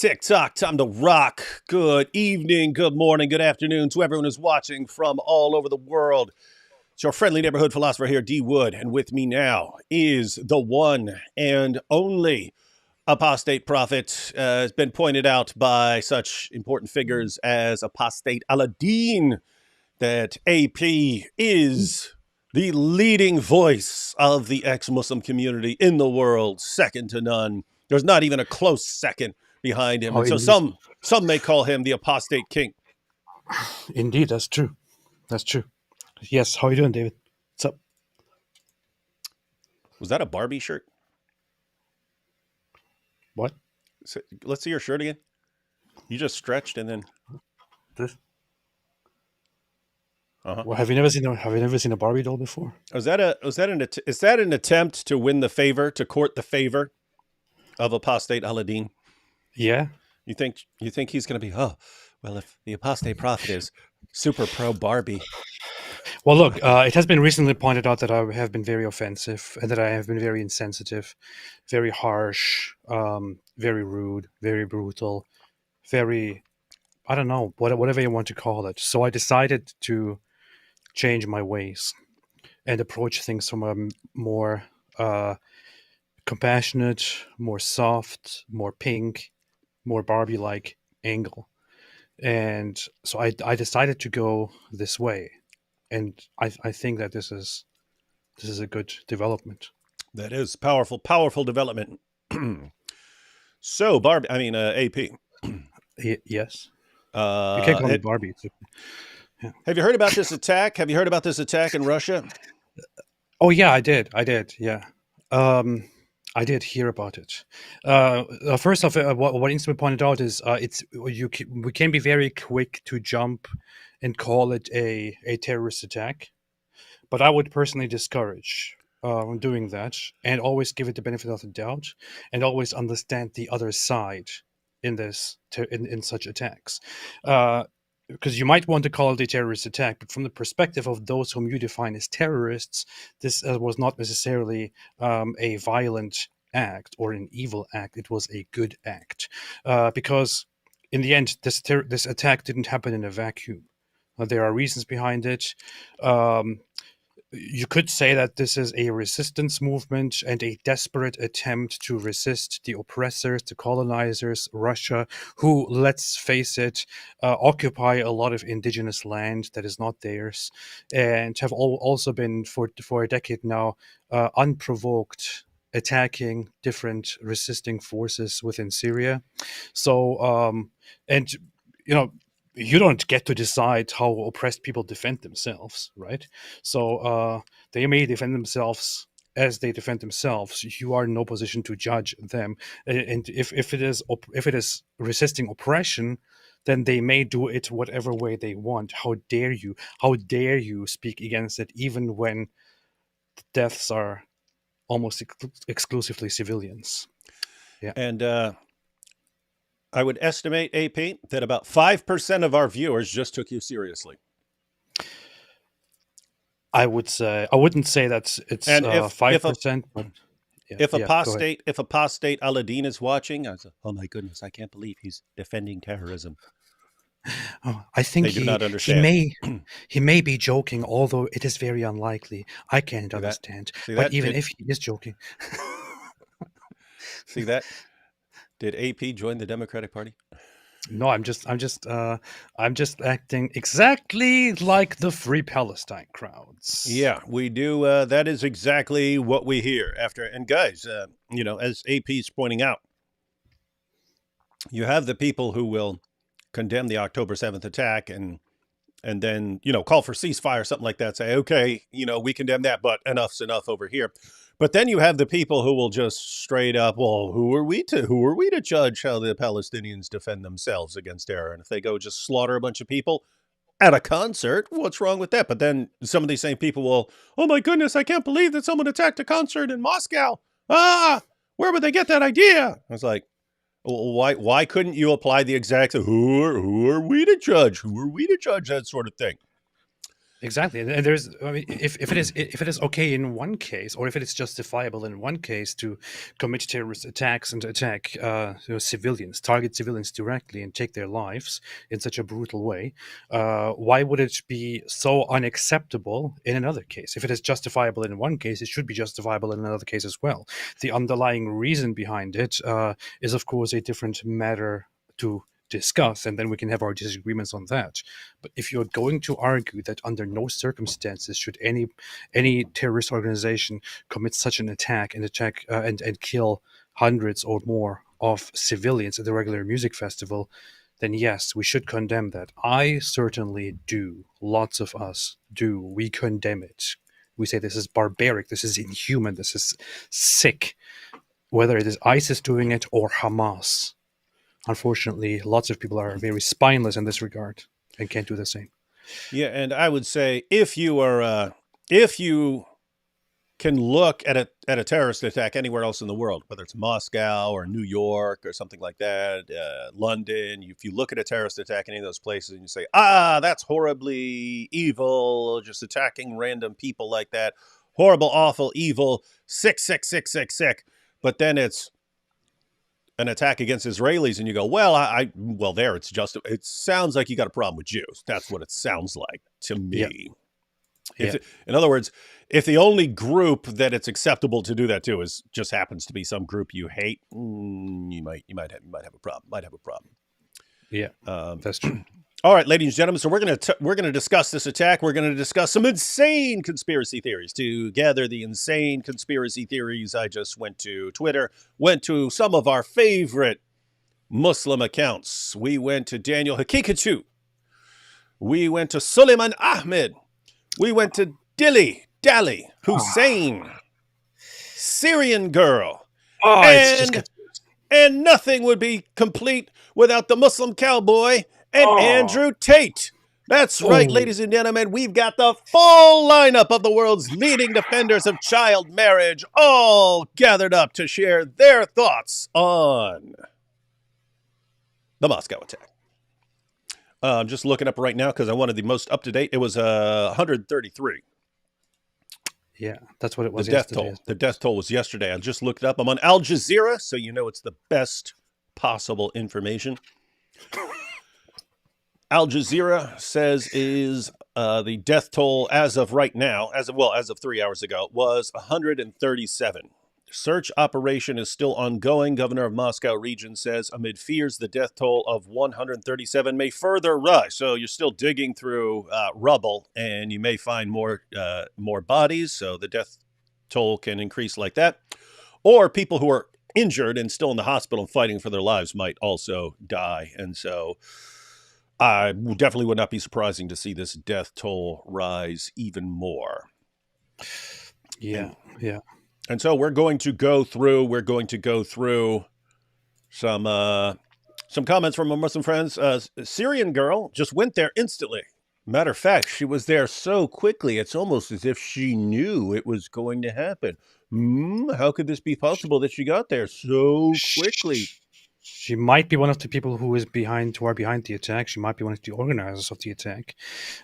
TikTok, time to rock. Good evening, good morning, good afternoon to everyone who's watching from all over the world. It's your friendly neighborhood philosopher here, D Wood, and with me now is the one and only apostate prophet. Has been pointed out by such important figures as Apostate Aladdin that AP is the leading voice of the ex-Muslim community in the world, second to none. There's not even a close second behind him. Oh, And so indeed. some may call him the apostate king. Indeed, that's true. That's true. Yes, how you doing, David? What's up? Was that a Barbie shirt? What? Let's see your shirt again. You just stretched and then This? uh-huh. Well, have you never seen a Barbie doll before? Is that an attempt to win the favor, to court the favor of apostate Aladdin? Yeah. You think he's going to be, oh, well, if the apostate prophet is super pro Barbie. Well, look, it has been recently pointed out that I have been very offensive and that I have been very insensitive, very harsh, very rude, very brutal, very, I don't know, whatever you want to call it. So I decided to change my ways and approach things from a more compassionate, more soft, more pink, more Barbie-like angle. And so I decided to go this way. And I think that this is a good development. That is powerful development. So Barbie, AP. Yes. You can't call me Barbie. Have you heard about this attack? Have you heard about this attack in Russia? Oh yeah, I did. Yeah. I did hear about it. First off, what needs to be pointed out is we can be very quick to jump and call it a terrorist attack, but I would personally discourage doing that and always give it the benefit of the doubt and always understand the other side in this in such attacks. Because you might want to call it a terrorist attack, but from the perspective of those whom you define as terrorists, this was not necessarily a violent act or an evil act. It was a good act, because in the end, this attack didn't happen in a vacuum. There are reasons behind it. You could say that this is a resistance movement and a desperate attempt to resist the oppressors, the colonizers, Russia, who, let's face it, occupy a lot of indigenous land that is not theirs, and have also been for a decade now unprovoked attacking different resisting forces within Syria. So, and you know, you don't get to decide how oppressed people defend themselves, right? So they may defend themselves as they defend themselves. You are in no position to judge them. And if it is resisting oppression, then they may do it whatever way they want. How dare you? How dare you speak against it, even when the deaths are almost exclusively civilians? Yeah. And I would estimate, AP, that about 5% of our viewers just took you seriously. I wouldn't say it's 5%, but yeah, if apostate Aladdin is watching, I was like, oh my goodness, I can't believe he's defending terrorism. I think They do not he understand. he may be joking, although it is very unlikely. I can't See that? understand. See But that? even if he is joking, See that? Did AP join the Democratic Party? no, I'm just acting exactly like the Free Palestine crowds. Yeah, we do. That is exactly what we hear after. And guys, as AP's pointing out, you have the people who will condemn the October 7th attack and then, call for ceasefire, something like that. Say, okay, we condemn that, but enough's enough over here. But then you have the people who will just straight up, well, who are we to judge how the Palestinians defend themselves against terror? And if they go just slaughter a bunch of people at a concert, what's wrong with that? But then some of these same people will, oh my goodness, I can't believe that someone attacked a concert in Moscow. Where would they get that idea? I was like, well, why couldn't you apply the exact, who are we to judge? Who are we to judge that sort of thing? Exactly, and there's, I mean, if it is okay in one case, or if it is justifiable in one case to commit terrorist attacks and to attack civilians, target civilians directly, and take their lives in such a brutal way, why would it be so unacceptable in another case? If it is justifiable in one case, it should be justifiable in another case as well. The underlying reason behind it is, of course, a different matter to discuss, and then we can have our disagreements on that. But if you're going to argue that under no circumstances should any terrorist organization commit such an attack and kill hundreds or more of civilians at the regular music festival, then yes, we should condemn that. I certainly do. Lots of us do. We condemn it. We say this is barbaric, this is inhuman, this is sick, whether it is ISIS doing it or Hamas. Unfortunately, lots of people are very spineless in this regard and can't do the same. Yeah, and I would say if you can look at a terrorist attack anywhere else in the world, whether it's Moscow or New York or something like that, London, if you look at a terrorist attack in any of those places and you say, that's horribly evil, just attacking random people like that, horrible, awful, evil, sick, sick, sick, sick, sick. But then it's an attack against Israelis, and you go, well, there, it sounds like you got a problem with Jews. That's what it sounds like to me. Yeah. In other words, if the only group that it's acceptable to do that to just happens to be some group you hate, you might have a problem. Yeah, that's true. All right, ladies and gentlemen, so we're gonna discuss this attack. We're gonna discuss some insane conspiracy theories. To gather the insane conspiracy theories, I just went to Twitter, went to some of our favorite Muslim accounts. We went to Daniel Hakikatu. We went to Suleiman Ahmed. We went to Dali Hussein, Syrian Girl, and nothing would be complete without the Muslim Cowboy and Andrew Tate. That's right, ladies and gentlemen. We've got the full lineup of the world's leading defenders of child marriage, all gathered up to share their thoughts on the Moscow attack. I'm just looking up right now because I wanted the most up-to-date. It was 133. Yeah, that's what it was yesterday. The death toll was yesterday. I just looked it up. I'm on Al Jazeera, so you know it's the best possible information. Al Jazeera says is the death toll as of right now, as of 3 hours ago, was 137. Search operation is still ongoing. Governor of Moscow region says amid fears the death toll of 137 may further rise. So you're still digging through rubble, and you may find more bodies. So the death toll can increase like that. Or people who are injured and still in the hospital fighting for their lives might also die. And so I definitely would not be surprising to see this death toll rise even more. Yeah. And so we're going to go through some comments from our Muslim friends. Syrian Girl just went there instantly. Matter of fact, she was there so quickly, it's almost as if she knew it was going to happen. How could this be possible that she got there so quickly? She might be one of the people who are behind the attack. She might be one of the organizers of the attack.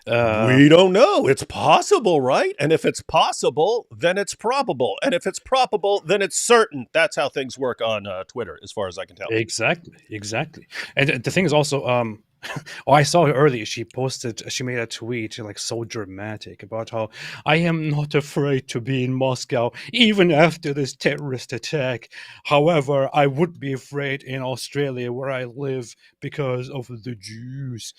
We don't know. It's possible, right? And if it's possible, then it's probable. And if it's probable, then it's certain. That's how things work on Twitter, as far as I can tell. Exactly. And the thing is also, I saw her earlier. She made a tweet like so dramatic about how I am not afraid to be in Moscow even after this terrorist attack. However, I would be afraid in Australia where I live because of the Jews.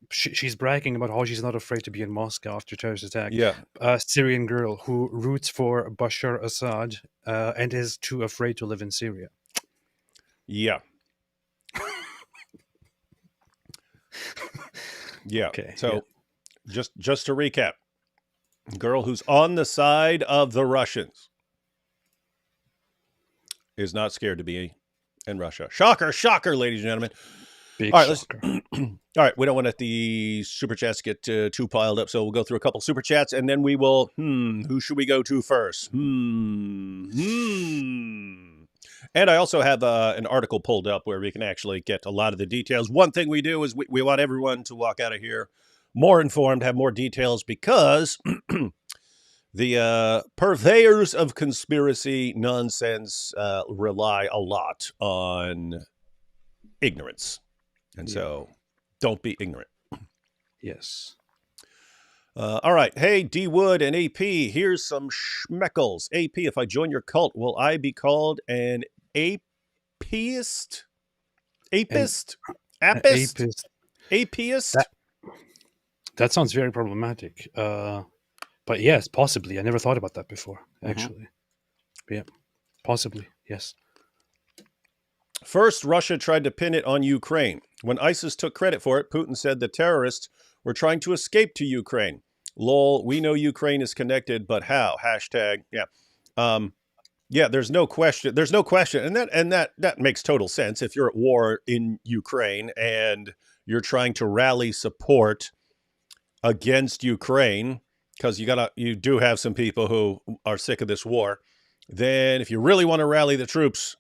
She's bragging about how she's not afraid to be in Moscow after terrorist attack. Yeah. Syrian girl who roots for Bashar Assad and is too afraid to live in Syria. Yeah. Yeah. Okay, so just to recap, girl who's on the side of the Russians is not scared to be in Russia. Shocker, ladies and gentlemen. Big All right, shocker. All right, we don't want the super chats get too piled up, so we'll go through a couple super chats, and then we will, who should we go to first? And I also have an article pulled up where we can actually get a lot of the details. One thing we do is we want everyone to walk out of here more informed, have more details, because the purveyors of conspiracy nonsense rely a lot on ignorance. And so don't be ignorant. Yes. All right. Hey, D Wood and AP, here's some schmeckles. AP, if I join your cult, will I be called an apeist? Apist? Apist? Apist. Apeist? That sounds very problematic. But yes, possibly. I never thought about that before, actually. Yeah, possibly. Yes. First, Russia tried to pin it on Ukraine. When ISIS took credit for it, Putin said the terrorists were trying to escape to Ukraine. Lol, we know Ukraine is connected, but how? Hashtag, yeah. Yeah, there's no question. There's no question. And that makes total sense. If you're at war in Ukraine and you're trying to rally support against Ukraine, because you do have some people who are sick of this war, then if you really want to rally the troops,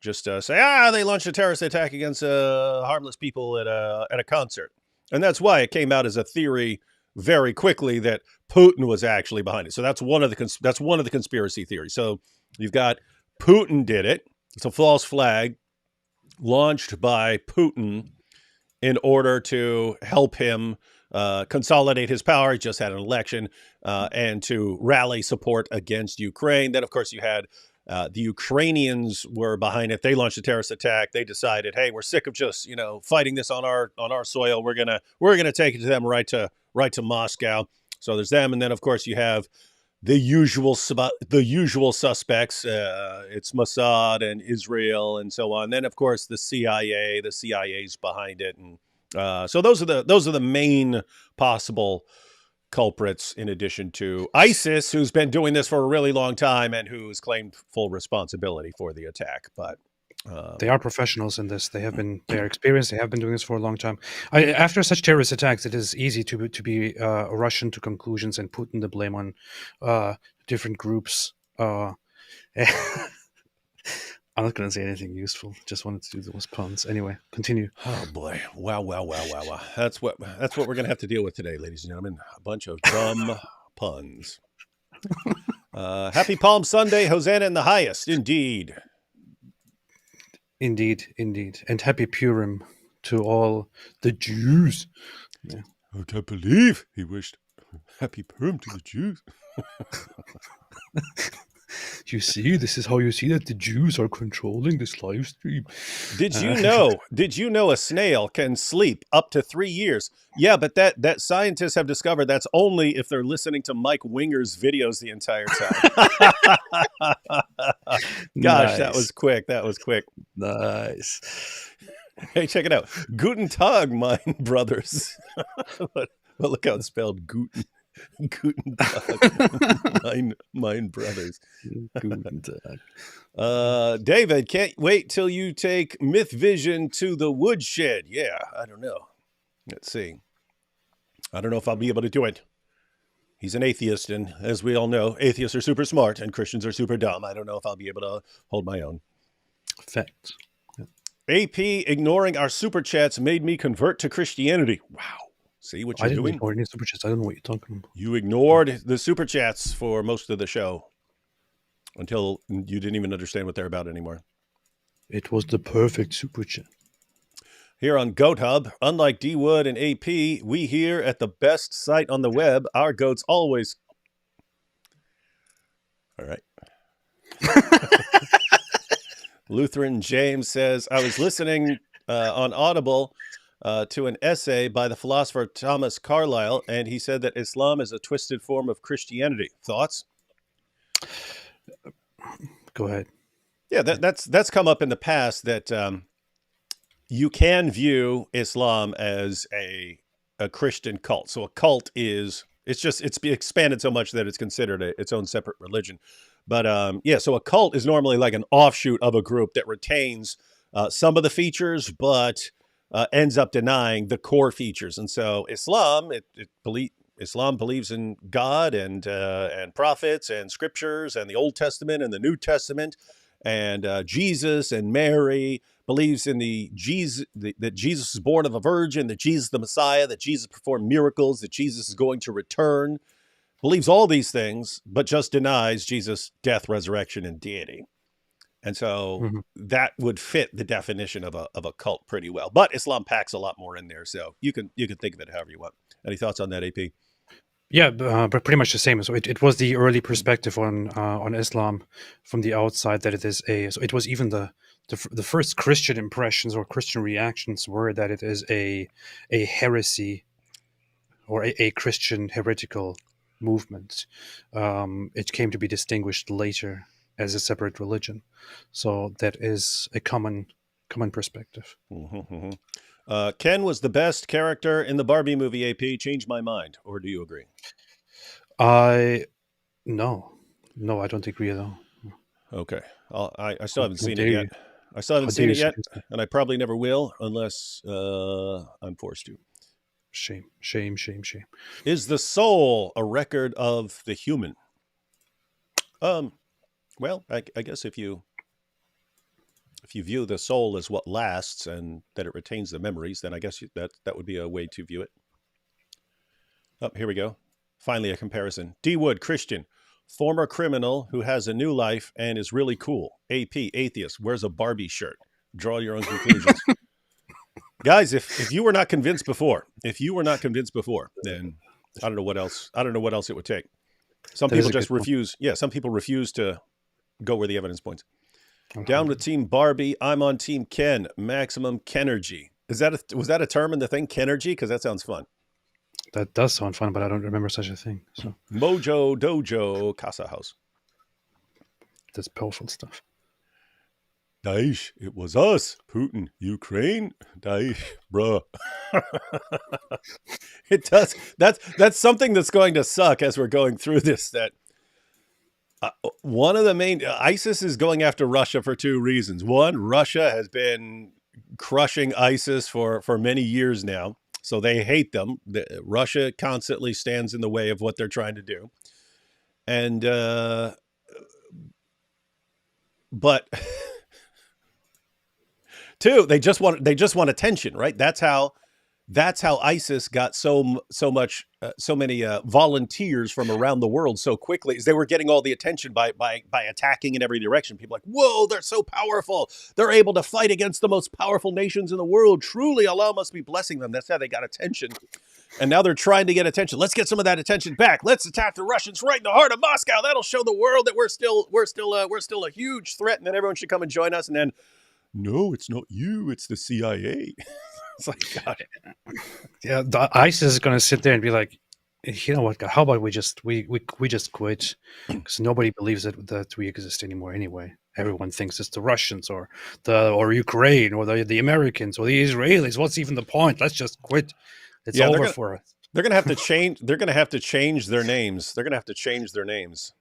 just say, they launched a terrorist attack against harmless people at a concert. And that's why it came out as a theory very quickly that Putin was actually behind it. So that's one of the conspiracy theories. So you've got Putin did it. It's a false flag launched by Putin in order to help him consolidate his power. He just had an election and to rally support against Ukraine. Then, of course, you had the Ukrainians were behind it. They launched a terrorist attack. They decided, hey, we're sick of just fighting this on our soil. We're gonna take it to them right to Moscow. So there's them, and then of course you have the usual suspects. It's Mossad and Israel and so on. Then of course the CIA. The CIA's behind it, and so those are the main possible culprits, in addition to ISIS, who's been doing this for a really long time and who's claimed full responsibility for the attack. But they are professionals in this. They are experienced. They have been doing this for a long time. After such terrorist attacks, it is easy to be rushing to conclusions and putting the blame on different groups. I'm not going to say anything useful. Just wanted to do those puns. Anyway, continue. Oh boy! Wow! That's what we're going to have to deal with today, ladies and gentlemen. A bunch of dumb puns. Happy Palm Sunday, Hosanna in the highest, indeed. Indeed. And happy Purim to all the Jews. Yeah. I can't believe he wished happy Purim to the Jews. You see, this is how you see that the Jews are controlling this live stream. Did you know a snail can sleep up to 3 years? Yeah, but that scientists have discovered that's only if they're listening to Mike Winger's videos the entire time. Gosh, nice. That was quick. Nice. Hey, check it out. Guten Tag, mine brothers. But look how it's spelled, Guten. Guten Tag, mine brothers. Guten Tag. David, can't wait till you take Myth Vision to the woodshed. Yeah, I don't know. Let's see. I don't know if I'll be able to do it. He's an atheist, and as we all know, atheists are super smart and Christians are super dumb. I don't know if I'll be able to hold my own. Facts. AP ignoring our super chats made me convert to Christianity. Wow. See what you're doing? I didn't ignore any super chats. I don't know what you're talking about. You ignored the super chats for most of the show until you didn't even understand what they're about anymore. It was the perfect super chat. Here on Goat Hub, unlike D Wood and AP, we here at the best site on the web, our goats always. All right. Lutheran James says, I was listening on Audible to an essay by the philosopher Thomas Carlyle, and he said that Islam is a twisted form of Christianity. Thoughts? Go ahead. Yeah, that's come up in the past, that you can view Islam as a Christian cult. So a cult is it's expanded so much that it's considered its own separate religion. But so a cult is normally like an offshoot of a group that retains some of the features, but ends up denying the core features. And so Islam believes in God and prophets and scriptures and the Old Testament and the New Testament. and Jesus and Mary, believes in that Jesus is born of a virgin, that Jesus is the Messiah, that Jesus performed miracles, that Jesus is going to return, believes all these things, but just denies Jesus' death, resurrection, and deity. And so Mhm. that would fit the definition of a cult pretty well. But Islam packs a lot more in there, so you can think of it however you want. Any thoughts on that, AP? Yeah, but pretty much the same. So it was the early perspective on Islam from the outside that it is a. So it was even the first Christian impressions or Christian reactions were that it is a heresy or a Christian heretical movement. It came to be distinguished later as a separate religion. So that is a common perspective. Mm-hmm. Ken was the best character in the Barbie movie, AP. Change my mind, or do you agree? I no, I don't agree at all. Okay. I still haven't How seen it dare yet. you? I still haven't How dare seen you it say yet, that? and I probably never will unless I'm forced to. Shame, shame, shame, shame. Is the soul a record of the human? Well, I guess if you view the soul as what lasts and that it retains the memories, then I guess that would be a way to view it. Oh, here we go. Finally, a comparison. D. Wood, Christian, former criminal who has a new life and is really cool. AP, atheist, wears a Barbie shirt. Draw your own conclusions. Guys, if you were not convinced before, then I don't know what else. I don't know what else it would take. Some That is people a just good point. refuse. Yeah, some people refuse to go where the evidence points. Down with 100. Team Barbie. I'm on Team Ken. Maximum Kenergy. Was that a term in the thing, Kenergy? Because that sounds fun. That does sound fun, but I don't remember such a thing. So Mojo Dojo Casa House. that's powerful stuff. Daesh, it was us. Putin, Ukraine, Daesh, bruh. It does. That's something that's going to suck as we're going through this. That one of the main ISIS is going after Russia for two reasons. One, Russia has been crushing ISIS for many years now, so they hate them. Russia constantly stands in the way of what they're trying to do, and but. Two, they just want attention, right? That's how ISIS got so many volunteers from around the world so quickly. Is they were getting all the attention by attacking in every direction. People are like, whoa, they're so powerful. They're able to fight against the most powerful nations in the world. Truly, Allah must be blessing them. That's how they got attention. And now they're trying to get attention. Let's get some of that attention back. Let's attack the Russians right in the heart of Moscow. That'll show the world that we're still a huge threat, and then everyone should come and join us. And then, no, it's not you. It's the CIA. It's like, God. Yeah, the ISIS is going to sit there and be like, you know what? God, how about we just quit because nobody believes that we exist anymore anyway. Everyone thinks it's the Russians or Ukraine or the Americans or the Israelis. What's even the point? Let's just quit. It's over for us. They're gonna have to change. They're gonna have to change their names. They're gonna have to change their names.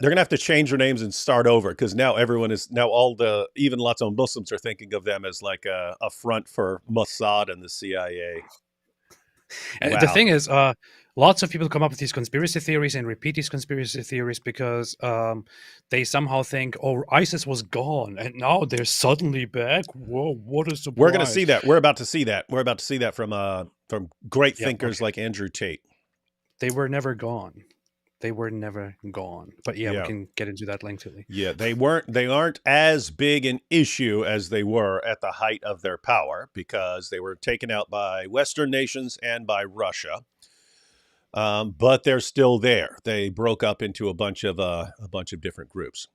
They're gonna have to change their names and start over because now even lots of Muslims are thinking of them as like a front for Mossad and the CIA. And Wow. the thing is, lots of people come up with these conspiracy theories and repeat these conspiracy theories because they somehow think, oh, ISIS was gone and now they're suddenly back. Whoa, what a surprise. We're going to see that. We're about to see that. We're about to see that from great thinkers like Andrew Tate. They were never gone. But yeah, we can get into that lengthily. Yeah, they aren't as big an issue as they were at the height of their power because they were taken out by Western nations and by Russia. But they're still there. They broke up into a bunch of different groups.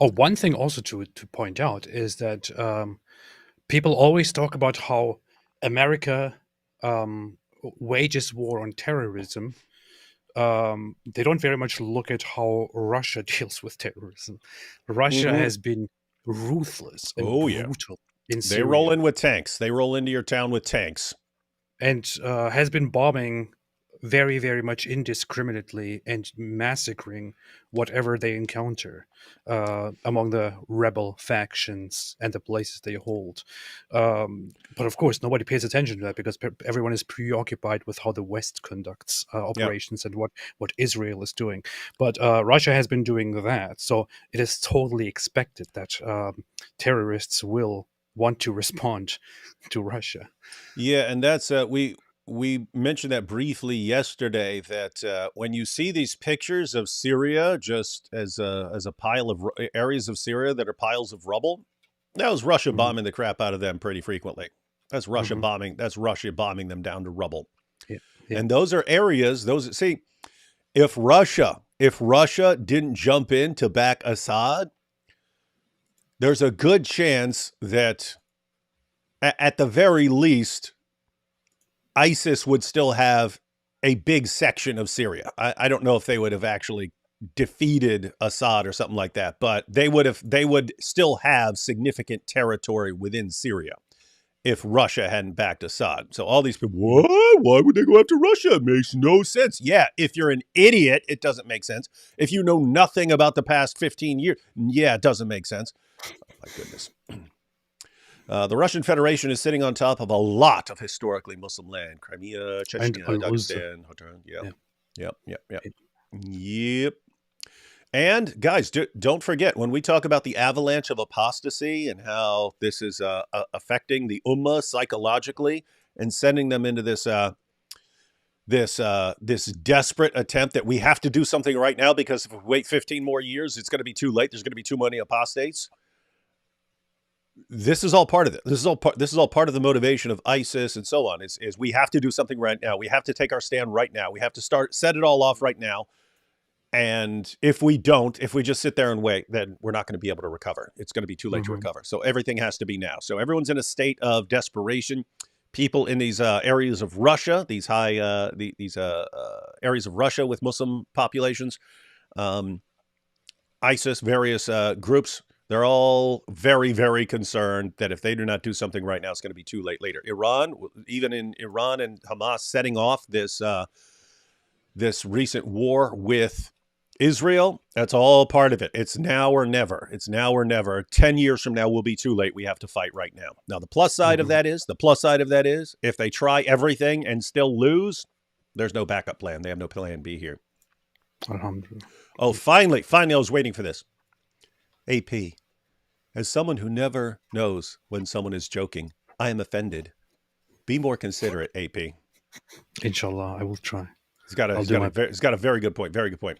Oh, one thing also to point out is that people always talk about how America wages war on terrorism. They don't very much look at how Russia deals with terrorism. Russia has been ruthless and brutal in Syria. They roll in with tanks. They roll into your town with tanks. And has been bombing very, very much indiscriminately and massacring whatever they encounter among the rebel factions and the places they hold. But of course, nobody pays attention to that because everyone is preoccupied with how the West conducts Yeah. operations and what Israel is doing. But Russia has been doing that, so it is totally expected that terrorists will want to respond to Russia. Yeah, and that's we mentioned that briefly yesterday that when you see these pictures of Syria just as a pile of areas of Syria that are piles of rubble, that was Russia Mhm, bombing the crap out of them pretty frequently. That's Russia mhm. bombing. That's Russia bombing them down to rubble. Yeah, yeah. And those are areas. Those see, if Russia didn't jump in to back Assad, there's a good chance that at the very least ISIS would still have a big section of Syria. I don't know if they would have actually defeated Assad or something like that, but they would still have significant territory within Syria if Russia hadn't backed Assad. So all these people, Mhm. what? Why would they go after Russia? It makes no sense. Yeah, if you're an idiot, it doesn't make sense. If you know nothing about the past 15 years, yeah, it doesn't make sense. Oh, my goodness. The Russian Federation is sitting on top of a lot of historically Muslim land: Crimea, And Chechnya, also, Dagestan, Hotan. Yep, yeah, yep, yep, yep, yeah. yep. And guys, don't forget when we talk about the avalanche of apostasy and how this is affecting the ummah psychologically and sending them into this desperate attempt that we have to do something right now because if we wait 15 more years, it's going to be too late. There's going to be too many apostates. This is all part of it. This is all part of the motivation of ISIS and so on. Is we have to do something right now. We have to take our stand right now. We have to set it all off right now. And if we don't, if we just sit there and wait, then we're not going to be able to recover. It's going to be too late to Mhm, recover. So everything has to be now. So everyone's in a state of desperation. People in these areas of Russia, these areas of Russia with Muslim populations, um, ISIS, various groups, they're all very, very concerned that if they do not do something right now, it's going to be too late later. Iran, even in Iran and Hamas setting off this recent war with Israel, that's all part of it. It's now or never. It's now or never. 10 years from now will be too late. We have to fight right now. Now, the plus side of mhm. that is if they try everything and still lose, there's no backup plan. They have no plan B here. Alhamdulillah. Oh, finally, I was waiting for this. AP, as someone who never knows when someone is joking, I am offended. Be more considerate, AP. Inshallah, I will try. I'll He's do got my a best. he's got a very good point. Very good point.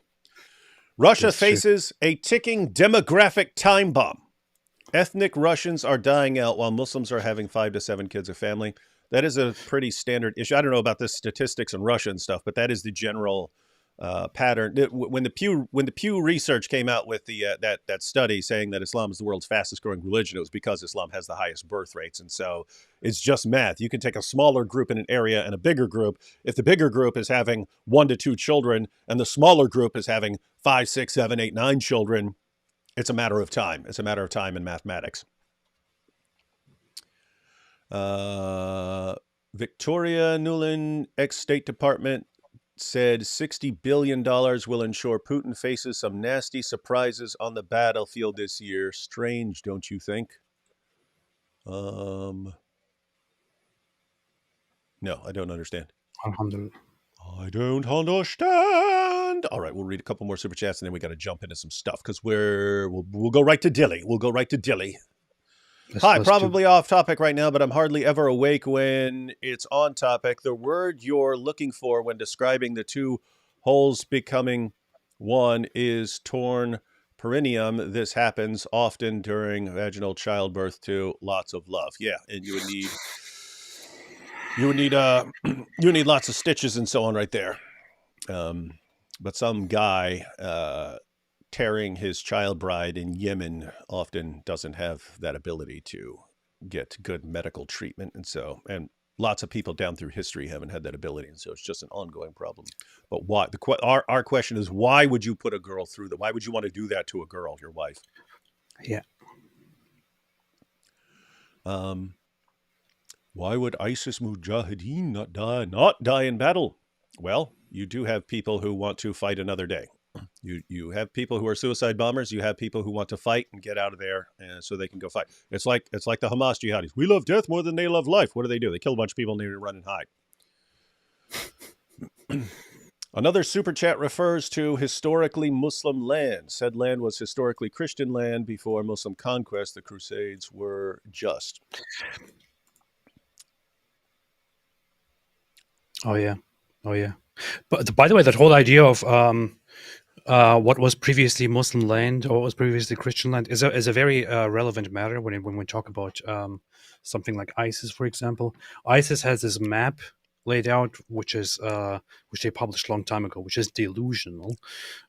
Russia Yes, sure. faces a ticking demographic time bomb. Ethnic Russians are dying out while Muslims are having 5 to 7 kids a family. That is a pretty standard issue. I don't know about the statistics in Russia and stuff, but that is the general pattern. When the Pew Research came out with that study saying that Islam is the world's fastest growing religion, it was because Islam has the highest birth rates, and so it's just math. You can take a smaller group in an area and a bigger group. If the bigger group is having 1 to 2 children and the smaller group is having 5, 6, 7, 8, 9 children, it's a matter of time. It's a matter of time in mathematics. Victoria Nuland, ex-State Department, said $60 billion will ensure Putin faces some nasty surprises on the battlefield this year. Strange, don't you think? No, I don't understand. Alhamdulillah. I don't understand. All right, we'll read a couple more super chats and then we got to jump into some stuff because we'll go right to Dilley. We'll go right to Dilley. Hi, Let's do. probably off topic right now, but I'm hardly ever awake when it's on topic. The word you're looking for when describing the two holes becoming one is torn perineum. This happens often during vaginal childbirth too. Lots of love. Yeah, and you would need you would need lots of stitches and so on right there. But some guy tearing his child bride in Yemen often doesn't have that ability to get good medical treatment. And lots of people down through history haven't had that ability. And so it's just an ongoing problem. But why? Our question is, why would you put a girl through that? Why would you want to do that to a girl, your wife? Yeah. Why would ISIS Mujahideen not die in battle? Well, you do have people who want to fight another day. You have people who are suicide bombers. You have people who want to fight and get out of there, so they can go fight. It's like the Hamas jihadis. We love death more than they love life. What do? They kill a bunch of people and they run and hide. Another super chat refers to historically Muslim land. Said land was historically Christian land before Muslim conquest. The Crusades were just. Oh yeah, oh yeah. But by the way, that whole idea of what was previously Muslim land or what was previously Christian land is a very relevant matter when we talk about something like ISIS, for example. ISIS has this map laid out, which they published a long time ago, which is delusional.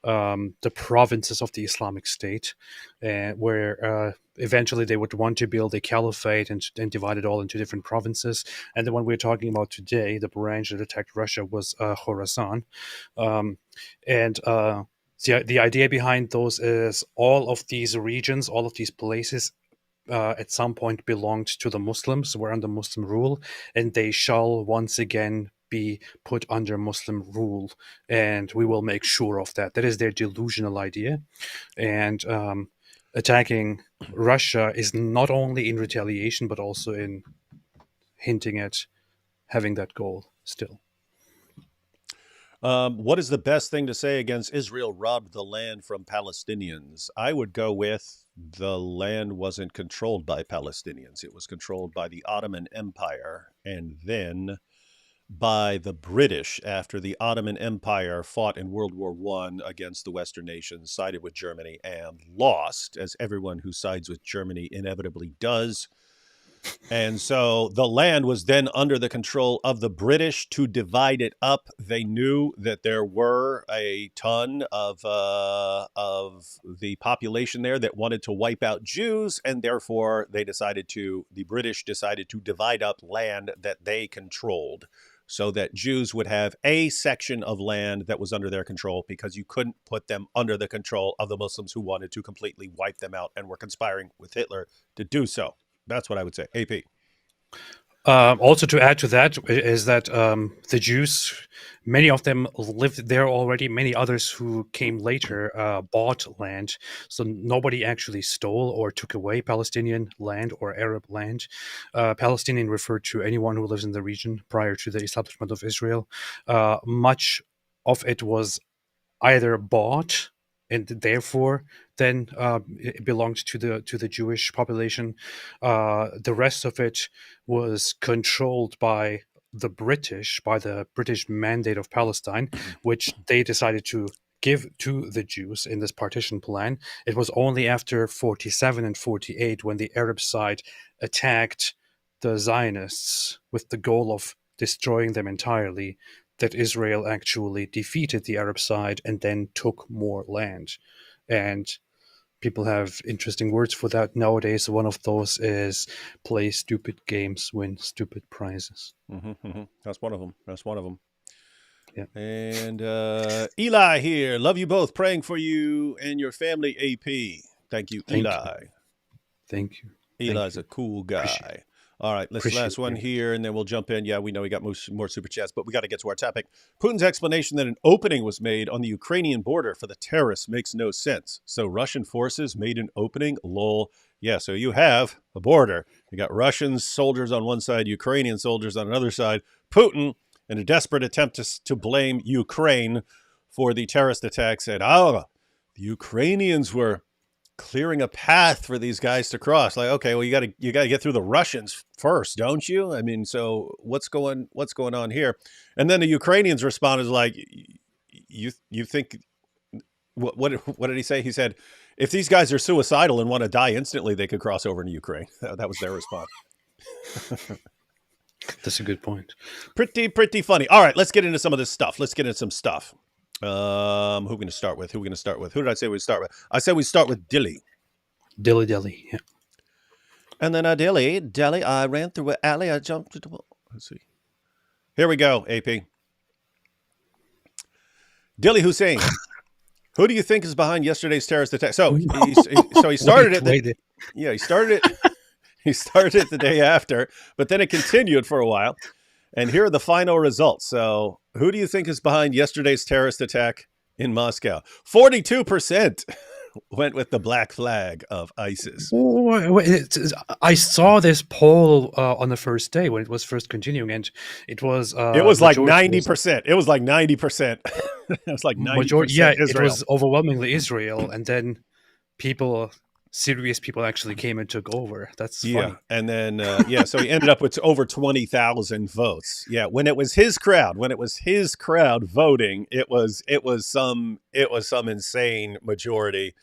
The provinces of the Islamic State, where eventually they would want to build a caliphate and divide it all into different provinces. And the one we're talking about today, the branch that attacked Russia, was Khorasan. The idea behind those is all of these regions, all of these places, at some point belonged to the Muslims, were under Muslim rule, and they shall once again be put under Muslim rule, and we will make sure of that. That is their delusional idea. And attacking Russia is not only in retaliation, but also in hinting at having that goal still. What is the best thing to say against Israel robbed the land from Palestinians? I would go with the land wasn't controlled by Palestinians. It was controlled by the Ottoman Empire and then by the British after the Ottoman Empire fought in World War I against the Western nations, sided with Germany, and lost, as everyone who sides with Germany inevitably does. And so the land was then under the control of the British to divide it up. They knew that there were a ton of the population there that wanted to wipe out Jews, and therefore the British decided to divide up land that they controlled so that Jews would have a section of land that was under their control, because you couldn't put them under the control of the Muslims who wanted to completely wipe them out and were conspiring with Hitler to do so. That's what I would say. AP. Also, to add to that is that the Jews, many of them lived there already. Many others who came later bought land. So nobody actually stole or took away Palestinian land or Arab land. Palestinian referred to anyone who lives in the region prior to the establishment of Israel. Much of it was either bought and therefore then it belonged to the Jewish population. The rest of it was controlled by the British Mandate of Palestine, which they decided to give to the Jews in this partition plan. It was only after 47 and 48 when the Arab side attacked the Zionists with the goal of destroying them entirely that Israel actually defeated the Arab side and then took more land. And people have interesting words for that nowadays. One of those is play stupid games, win stupid prizes. That's one of them. Yeah. And Eli here. Love you both. Praying for you and your family, AP. Thank you, Eli. Thank you. Eli's a cool guy. All right, let's last one here, and then we'll jump in. Yeah, we know we got more super chats, but we got to get to our topic. Putin's explanation that an opening was made on the Ukrainian border for the terrorists makes no sense. So Russian forces made an opening? Lol. Yeah, so you have a border. You got Russian soldiers on one side, Ukrainian soldiers on another side. Putin, in a desperate attempt to blame Ukraine for the terrorist attack, said, the Ukrainians were clearing a path for these guys to cross. Like, okay, well, you got to get through the Russians first, don't you? I mean, so what's going on here? And then the Ukrainians responded like, you think what did he say? He said, if these guys are suicidal and want to die instantly, they could cross over into Ukraine. That was their response. That's a good point. Pretty funny. All right, let's get into some of this stuff. Let's get into some stuff. Who are we going to start with? Who did I say we'd start with? I said we'd start with Dilley. Dilley, yeah. And then Dilley, I ran through an alley, I jumped to the wall. Let's see. Here we go, AP. Dilley Hussein. Who do you think is behind yesterday's terrorist attack? So he started it. He started it. He started it the day after, but then it continued for a while. And here are the final results. So Who do you think is behind yesterday's terrorist attack in Moscow? 42% went with the black flag of ISIS. I saw this poll on the first day when it was first continuing, and it was It was like majority was 90%. It was like 90%. It was like majority. Yeah, 90% it Israel. was overwhelmingly Israel, and then people, serious people, actually came and took over. That's Yeah, funny. and then so he ended up with over 20,000 votes. Yeah, when it was his crowd voting, it was some insane majority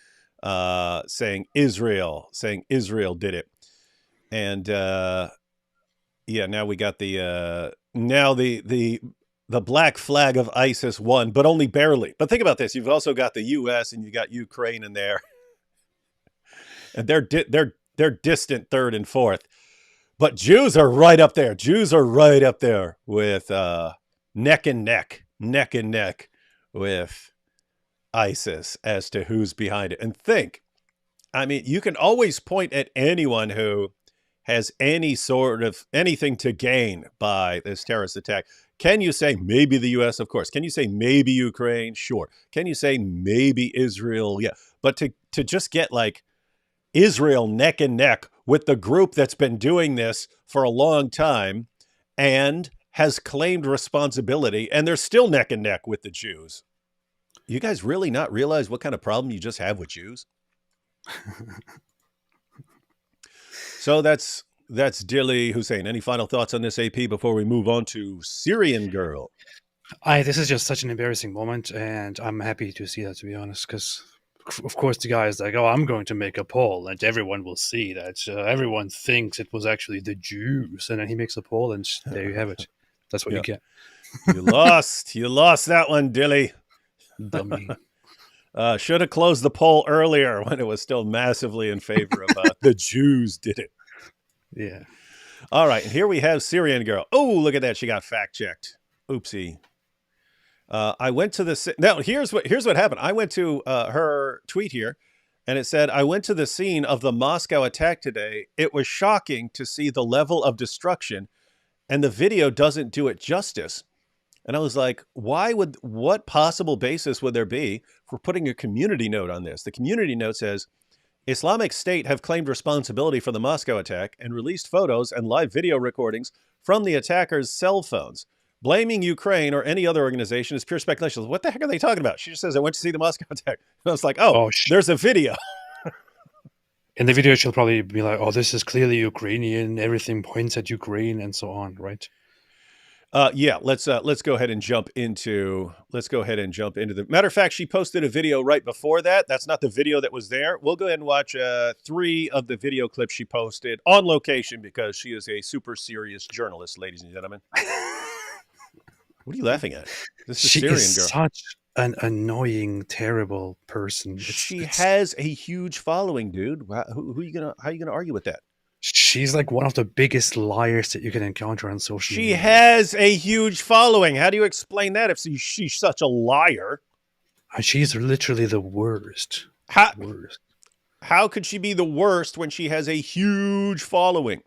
saying Israel did it. And now we got the black flag of ISIS won, but only barely. But think about this: you've also got the U.S. and you got Ukraine in there, and they're distant third and fourth. But Jews are right up there. Jews are right up there with neck and neck with ISIS as to who's behind it. And think, I mean, you can always point at anyone who has any sort of anything to gain by this terrorist attack. Can you say maybe the U.S.? Of course. Can you say maybe Ukraine? Sure. Can you say maybe Israel? Yeah. But to just get like Israel neck and neck with the group that's been doing this for a long time and has claimed responsibility, and they're still neck and neck with the Jews. You guys really not realize what kind of problem you just have with Jews? So that's Dilly Hussein. Any final thoughts on this, AP, before we move on to Syrian Girl? This is just such an embarrassing moment, and I'm happy to see that, to be honest, because of course the guy is like, oh, I'm going to make a poll and everyone will see that everyone thinks it was actually the Jews, and then he makes a poll and there you have it. That's what you get. You lost that one, Dilly. Dummy. Should have closed the poll earlier when it was still massively in favor of the Jews did it. Yeah. All right, and here we have Syrian Girl. Oh, look at that. She got fact-checked. Oopsie. I went to the... Now, here's what happened. I went to her tweet here, and it said, I went to the scene of the Moscow attack today. It was shocking to see the level of destruction, and the video doesn't do it justice. And I was like, what possible basis would there be for putting a community note on this? The community note says, Islamic State have claimed responsibility for the Moscow attack and released photos and live video recordings from the attackers' cell phones. Blaming Ukraine or any other organization is pure speculation. What the heck are they talking about? She just says, I went to see the Moscow attack. And I was like, there's a video. In the video, she'll probably be like, oh, this is clearly Ukrainian. Everything points at Ukraine and so on, right? Let's go ahead and jump into the matter of fact. She posted a video right before that. That's not the video that was there. We'll go ahead and watch 3 of the video clips she posted on location because she is a super serious journalist, ladies and gentlemen. What are you laughing at? This is Syrian Girl. She is such an annoying, terrible person. She has a huge following, dude. How are you gonna argue with that? She's like one of the biggest liars that you can encounter on social media. She has a huge following. How do you explain that if she's such a liar? She's literally the worst. How could she be the worst when she has a huge following?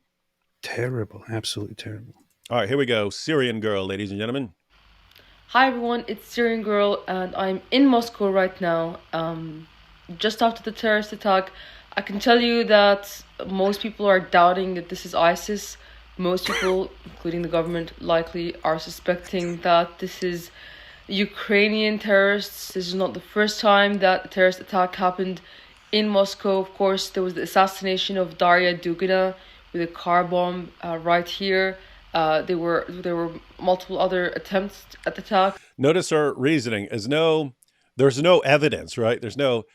Terrible. Absolutely terrible. All right, here we go. Syrian Girl, ladies and gentlemen. Hi everyone, it's Syrian Girl and I'm in Moscow right now. Just after the terrorist attack, I can tell you that most people are doubting that this is ISIS. Most people, including the government, likely are suspecting that this is Ukrainian terrorists. This is not the first time that a terrorist attack happened in Moscow. Of course, there was the assassination of Daria Dugina with a car bomb right here. There were multiple other attempts at the attack. Notice her reasoning is there's no evidence, right?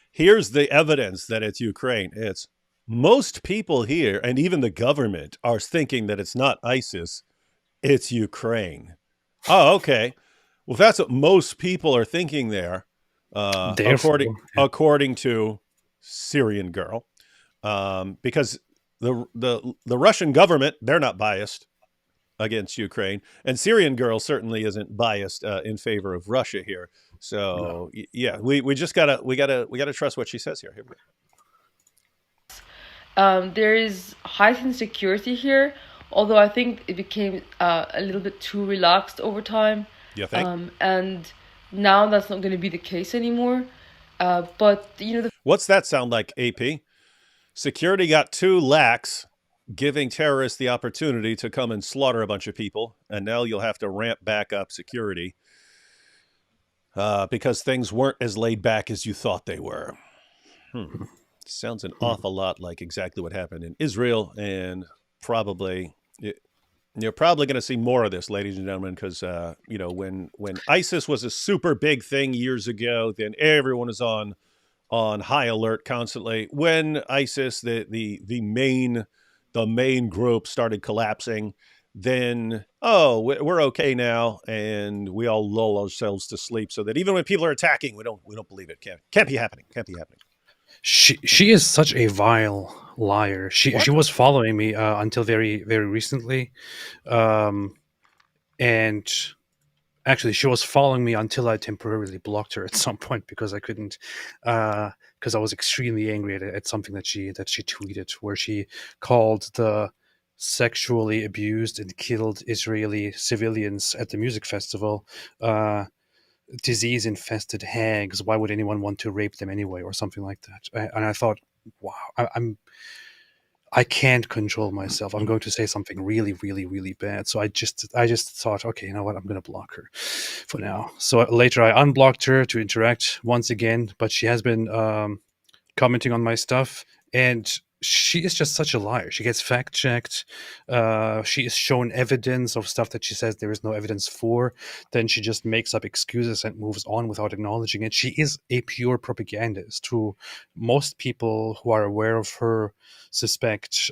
Here's the evidence that it's Ukraine. It's most people here, and even the government, are thinking that it's not ISIS, it's Ukraine. Oh, okay. Well, if that's what most people are thinking there, according to Syrian Girl, because the Russian government, they're not biased against Ukraine, and Syrian Girl certainly isn't biased in favor of Russia here. So yeah, we just gotta trust what she says here. Here we go. There is heightened security here, although I think it became a little bit too relaxed over time. You think? And now that's not going to be the case anymore. But the What's that sound like, AP? Security got too lax, giving terrorists the opportunity to come and slaughter a bunch of people, and now you'll have to ramp back up security because things weren't as laid back as you thought they were. Sounds an awful lot like exactly what happened in Israel, and you're probably going to see more of this, ladies and gentlemen, because when ISIS was a super big thing years ago, then everyone was on high alert constantly. When ISIS, the main group, started collapsing, then we're okay now, and we all lull ourselves to sleep, so that even when people are attacking, we don't believe it. Can't be happening. Can't be happening. She is such a vile liar. She was following me until very very recently, and actually she was following me until I temporarily blocked her at some point because I couldn't, because I was extremely angry at something that she tweeted, where she called the sexually abused and killed Israeli civilians at the music festival disease infested hags. Why would anyone want to rape them anyway, or something like that? And I thought, wow, I can't control myself. I'm going to say something really, really, really bad. So I just thought, okay, you know what? I'm going to block her for now. So later I unblocked her to interact once again, but she has been commenting on my stuff, and she is just such a liar. She gets fact checked. She is shown evidence of stuff that she says there is no evidence for. Then she just makes up excuses and moves on without acknowledging it. She is a pure propagandist who most people who are aware of her suspect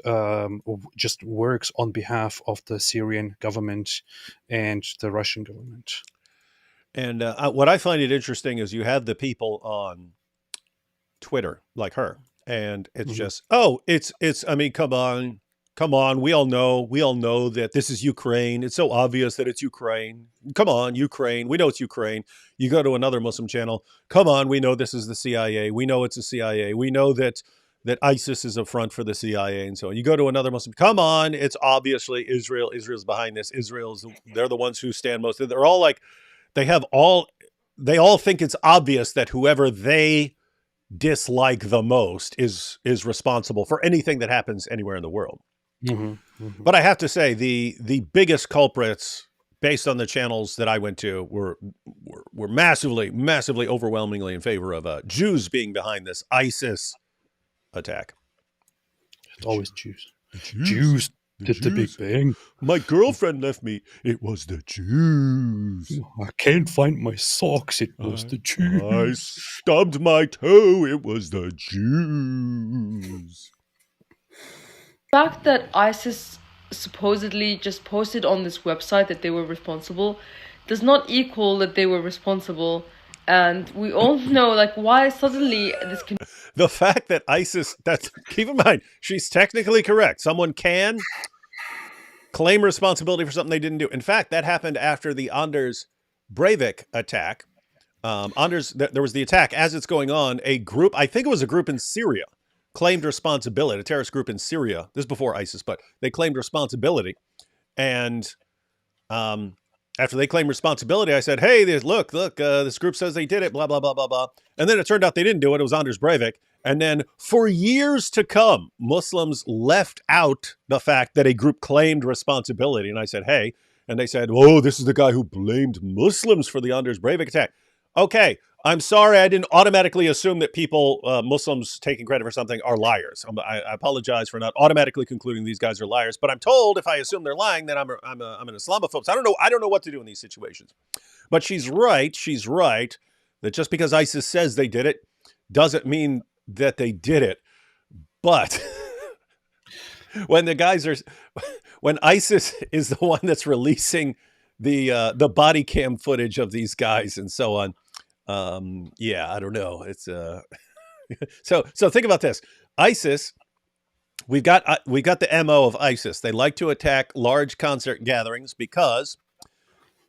just works on behalf of the Syrian government and the Russian government. And what I find it interesting is you have the people on Twitter like her, and it's just, I mean, come on, we all know that this is Ukraine. It's so obvious that it's Ukraine. Come on, Ukraine, we know it's Ukraine. You go to another Muslim channel, come on, we know this is the CIA. We know it's the CIA. We know that ISIS is a front for the CIA, and so on. You go to another Muslim, come on, it's obviously Israel. Israel's behind this. They're the ones who stand most. They're all like, they all think it's obvious that whoever they dislike the most is responsible for anything that happens anywhere in the world. But I have to say, the biggest culprits, based on the channels that I went to, were massively, overwhelmingly in favor of Jews being behind this ISIS attack. It's always Jews. Jews did the Big Bang. My girlfriend left me. It was the Jews. I can't find my socks. It was the Jews. I stubbed my toe. It was the Jews. The fact that ISIS supposedly just posted on this website that they were responsible does not equal that they were responsible. And we all know, like, why suddenly this can... The fact that ISIS, keep in mind, she's technically correct. Someone can claim responsibility for something they didn't do. In fact, that happened after the Anders Breivik attack. There was the attack. As it's going on, a group, I think it was a group in Syria, claimed responsibility, a terrorist group in Syria. This is before ISIS, but they claimed responsibility. And after they claimed responsibility, I said, hey, look, this group says they did it, blah, blah, blah, blah, blah. And then it turned out they didn't do it. It was Anders Breivik. And then for years to come, Muslims left out the fact that a group claimed responsibility. And I said, hey, and they said, oh, this is the guy who blamed Muslims for the Anders Breivik attack. Okay, I'm sorry, I didn't automatically assume that people, Muslims taking credit for something, are liars. I apologize for not automatically concluding these guys are liars. But I'm told if I assume they're lying, then I'm an Islamophobe. So I don't know what to do in these situations. But she's right that just because ISIS says they did it doesn't mean that they did it. But when ISIS is the one that's releasing the body cam footage of these guys and so on, I don't know. It's so think about this. ISIS, we got the MO of ISIS. They like to attack large concert gatherings because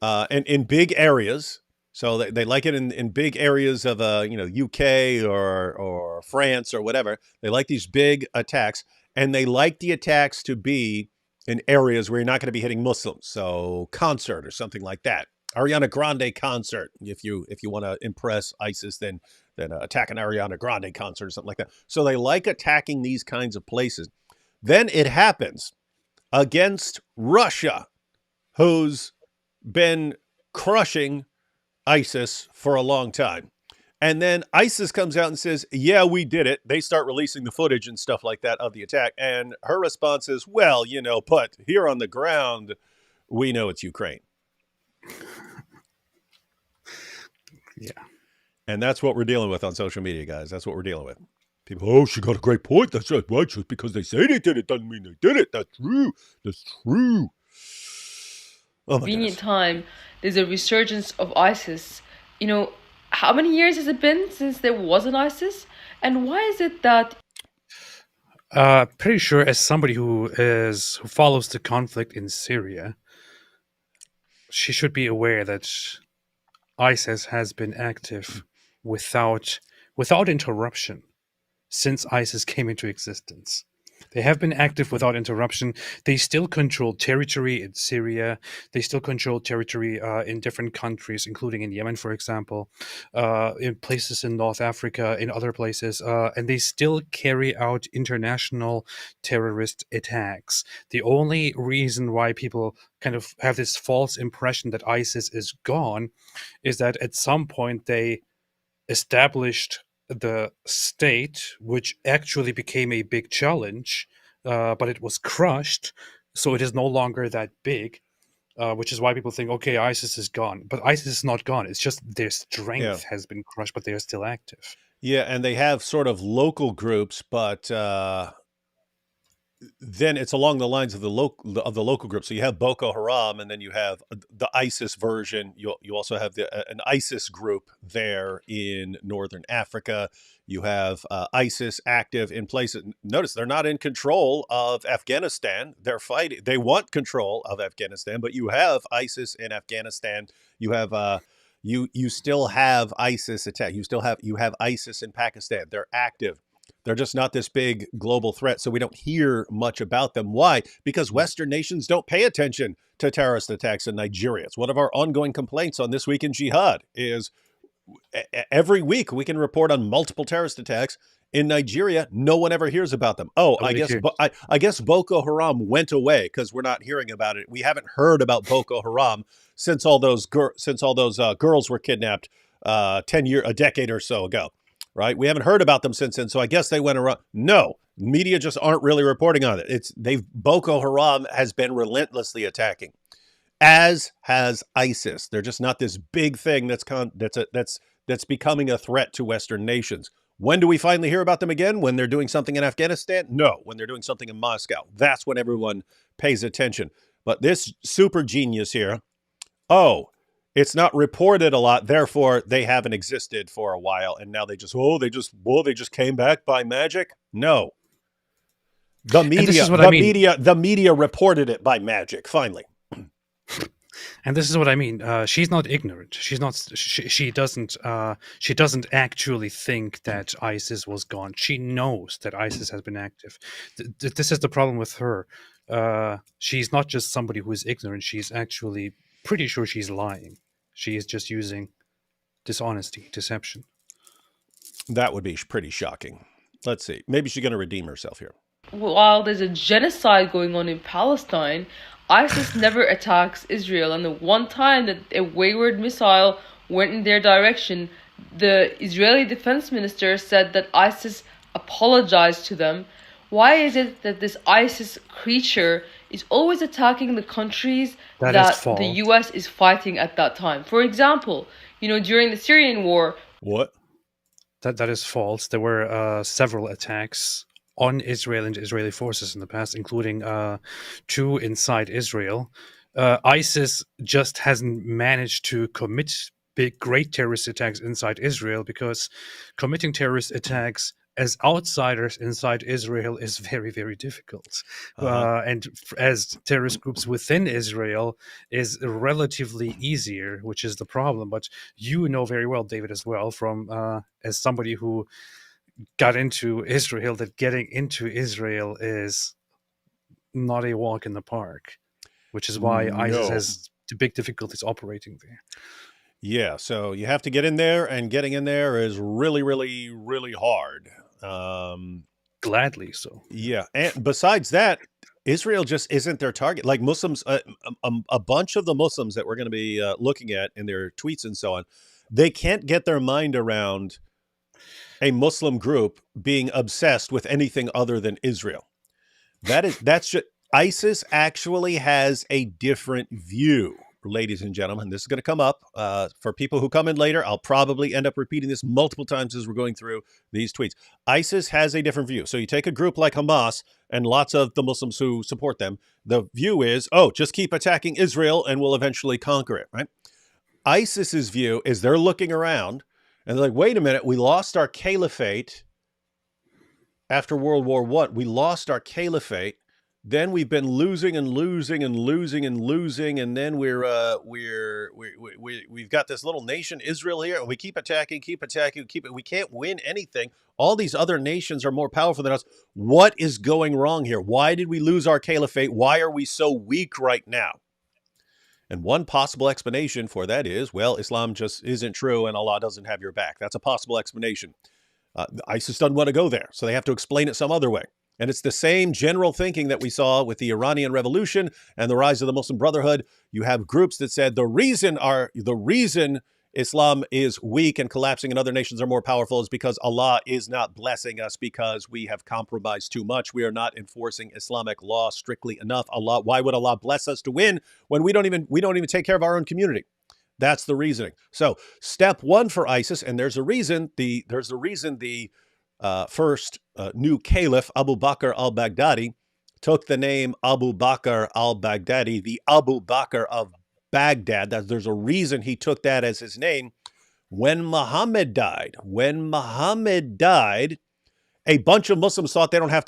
and in big areas. So they like it in big areas of UK or France or whatever. They like these big attacks, and they like the attacks to be in areas where you're not going to be hitting Muslims. So concert or something like that. Ariana Grande concert. If you want to impress ISIS, then attack an Ariana Grande concert or something like that. So they like attacking these kinds of places. Then it happens against Russia, who's been crushing ISIS for a long time. And then ISIS comes out and says, yeah, we did it. They start releasing the footage and stuff like that of the attack. And her response is, well, but here on the ground, we know it's Ukraine. Yeah. And that's what we're dealing with on social media, guys. That's what we're dealing with. People, oh, she got a great point. That's right. Just because they say they did it doesn't mean they did it. That's true. That's true. Oh, my Convenient goodness. time, there's a resurgence of ISIS. How many years has it been since there was an ISIS? And why is it that Pretty sure, as somebody who follows the conflict in Syria, she should be aware that ISIS has been active without interruption since ISIS came into existence. They have been active without interruption. They still control territory in Syria. They still control territory in different countries, including in Yemen, for example, in places in North Africa, in other places. And they still carry out international terrorist attacks. The only reason why people kind of have this false impression that ISIS is gone is that at some point they established the state, which actually became a big challenge, but it was crushed, so it is no longer that big, which is why people think, okay, ISIS is gone. But ISIS is not gone. It's just their strength has been crushed, but they are still active. Yeah, and they have sort of local groups, but then it's along the lines of the local group. So you have Boko Haram, and then you have the ISIS version. You also have an ISIS group there in northern Africa. You have ISIS active in places. Notice they're not in control of Afghanistan. They're fighting. They want control of Afghanistan, but you have ISIS in Afghanistan. You have you still have ISIS attack. You have ISIS in Pakistan. They're active. They're just not this big global threat, so we don't hear much about them. Why? Because Western nations don't pay attention to terrorist attacks in Nigeria. It's one of our ongoing complaints on This Week in Jihad is every week we can report on multiple terrorist attacks in Nigeria. No one ever hears about them. Oh, I guess Boko Haram went away because we're not hearing about it. We haven't heard about Boko Haram since all those girls were kidnapped a decade or so ago. Right? We haven't heard about them since then, so I guess they went around. No, media just aren't really reporting on it. Boko Haram has been relentlessly attacking, as has ISIS. They're just not this big thing that's becoming a threat to Western nations. When do we finally hear about them again? When they're doing something in Afghanistan? No, when they're doing something in Moscow. That's when everyone pays attention. But this super genius here, it's not reported a lot, therefore they haven't existed for a while, and now they just came back by magic. No, the media reported it by magic. Finally, and this is what I mean. She's not ignorant. She's not. She doesn't. She doesn't actually think that ISIS was gone. She knows that ISIS has been active. This is the problem with her. She's not just somebody who is ignorant. She's actually pretty sure she's lying. She is just using dishonesty, deception. That would be pretty shocking. Let's see. Maybe she's going to redeem herself here. While there's a genocide going on in Palestine, ISIS never attacks Israel. And the one time that a wayward missile went in their direction, the Israeli defense minister said that ISIS apologized to them. Why is it that this ISIS creature is always attacking the countries that the US is fighting at that time? For example, during the Syrian war. What? That is false. There were several attacks on Israel and Israeli forces in the past, including 2 inside Israel. ISIS just hasn't managed to commit great terrorist attacks inside Israel, because committing terrorist attacks as outsiders inside Israel is very, very difficult. And as terrorist groups within Israel is relatively easier, which is the problem. But you know very well, David, as well, from as somebody who got into Israel, that getting into Israel is not a walk in the park, which is why ISIS has the big difficulties operating there. Yeah, so you have to get in there, and getting in there is really, really, really hard. Um, Gladly so. yeah, and besides that, Israel just isn't their target. Like Muslims, a bunch of the Muslims that we're going to be looking at in their tweets and so on, they can't get their mind around a Muslim group being obsessed with anything other than Israel. That's just ISIS actually has a different view, ladies and gentlemen. This is going to come up for people who come in later. I'll probably end up repeating this multiple times as we're going through these tweets. ISIS has a different view. So you take a group like Hamas and lots of the Muslims who support them. The view is, oh, just keep attacking Israel and we'll eventually conquer it, right? ISIS's view is they're looking around and they're like, wait a minute, we lost our caliphate after World War I. We lost our caliphate. Then we've been losing and losing and losing and losing, and then we've got this little nation Israel here, and we keep attacking, we can't win anything. All these other nations are more powerful than us. What is going wrong here? Why did we lose our caliphate? Why are we so weak right now? And one possible explanation for that is, well, Islam just isn't true and Allah doesn't have your back. That's a possible explanation. ISIS doesn't want to go there, so they have to explain it some other way. And it's the same general thinking that we saw with the Iranian Revolution and the rise of the Muslim Brotherhood. You have groups that said the reason Islam is weak and collapsing and other nations are more powerful is because Allah is not blessing us because we have compromised too much. We are not enforcing Islamic law strictly enough. Why would Allah bless us to win when we don't even take care of our own community? That's the reasoning. So step one for ISIS, and there's a reason the first new caliph, Abu Bakr al-Baghdadi, took the name Abu Bakr al-Baghdadi, the Abu Bakr of Baghdad. There's a reason he took that as his name. When Muhammad died, a bunch of Muslims thought they don't have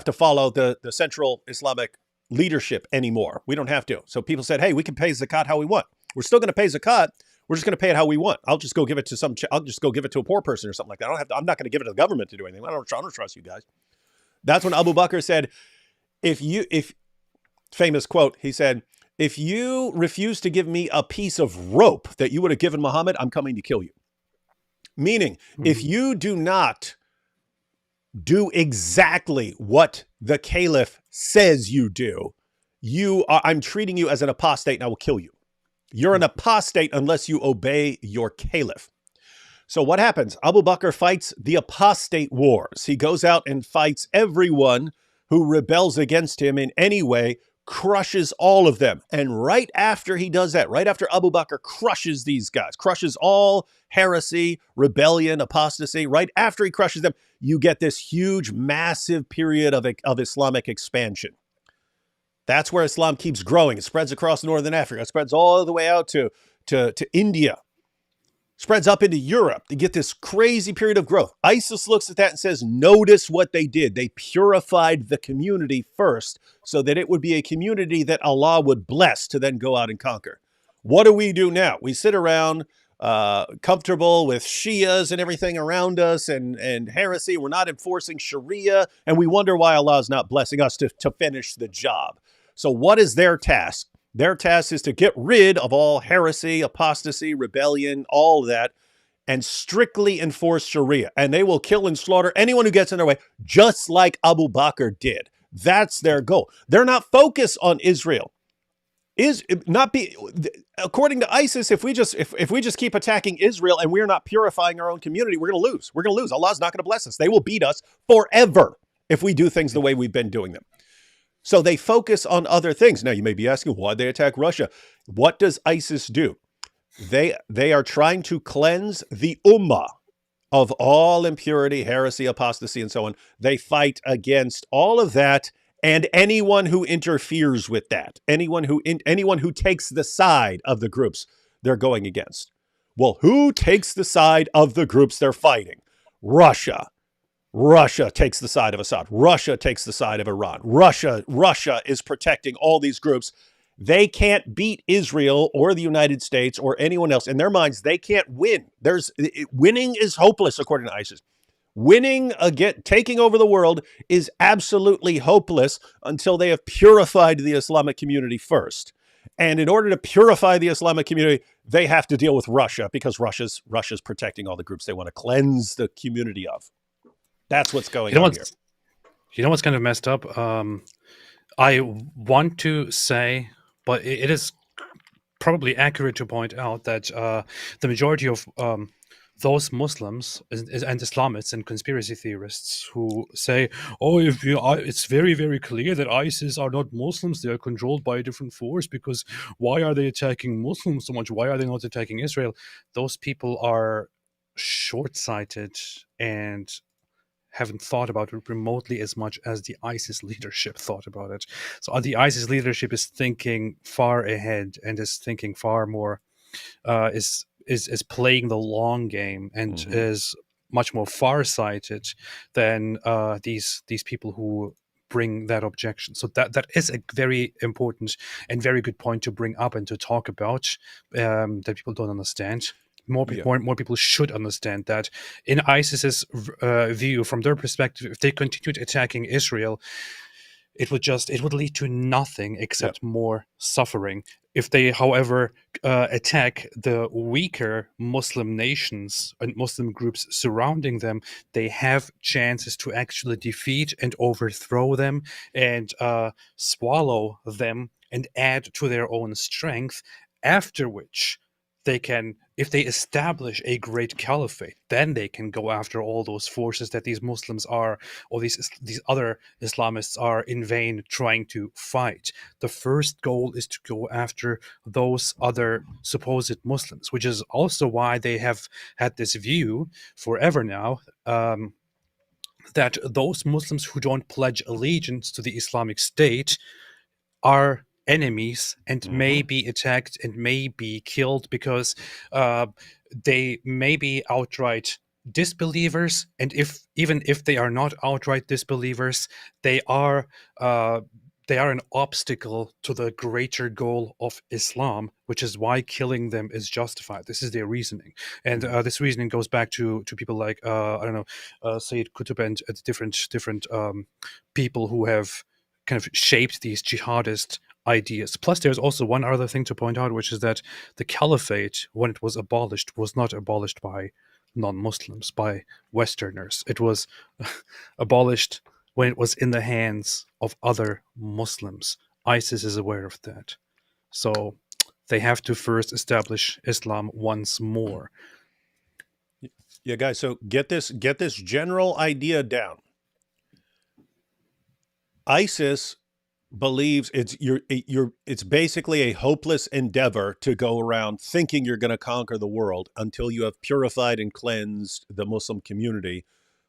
to follow the central Islamic leadership anymore. We don't have to. So people said, hey, we can pay zakat how we want. We're still going to pay zakat. We're just going to pay it how we want. I'll just go give it to a poor person or something like that. I'm not going to give it to the government to do anything. I don't trust you guys. That's when Abu Bakr said, famous quote, he said, if you refuse to give me a piece of rope that you would have given Muhammad, I'm coming to kill you. Meaning, if you do not do exactly what the caliph says you do, I'm treating you as an apostate and I will kill you. You're an apostate unless you obey your caliph. So what happens? Abu Bakr fights the apostate wars. He goes out and fights everyone who rebels against him in any way, crushes all of them. And right after he does that, right after Abu Bakr crushes these guys, crushes all heresy, rebellion, apostasy, right after he crushes them, you get this huge, massive period of Islamic expansion. That's where Islam keeps growing. It spreads across northern Africa. It spreads all the way out to India. Spreads up into Europe. They get this crazy period of growth. ISIS looks at that and says, notice what they did. They purified the community first so that it would be a community that Allah would bless to then go out and conquer. What do we do now? We sit around comfortable with Shias and everything around us and heresy. We're not enforcing Sharia, and we wonder why Allah is not blessing us to finish the job. So what is their task? Their task is to get rid of all heresy, apostasy, rebellion, all of that, and strictly enforce Sharia. And they will kill and slaughter anyone who gets in their way, just like Abu Bakr did. That's their goal. They're not focused on Israel. According to ISIS, if we just keep attacking Israel and we're not purifying our own community, we're going to lose. We're going to lose. Allah's not going to bless us. They will beat us forever if we do things the way we've been doing them. So they focus on other things. Now, you may be asking, why they attack Russia? What does ISIS do? They are trying to cleanse the ummah of all impurity, heresy, apostasy, and so on. They fight against all of that and anyone who interferes with that, anyone who takes the side of the groups they're going against. Well, who takes the side of the groups they're fighting? Russia. Russia takes the side of Assad. Russia takes the side of Iran. Russia is protecting all these groups. They can't beat Israel or the United States or anyone else. In their minds, they can't win. Winning is hopeless, according to ISIS. Winning again, taking over the world is absolutely hopeless until they have purified the Islamic community first. And in order to purify the Islamic community, they have to deal with Russia because Russia's protecting all the groups they want to cleanse the community of. That's what's You going know on here. what's you know what's kind of messed up? I want to say, but it is probably accurate to point out that the majority of those Muslims and Islamists and conspiracy theorists who say, "Oh, it's very, very clear that ISIS are not Muslims; they are controlled by a different force. Because why are they attacking Muslims so much? Why are they not attacking Israel?" Those people are short-sighted and haven't thought about it remotely as much as the ISIS leadership thought about it. So the ISIS leadership is thinking far ahead and is thinking far more, is playing the long game and Mhm. is much more far-sighted than these people who bring that objection. So that is a very important and very good point to bring up and to talk about, that people don't understand. Yeah. More people should understand that in ISIS's view, from their perspective, if they continued attacking Israel, it would lead to nothing except more suffering. If they, however, attack the weaker Muslim nations and Muslim groups surrounding them, they have chances to actually defeat and overthrow them and swallow them and add to their own strength. After which, they can, if they establish a great caliphate, then they can go after all those forces that these Muslims are, or these other Islamists are in vain trying to fight. The first goal is to go after those other supposed Muslims, which is also why they have had this view forever now, that those Muslims who don't pledge allegiance to the Islamic State are enemies and may be attacked and may be killed because they may be outright disbelievers, and even if they are not outright disbelievers, they are an obstacle to the greater goal of Islam, which is why killing them is justified. This is their reasoning, and this reasoning goes back to people like I don't know, Sayyid Qutb and different people who have kind of shaped these jihadist ideas. Plus, there's also one other thing to point out, which is that the caliphate, when it was abolished, was not abolished by non-Muslims, by Westerners. It was abolished when it was in the hands of other Muslims. ISIS is aware of that. So they have to first establish Islam once more. Yeah, guys, so get this general idea down. ISIS believes it's basically a hopeless endeavor to go around thinking you're going to conquer the world until you have purified and cleansed the Muslim community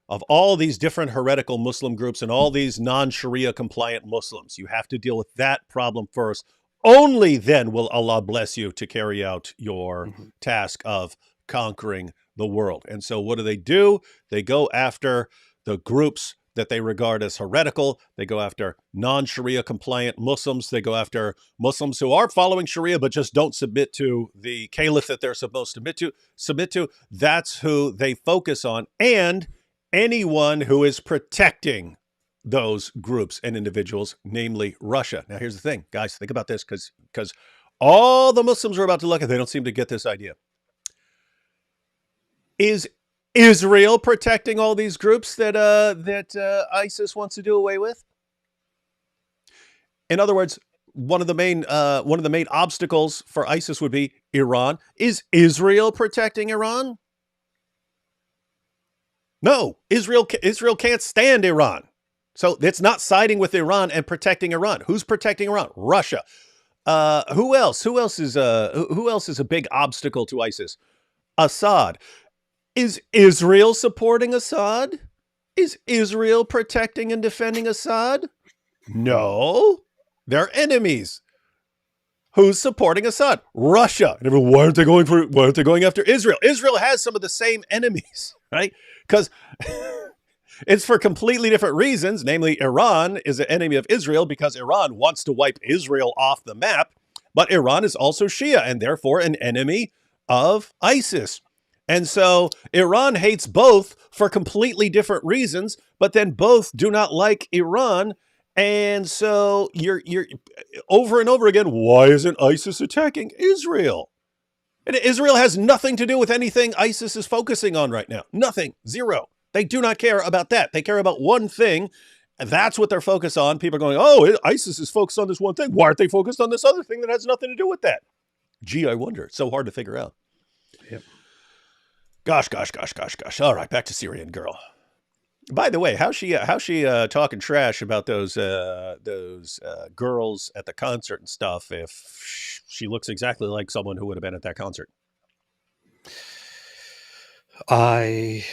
of all these different heretical Muslim groups and all these non-Sharia compliant Muslims. You have to deal with that problem first. Only then will Allah bless you to carry out your task of conquering the world. And so what do? They go after the groups that they regard as heretical. They go after non-Sharia compliant Muslims. They go after Muslims who are following Sharia but just don't submit to the caliph that they're supposed to submit to. That's who they focus on. And anyone who is protecting those groups and individuals, namely Russia. Now, here's the thing, guys, think about this, because all the Muslims are about to look at, they don't seem to get this idea. Is Israel protecting all these groups that ISIS wants to do away with? In other words, one of the main obstacles for ISIS would be Iran. Is Israel protecting Iran? No, Israel can't stand Iran. So it's not siding with Iran and protecting Iran. Who's protecting Iran? Russia. Who else? Who else is a big obstacle to ISIS? Assad. Is Israel supporting Assad? Is Israel protecting and defending Assad? No, they're enemies. Who's supporting Assad? Russia. And everyone, why aren't they going after Israel? Israel has some of the same enemies, right? Because it's for completely different reasons. Namely, Iran is an enemy of Israel because Iran wants to wipe Israel off the map. But Iran is also Shia and therefore an enemy of ISIS. And so Iran hates both for completely different reasons, but then both do not like Iran. And so you're over and over again, why isn't ISIS attacking Israel? And Israel has nothing to do with anything ISIS is focusing on right now. Nothing. Zero. They do not care about that. They care about one thing, and that's what they're focused on. People are going, oh, ISIS is focused on this one thing. Why aren't they focused on this other thing that has nothing to do with that? Gee, I wonder. It's so hard to figure out. Yep. Gosh. All right, back to Syrian girl. By the way, how's she talking trash about those girls at the concert and stuff? If she looks exactly like someone who would have been at that concert. I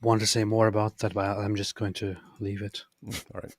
want to say more about that, but I'm just going to leave it. All right.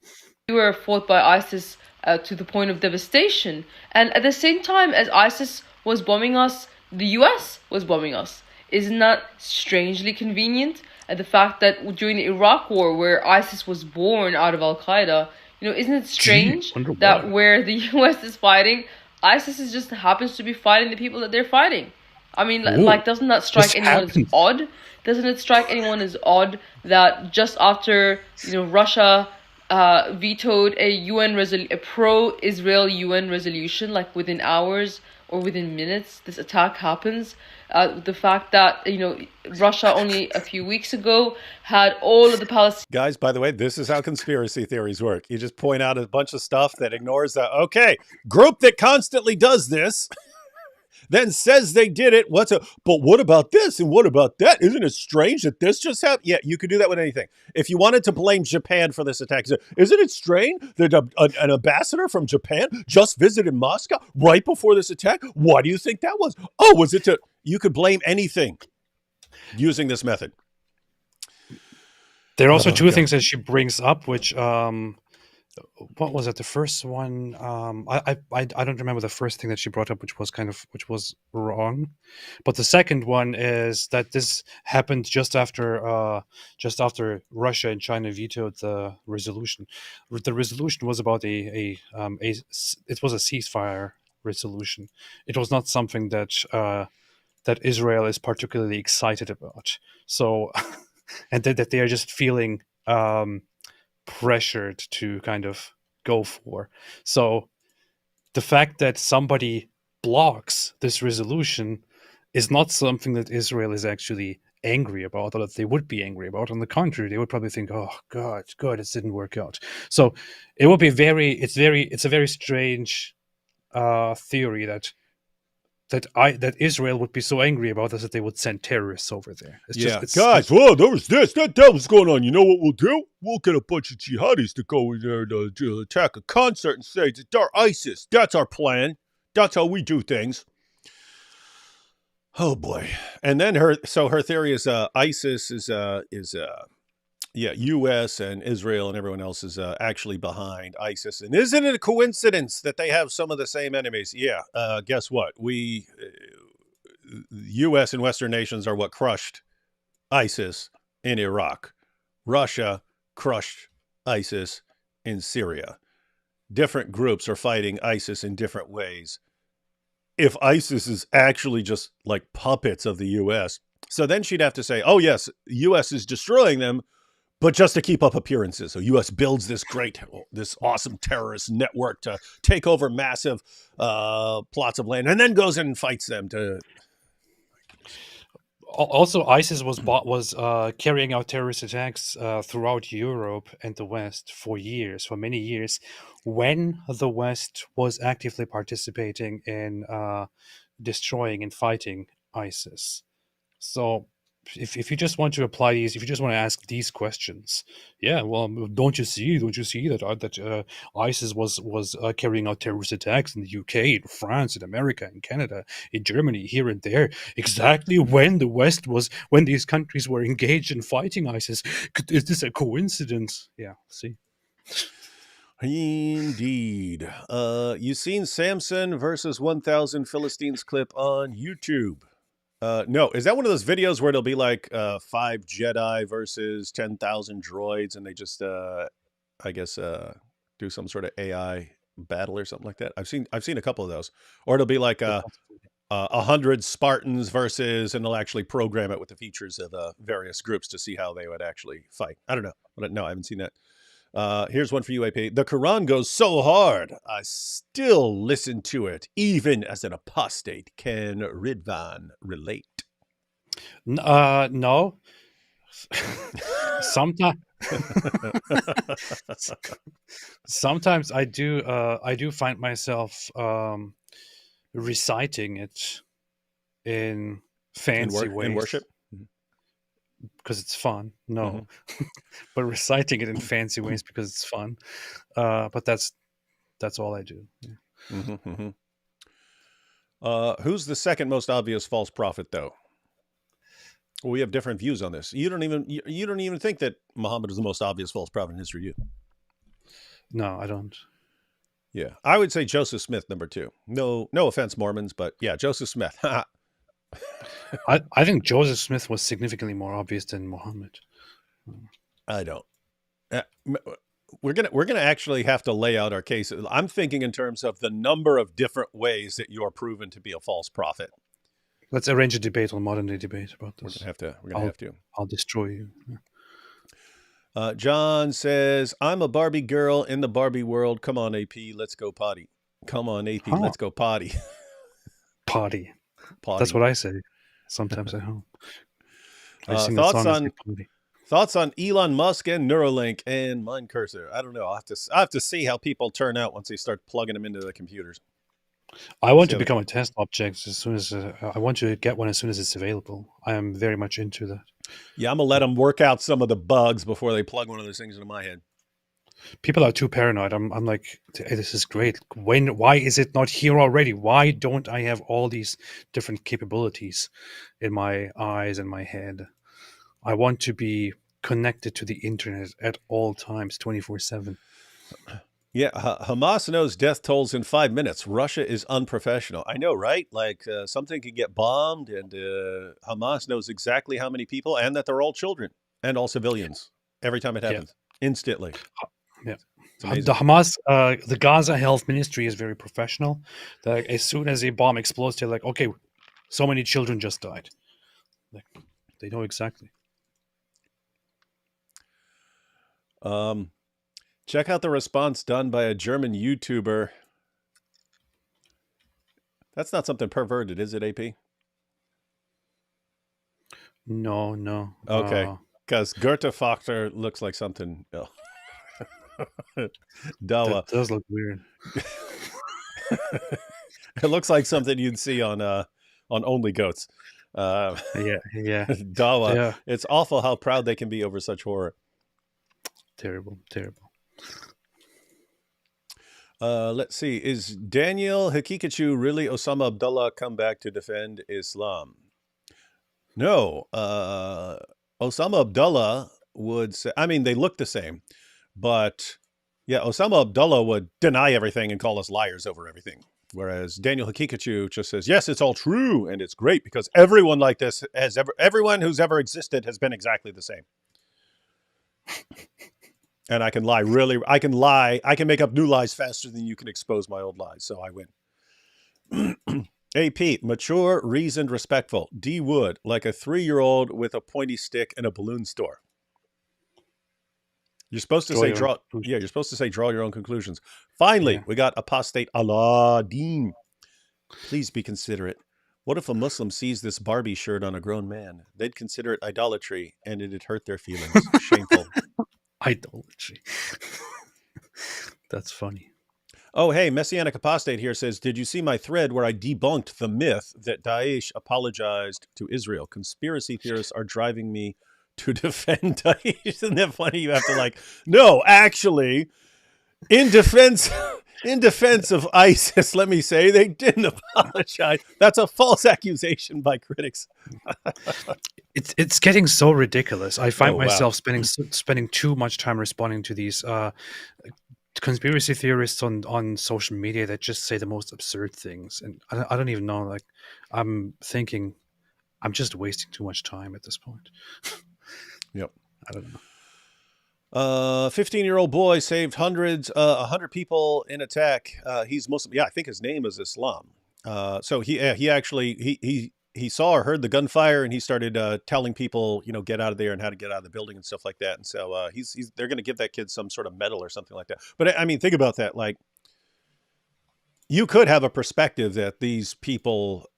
We were fought by ISIS to the point of devastation. And at the same time as ISIS was bombing us, the US was bombing us. Isn't that strangely convenient? And the fact that during the Iraq War, where ISIS was born out of Al-Qaeda, isn't it strange that where the US is fighting, ISIS just happens to be fighting the people that they're fighting? I mean, doesn't that strike anyone as odd? Doesn't it strike anyone as odd that just after, Russia vetoed a pro-Israel UN resolution, like within hours or within minutes, this attack happens? The fact that, Russia only a few weeks ago had all of the Palestinians. Guys, by the way, this is how conspiracy theories work. You just point out a bunch of stuff that ignores the, okay, group that constantly does this, then says they did it. But what about this? And what about that? Isn't it strange that this just happened? Yeah, you could do that with anything. If you wanted to blame Japan for this attack, isn't it strange that an ambassador from Japan just visited Moscow right before this attack? Why do you think that was? Oh, was it to... You could blame anything using this method. There are also two things that she brings up, which... what was it? The first one, I don't remember the first thing that she brought up, which was wrong. But the second one is that this happened just after Russia and China vetoed the resolution. The resolution was about it was a ceasefire resolution. It was not something that Israel is particularly excited about. So, and that they are just feeling pressured to kind of go for. So the fact that somebody blocks this resolution is not something that Israel is actually angry about, or that they would be angry about. On the contrary, they would probably think, oh God, it didn't work out. So it would be it's a very strange theory that Israel would be so angry about this that they would send terrorists over there. Guys, whoa, there was this. That was going on. You know what we'll do? We'll get a bunch of jihadis to go in there to attack a concert and say that they're ISIS. That's our plan. That's how we do things. Oh boy. And then her theory is ISIS is U.S. and Israel and everyone else is actually behind ISIS. And isn't it a coincidence that they have some of the same enemies? Yeah. Guess what? U.S. and Western nations are what crushed ISIS in Iraq. Russia crushed ISIS in Syria. Different groups are fighting ISIS in different ways. If ISIS is actually just like puppets of the U.S., so then she'd have to say, oh, yes, the U.S. is destroying them, but just to keep up appearances. So U.S. builds this awesome terrorist network to take over massive plots of land and then goes in and fights them to... Also, ISIS was carrying out terrorist attacks throughout Europe and the West for many years, when the West was actively participating in destroying and fighting ISIS. So if you just want to apply these, if you just want to ask these questions, yeah, well, don't you see that ISIS was carrying out terrorist attacks in the UK, in France, in America, in Canada, in Germany, here and there, exactly when these countries were engaged in fighting ISIS? Is this a coincidence? Yeah, see. Indeed. You've seen Samson versus 1,000 Philistines clip on YouTube. No, is that one of those videos where it'll be like 5 Jedi versus 10,000 droids, and they just, I guess, do some sort of AI battle or something like that? I've seen a couple of those. Or it'll be like 100 Spartans versus, and they'll actually program it with the features of various groups to see how they would actually fight. I don't know. No, I haven't seen that. Here's one for you, AP. The Quran goes so hard, I still listen to it, even as an apostate. Can Ridvan relate? No. Sometimes, sometimes I do. I do find myself reciting it in fancy in ways worship? because it's fun. Mhm. No, but reciting it in fancy ways because it's fun. But that's all I do. Yeah. Mhm, mhm. Who's the second most obvious false prophet, though? Well, we have different views on this. You don't even think that Muhammad is the most obvious false prophet in history, do you? No, I don't. Yeah, I would say Joseph Smith, number 2. No offense, Mormons, but yeah, Joseph Smith. I think Joseph Smith was significantly more obvious than Muhammad. I don't. We're gonna actually have to lay out our case. I'm thinking in terms of the number of different ways that you're proven to be a false prophet. Let's arrange a debate on modern day debate about We're this. gonna have to. I'll destroy you. Yeah. John says, "I'm a Barbie girl in the Barbie world. Come on, AP, let's go potty. Come on, AP, Huh. let's go potty." Potty. Potty. That's what I say sometimes at home. I sing the thoughts song and on say potty. thoughts on Elon Musk and Neuralink and Mind Cursor. I don't know. I have to see how people turn out once they start plugging them into the computers. I want to So- become a test object as soon as I want to get one as soon as it's available. I am very much into that. Yeah, I'm gonna let them work out some of the bugs before they plug one of those things into my head. People are too paranoid. I'm like, "Hey, this is great. Why is it not here already? Why don't I have all these different capabilities in my eyes and my head? I want to be connected to the internet at all times, 24/7. Yeah, Hamas knows death tolls in 5 minutes. Russia is unprofessional. I know, right? Like something could get bombed, and Hamas knows exactly how many people, and that they're all children and all civilians every time it Yeah. happens, instantly. Yeah. It's amazing. The Hamas, the Gaza Health Ministry is very professional. Like, as soon as a bomb explodes, they're like, okay, so many children just died. Like, they know exactly. Check out the response done by a German YouTuber. That's not something perverted, is it, AP? No. Okay. Because Goethe Factor looks like something else. Dawa. That does look weird. It looks like something you'd see on Only Goats. Yeah. Dawa. Yeah. It's awful how proud they can be over such horror. Terrible. Let's see. Is Daniel Hakikachu really Osama Abdullah come back to defend Islam? No. Osama Abdullah would say, I mean, they look the same, but yeah, Osama Abdullah would deny everything and call us liars over everything. Whereas Daniel Hakikachu just says, yes, it's all true. And it's great because everyone like this everyone who's ever existed has been exactly the same. And I can lie. I can make up new lies faster than you can expose my old lies. So I win. AP, mature, reasoned, respectful. D Wood, like a 3-year-old with a pointy stick in a balloon store. You're supposed to say draw. Yeah, you're supposed to say draw your own conclusions. Finally, we got apostate Aladdin. Please be considerate. What if a Muslim sees this Barbie shirt on a grown man? They'd consider it idolatry, and it'd hurt their feelings. Shameful. Idolatry. That's funny. Oh, hey, Messianic Apostate here says, did you see my thread where I debunked the myth that Daesh apologized to Israel? Conspiracy theorists are driving me to defend Daesh. Isn't that funny? You have to no, actually, in defense of ISIS, let me say, they didn't apologize. That's a false accusation by critics. It's getting so ridiculous. I find Oh, wow. myself spending too much time responding to these conspiracy theorists on social media that just say the most absurd things, and I don't even know. Like, I'm thinking, I'm just wasting too much time at this point. Yep. I don't know. 15-year-old boy saved 100 people in attack. He's Muslim. Yeah, I think his name is Islam. So he he saw or heard the gunfire, and he started telling people, get out of there and how to get out of the building and stuff like that. And so they're going to give that kid some sort of medal or something like that. But I mean, think about that. Like, you could have a perspective that these people.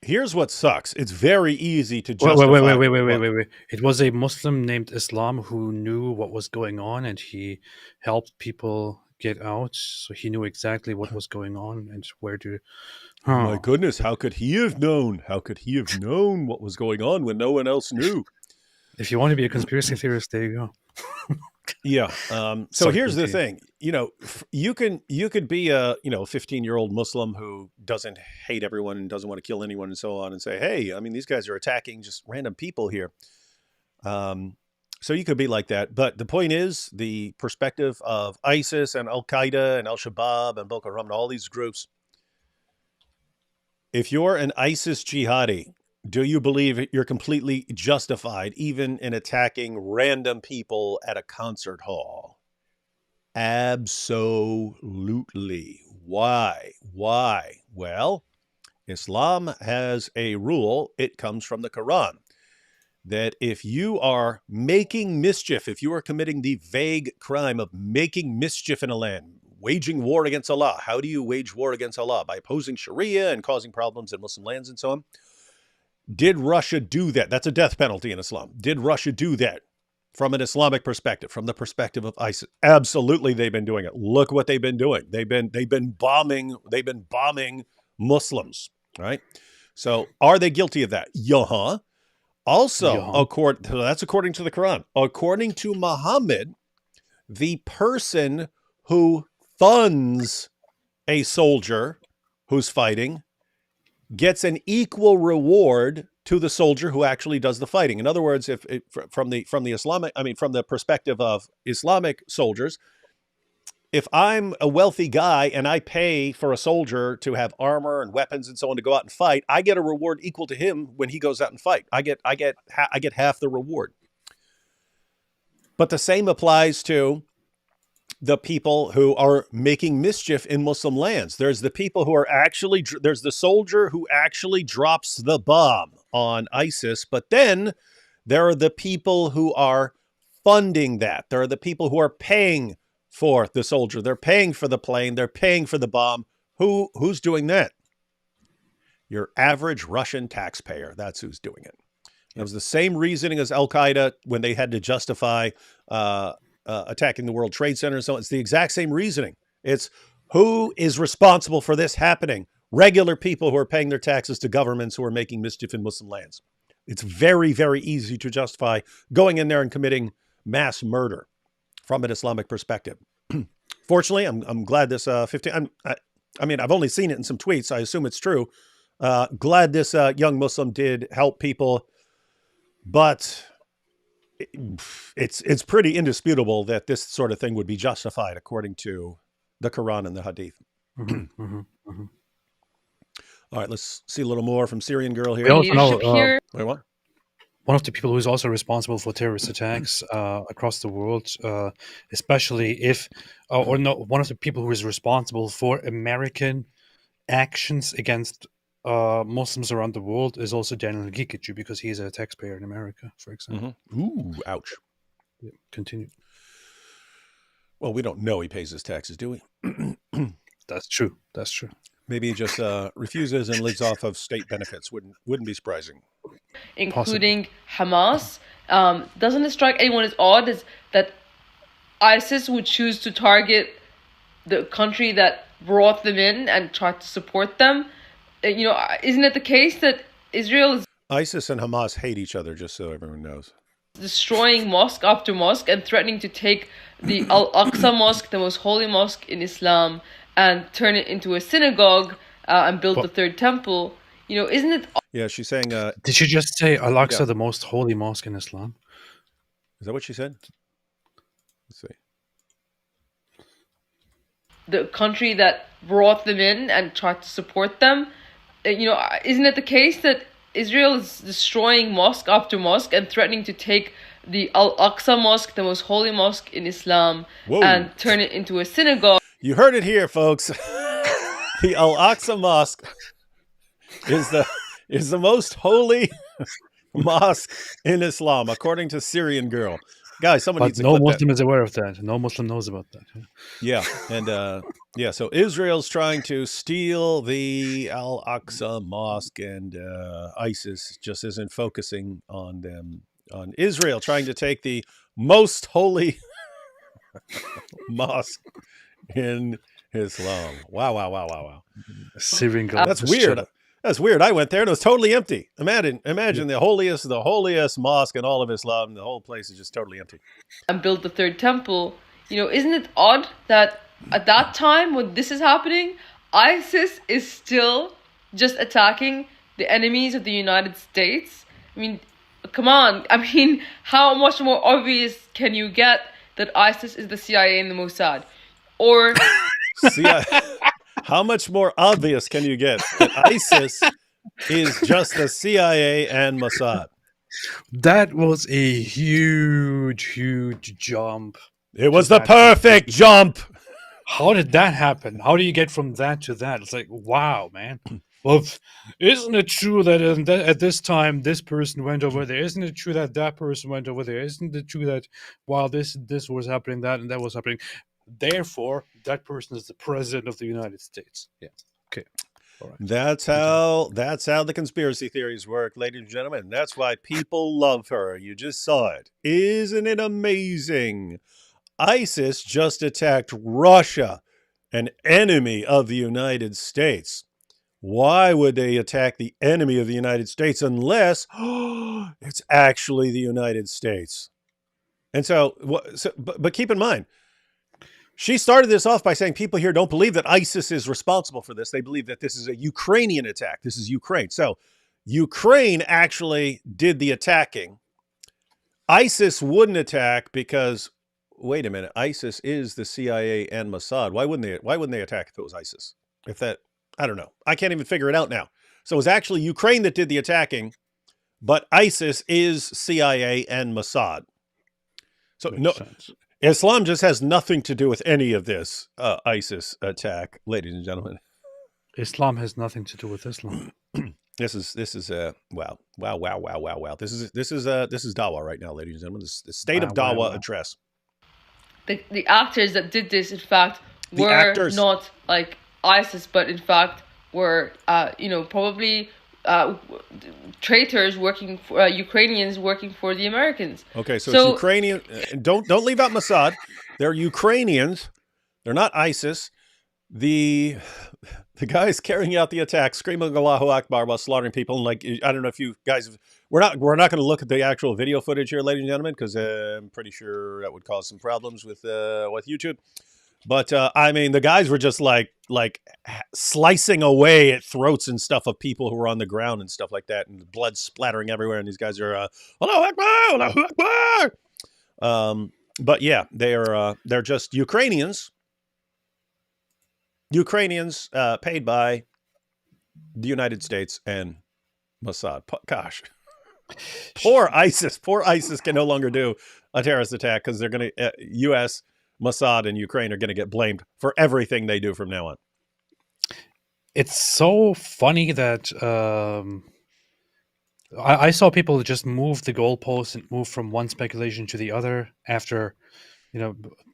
Here's what sucks. It's very easy to justify. Wait. It was a Muslim named Islam who knew what was going on, and he helped people get out. So he knew exactly what was going on and where to. My goodness, how could he have known? How could he have known what was going on when no one else knew? If you want to be a conspiracy theorist, there you go. Yeah. So here's the thing. You could be a 15-year-old Muslim who doesn't hate everyone and doesn't want to kill anyone and so on, and say, hey, I mean, these guys are attacking just random people here. So you could be like that. But the point is, the perspective of ISIS and Al-Qaeda and Al-Shabaab and Boko Haram and all these groups, if you're an ISIS jihadi, do you believe you're completely justified even in attacking random people at a concert hall? Absolutely. Why? Well, Islam has a rule. It comes from the Quran, that if you are making mischief, if you are committing the vague crime of making mischief in a land, waging war against Allah. How do you wage war against Allah? By opposing Sharia and causing problems in Muslim lands and so on. Did Russia do that? That's a death penalty in Islam. Did Russia do that from an Islamic perspective, from the perspective of ISIS? Absolutely, they've been doing it. Look what they've been doing. They've been bombing Muslims, right? So are they guilty of that? Also, that's according to the Quran. According to Muhammad, the person who funds a soldier who's fighting gets an equal reward to the soldier who actually does the fighting. In other words, from the perspective of Islamic soldiers, if I'm a wealthy guy and I pay for a soldier to have armor and weapons and so on to go out and fight, I get a reward equal to him when he goes out and fight. I get half the reward. But the same applies to the people who are making mischief in Muslim lands. There's the people who are there's the soldier who actually drops the bomb on ISIS, but then there are the people who are funding that. There are the people who are paying for the soldier. They're paying for the plane. They're paying for the bomb. Who's doing that? Your average Russian taxpayer. That's who's doing it. It was the same reasoning as Al-Qaeda when they had to justify attacking the World Trade Center. So it's the exact same reasoning. It's who is responsible for this happening? Regular people who are paying their taxes to governments who are making mischief in Muslim lands. It's very, very easy to justify going in there and committing mass murder from an Islamic perspective. Fortunately, I'm glad this 15. I mean, I've only seen it in some tweets. I assume it's true. Glad this young Muslim did help people, but it's pretty indisputable that this sort of thing would be justified according to the Quran and the Hadith. All right, let's see a little more from Syrian Girl here. We also know, Wait, what? One of the people who is also responsible for terrorist attacks across the world, especially if, one of the people who is responsible for American actions against Muslims around the world is also Daniel Gikic, because he is a taxpayer in America, for example. Ooh, ouch. Yeah, continue. Well, we don't know he pays his taxes, do we? That's true. Maybe he just refuses and lives off of state benefits. Wouldn't be surprising. Including Hamas. Doesn't it strike anyone as odd is that ISIS would choose to target the country that brought them in and try to support them? Isn't it the case that Israel is ISIS and Hamas hate each other, just so everyone knows. Destroying mosque after mosque and threatening to take the Al-Aqsa Mosque, the most holy mosque in Islam, and turn it into a synagogue and build the third temple? Isn't it? Yeah, she's saying. Did you just say Al-Aqsa, the most holy mosque in Islam? Is that what she said? Let's see. The country that brought them in and tried to support them. Isn't it the case that Israel is destroying mosque after mosque and threatening to take the Al-Aqsa Mosque, the most holy mosque in Islam, and turn it into a synagogue? You heard it here, folks. The Al-Aqsa Mosque is the most holy mosque in Islam, according to Syrian Girl. Guys, someone But needs to no clip that. Muslim is aware of that. No Muslim knows about that. Yeah, and yeah, so Israel's trying to steal the Al Aqsa Mosque, and ISIS just isn't focusing on them. On Israel trying to take the most holy mosque in Islam. Wow, wow, wow, wow, wow. Syrian girl. That's Just weird. shut up. That's weird. I went there and it was totally empty. Imagine the holiest mosque in all of Islam. The whole place is just totally empty. And build the third temple. Isn't it odd that at that time when this is happening, ISIS is still just attacking the enemies of the United States? I mean, come on. I mean, how much more obvious can you get that ISIS is the CIA and the Mossad? Or See, how much more obvious can you get that ISIS is just the CIA and Mossad? That was a huge jump. It was the perfect jump. How did that happen? How do you get from that to that? It's like, wow, man. Well, isn't it true that at this time this person went over there? Isn't it true that that person went over there? Isn't it true that while this was happening, that and that was happening? Therefore, that person is the president of the United States. Yeah. Okay. All right. That's how the conspiracy theories work, ladies and gentlemen. That's why people love her. You just saw it. Isn't it amazing? ISIS just attacked Russia, an enemy of the United States. Why would they attack the enemy of the United States unless it's actually the United States? And but keep in mind, she started this off by saying people here don't believe that ISIS is responsible for this. They believe that this is a Ukrainian attack. This is Ukraine. So Ukraine actually did the attacking. ISIS wouldn't attack because, wait a minute, ISIS is the CIA and Mossad. Why wouldn't they attack if it was ISIS? I don't know. I can't even figure it out now. So it was actually Ukraine that did the attacking, but ISIS is CIA and Mossad. So Makes sense. Islam just has nothing to do with any of this ISIS attack, ladies and gentlemen. Islam has nothing to do with Islam. This is wow. This is Dawa right now, ladies and gentlemen. This is the state of Dawa address. The actors that did this, in fact, were not like ISIS, but in fact were probably traitors working for Ukrainians working for the Americans. Okay, so it's Ukrainian. Don't leave out Mossad. They're Ukrainians. They're not ISIS. The guys carrying out the attack, screaming Allahu Akbar while slaughtering people, and like, I don't know if you guys, we're not going to look at the actual video footage here, ladies and gentlemen, because I'm pretty sure that would cause some problems with YouTube. But I mean, the guys were just like slicing away at throats and stuff of people who were on the ground and stuff like that, and blood splattering everywhere. And these guys are Allahu Akbar, Allahu Akbar. But yeah, they're just Ukrainians paid by the United States and Mossad. Gosh, poor ISIS can no longer do a terrorist attack because they're going to U.S. Mossad and Ukraine are going to get blamed for everything they do from now on. It's so funny that I saw people just move the goalposts and move from one speculation to the other after,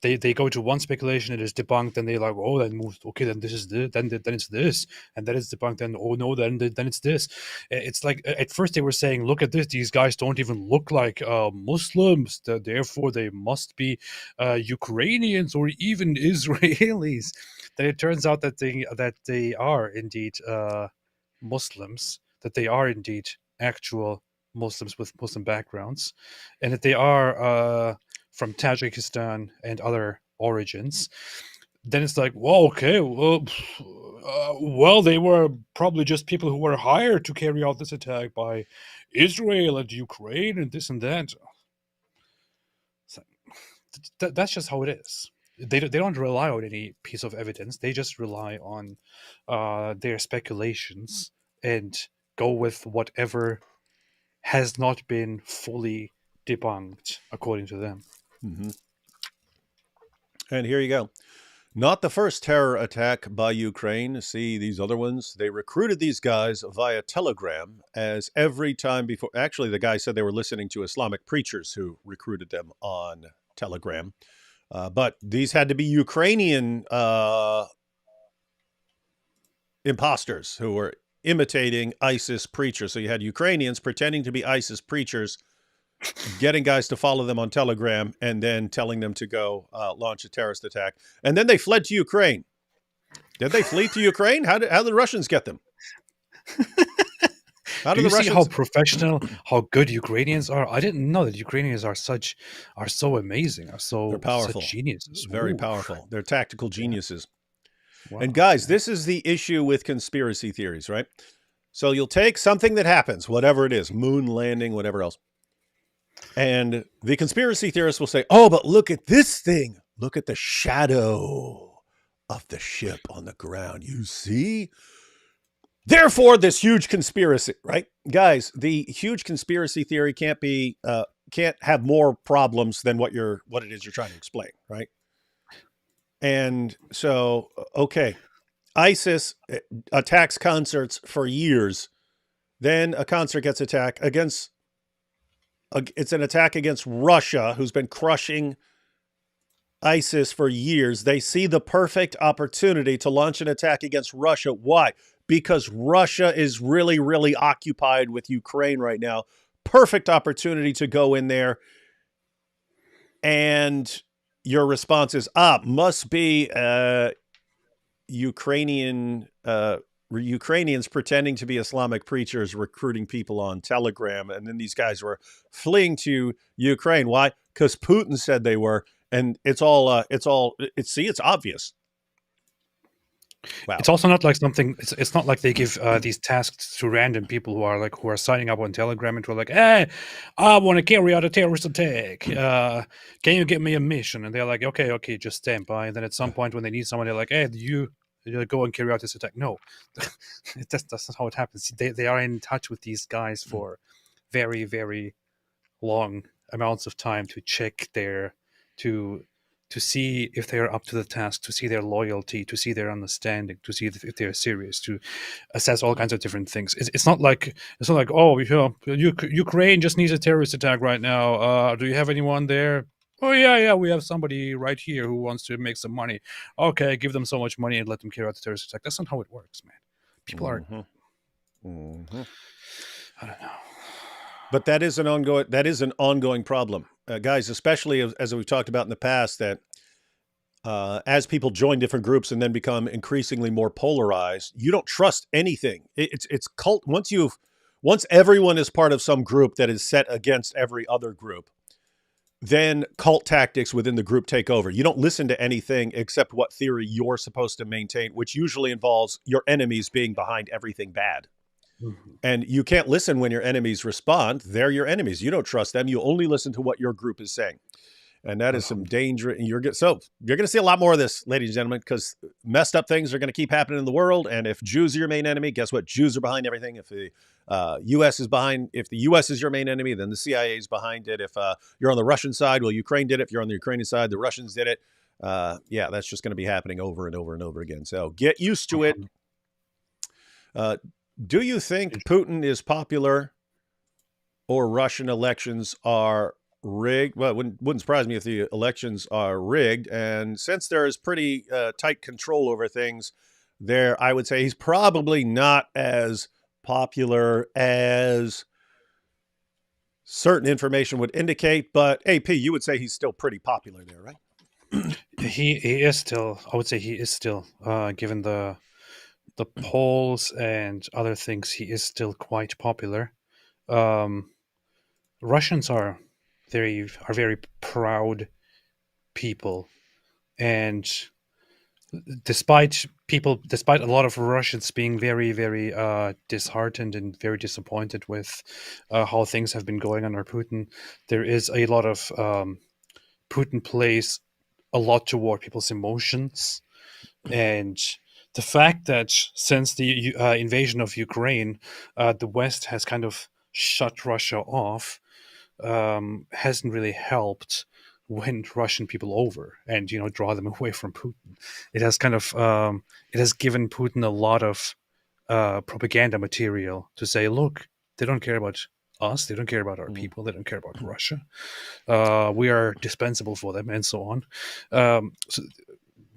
they go to one speculation, it is debunked, and they're like, oh, then moved. Okay, then this is this, then it's this, and then it's debunked. Then oh no, then it's this. It's like at first they were saying, look at this, these guys don't even look like Muslims, therefore they must be Ukrainians or even Israelis. Then it turns out that they are indeed Muslims, that they are indeed actual Muslims with Muslim backgrounds, and that they are from Tajikistan and other origins. Then it's like, well, okay, well, they were probably just people who were hired to carry out this attack by Israel and Ukraine and this and that. So, that's just how it is. They don't rely on any piece of evidence. They just rely on their speculations and go with whatever has not been fully debunked according to them. Mm-hmm. And here you go. Not the first terror attack by Ukraine. See these other ones? They recruited these guys via Telegram, as every time before. Actually, the guy said they were listening to Islamic preachers who recruited them on Telegram. But these had to be Ukrainian imposters who were imitating ISIS preachers. So you had Ukrainians pretending to be ISIS preachers, getting guys to follow them on Telegram, and then telling them to go launch a terrorist attack. And then they fled to Ukraine. Did they flee to Ukraine? How did the Russians get them? How Do did you the see how Russians? professional, how good Ukrainians are? I didn't know that Ukrainians are so amazing, are They're so powerful, such geniuses. very Ooh, powerful. They're tactical yeah. geniuses. Wow. And guys, Yeah. this is the issue with conspiracy theories, right? So you'll take something that happens, whatever it is, moon landing, whatever else. And the conspiracy theorists will say, oh, but look at this thing. Look at the shadow of the ship on the ground. You see? Therefore, this huge conspiracy, right? Guys, the huge conspiracy theory can't have more problems than what it is you're trying to explain, right? And so, okay, ISIS attacks concerts for years. Then a concert gets attacked against. It's an attack against Russia, who's been crushing ISIS for years. They see the perfect opportunity to launch an attack against Russia. Why? Because Russia is really, really occupied with Ukraine right now. Perfect opportunity to go in there. And your response is, must be Ukrainians pretending to be Islamic preachers recruiting people on Telegram. And then these guys were fleeing to Ukraine. Why? Because Putin said they were. And it's obvious. Wow. It's also not like something. It's not like they give these tasks to random people who are signing up on Telegram and who are like, "Hey, I want to carry out a terrorist attack. Can you give me a mission?" And they're like, "Okay, just stand by." And then at some point, when they need someone, they're like, "Hey, you go and carry out this attack." No, that's not how it happens. They are in touch with these guys for very, very long amounts of time to check to see if they're up to the task, to see their loyalty, to see their understanding, to see if they're serious, to assess all kinds of different things. It's not like oh, Ukraine just needs a terrorist attack right now. Do you have anyone there? Oh yeah, we have somebody right here who wants to make some money. Okay, give them so much money and let them carry out the terrorist attack. That's not how it works, man. People are. Mm-hmm. I don't know. But that is an ongoing problem, guys. Especially as we've talked about in the past, that as people join different groups and then become increasingly more polarized, you don't trust anything. It's cult. Once everyone is part of some group that is set against every other group, then cult tactics within the group take over. You don't listen to anything except what theory you're supposed to maintain, which usually involves your enemies being behind everything bad. Mhm. And you can't listen when your enemies respond. They're your enemies. You don't trust them. You only listen to what your group is saying. And that is some danger. And you're going to see a lot more of this, ladies and gentlemen, because messed up things are going to keep happening in the world. And if Jews are your main enemy, guess what? Jews are behind everything. If the U.S. is your main enemy, then the CIA is behind it. If you're on the Russian side, well, Ukraine did it. If you're on the Ukrainian side, the Russians did it. That's just going to be happening over and over and over again. So get used to it. Do you think Putin is popular or Russian elections are rigged? Well, it wouldn't surprise me if the elections are rigged. And since there is pretty tight control over things there, I would say he's probably not as popular as certain information would indicate. But AP, you would say he's still pretty popular there, right? He is still. I would say he is still. Given the polls and other things, he is still quite popular. Russians are very proud people, and despite a lot of Russians being very, very disheartened and very disappointed with how things have been going under Putin, there is a lot of Putin plays a lot toward people's emotions. And the fact that since the invasion of Ukraine, the West has kind of shut Russia off, hasn't really helped win Russian people over and draw them away from Putin. It has kind of it has given Putin a lot of propaganda material to say, look, they don't care about us, they don't care about our people, they don't care about Russia. We are dispensable for them, and so on. So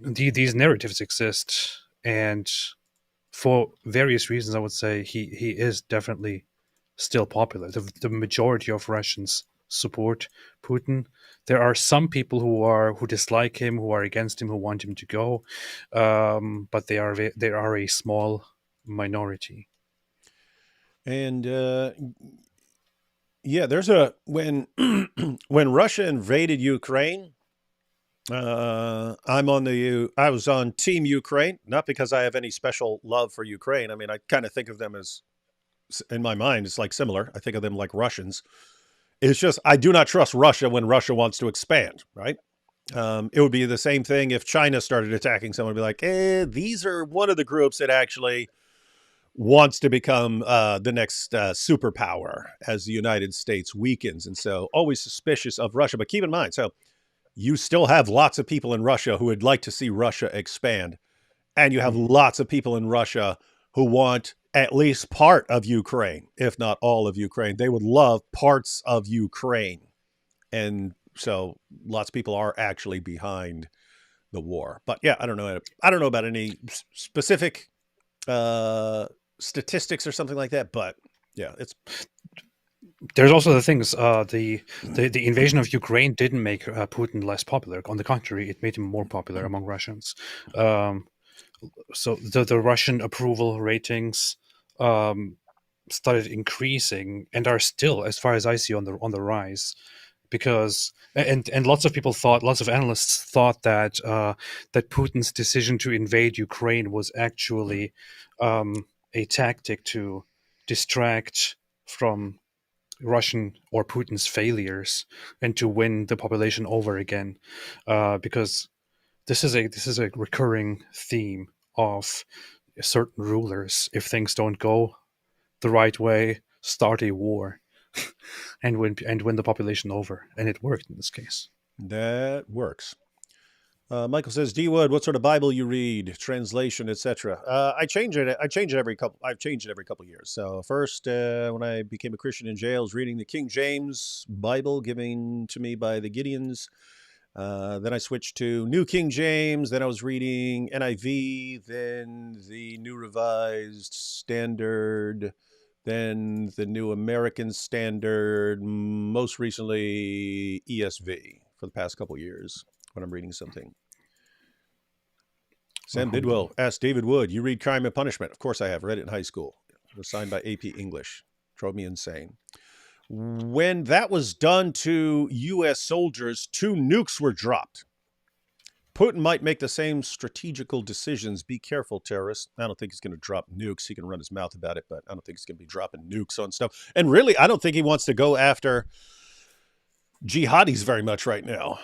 these narratives exist, and for various reasons, I would say he is definitely still popular. The majority of Russians support Putin. There are some people who dislike him, who are against him, who want him to go, but they are a small minority. And yeah, there's when when Russia invaded Ukraine, I was on Team Ukraine, not because I have any special love for Ukraine. I mean, I kind of think of them as, in my mind, it's like similar. I think of them like Russians. It's just I do not trust Russia when Russia wants to expand, right? It would be the same thing if China started attacking someone. Be like, these are one of the groups that actually wants to become the next superpower as the United States weakens. And so always suspicious of Russia. But keep in mind, so you still have lots of people in Russia who would like to see Russia expand. And you have lots of people in Russia who want at least part of Ukraine, if not all of Ukraine. They would love parts of Ukraine. And so lots of people are actually behind the war. But yeah, I don't know about any specific statistics or something like that. But yeah, there's also the things. The invasion of Ukraine didn't make Putin less popular. On the contrary, it made him more popular among Russians. So the Russian approval ratings started increasing and are still, as far as I see, on the rise. Because and lots of analysts thought that that Putin's decision to invade Ukraine was actually a tactic to distract from Russian or Putin's failures and to win the population over again, because this is a recurring theme of certain rulers. If things don't go the right way, start a war and win the population over, and it worked in this case. That works. Michael says, D Wood, what sort of Bible you read, translation, etc. I've changed it every couple of years. So first, when I became a Christian in jail, I was reading the King James Bible given to me by the Gideons. Then I switched to New King James. Then I was reading NIV, then the New Revised Standard, then the New American Standard, most recently ESV for the past couple of years when I'm reading something. Sam Bidwell asked David Wood, you read Crime and Punishment? Of course I have. Read it in high school. It was signed by AP English. Drove me insane. When that was done to U.S. soldiers, 2 nukes were dropped. Putin might make the same strategical decisions. Be careful, terrorists. I don't think he's going to drop nukes. He can run his mouth about it, but I don't think he's going to be dropping nukes on stuff. And really, I don't think he wants to go after jihadis very much right now.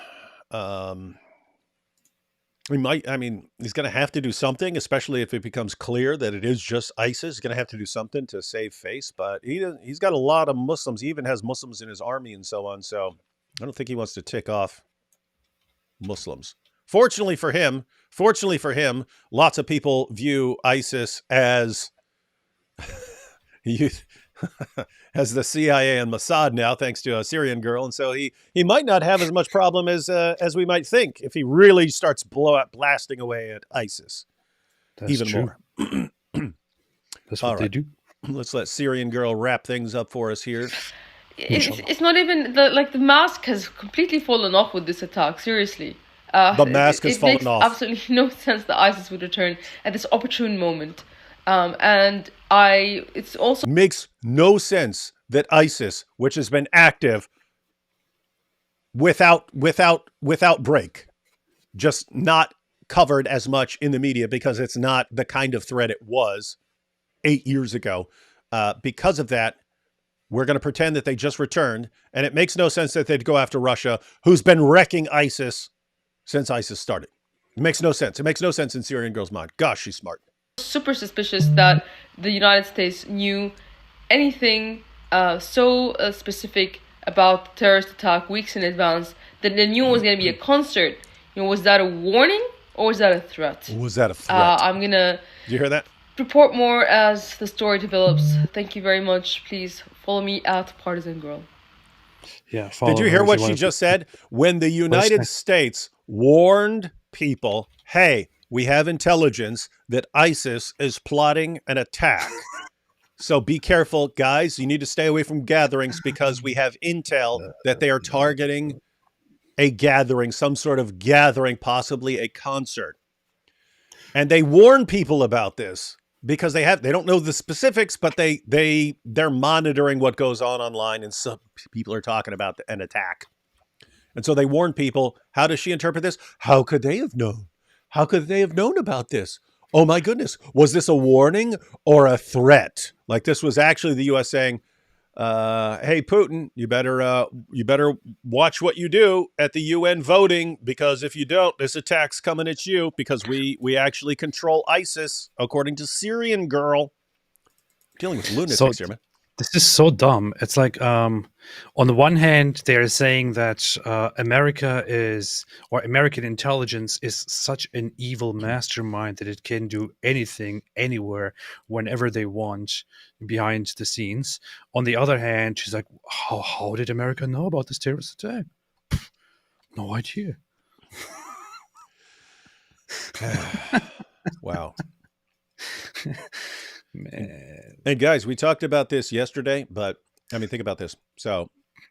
He's going to have to do something, especially if it becomes clear that it is just ISIS. He's going to have to do something to save face, but he's got a lot of Muslims. He even has Muslims in his army and so on. So I don't think he wants to tick off Muslims. Fortunately for him, lots of people view ISIS as as the CIA and Mossad now, thanks to a Syrian girl, and so he might not have as much problem as we might think if he really starts blasting away at ISIS. That's even true. more. That's what they do. Let's let Syrian girl wrap things up for us here. It's not even the mask has completely fallen off with this attack. Seriously. The mask has fallen off. It makes absolutely no sense that ISIS would return at this opportune moment. It's also makes no sense that ISIS, which has been active without break, just not covered as much in the media because it's not the kind of threat it was 8 years ago. Because of that, we're going to pretend that they just returned, and it makes no sense that they'd go after Russia, who's been wrecking ISIS since ISIS started. It makes no sense. It makes no sense in Syrian girl's mind. Gosh, she's smart. Super suspicious that the United States knew anything so specific about the terrorist attack weeks in advance Then they knew it was going to be a concert. Was that a warning or was that a threat? Was that a threat? I'm going to Did you hear that? report more as the story develops. Thank you very much. Please follow me at Partisan Girl. Yeah. Did you hear what she just said? When the United States warned people, hey, we have intelligence that ISIS is plotting an attack. So be careful, guys. You need to stay away from gatherings because we have intel that they are targeting a gathering, some sort of gathering, possibly a concert. And they warn people about this because they don't know the specifics, but they're monitoring what goes on online, and some people are talking about an attack. And so they warn people. How does she interpret this? How could they have known? How could they have known about this? Oh my goodness. Was this a warning or a threat? Like this was actually the U.S. saying, hey, Putin, you better watch what you do at the UN voting, because if you don't, this attack's coming at you, because we actually control ISIS, according to Syrian Girl. Dealing with lunatics here, man. This is so dumb. It's like, on the one hand, they're saying that American intelligence is such an evil mastermind that it can do anything, anywhere, whenever they want, behind the scenes. On the other hand, she's like, how did America know about this terrorist attack? No idea. Wow. Man. And guys, we talked about this yesterday, but I mean, think about this. So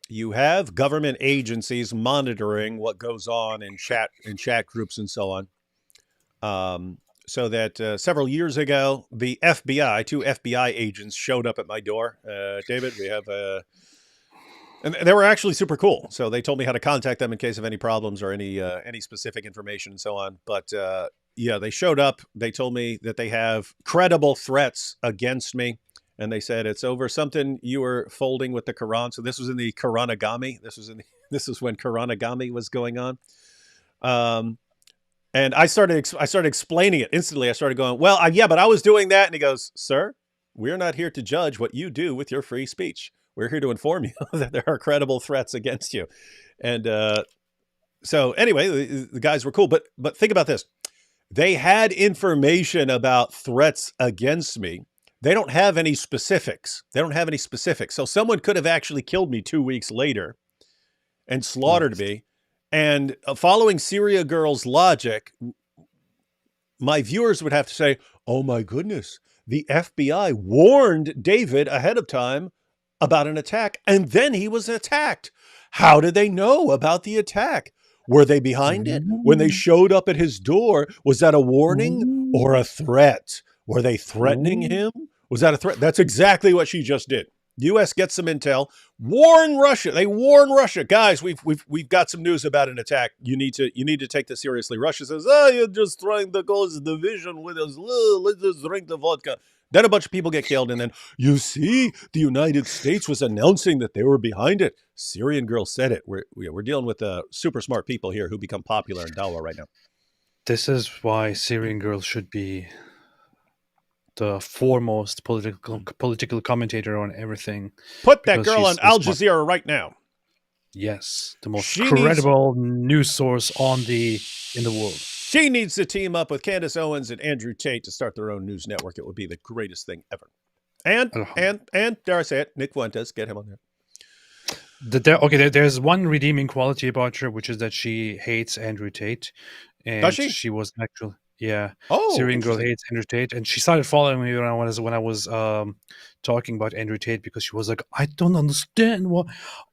you have government agencies monitoring what goes on in chat groups and so on. So that several years ago, the FBI, 2 FBI agents showed up at my door. David, we have and they were actually super cool. So they told me how to contact them in case of any problems or any specific information and so on. But yeah, they showed up. They told me that they have credible threats against me. And they said it's over something you were folding with the Quran. So this was in the Quranagami. This is when Quranagami was going on. And I started explaining it instantly. I started going, well, yeah, but I was doing that. And he goes, sir, we're not here to judge what you do with your free speech. We're here to inform you that there are credible threats against you. And so anyway, the guys were cool. But think about this. They had information about threats against me. They don't have any specifics. So someone could have actually killed me 2 weeks later and slaughtered me. And following Syria Girl's logic, my viewers would have to say, oh my goodness, the FBI warned David ahead of time about an attack, and then he was attacked. How did they know about the attack? Were they behind it? When they showed up at his door, was that a warning or a threat? Were they threatening him? Was that a threat? That's exactly what she just did. U.S. gets some intel, warn Russia. They warn Russia, guys. We've got some news about an attack. You need to take this seriously. Russia says, oh, you're just trying to cause division with us. Let's just drink the vodka. Then a bunch of people get killed, and then you see the United States was announcing that they were behind it. Syrian Girl said it. We're dealing with super smart people here who become popular in Dawa right now. This is why Syrian Girl should be the foremost political commentator on everything. Put that girl on Al Jazeera right now. Yes, the most credible news source in the world. She needs to team up with Candace Owens and Andrew Tate to start their own news network. It would be the greatest thing ever. And dare I say it, Nick Fuentes, get him on there. There's one redeeming quality about her, which is that she hates Andrew Tate. And does she? She was actually, yeah. Oh, Syrian Girl hates Andrew Tate, and she started following me when I was talking about Andrew Tate, because she was like, I don't understand why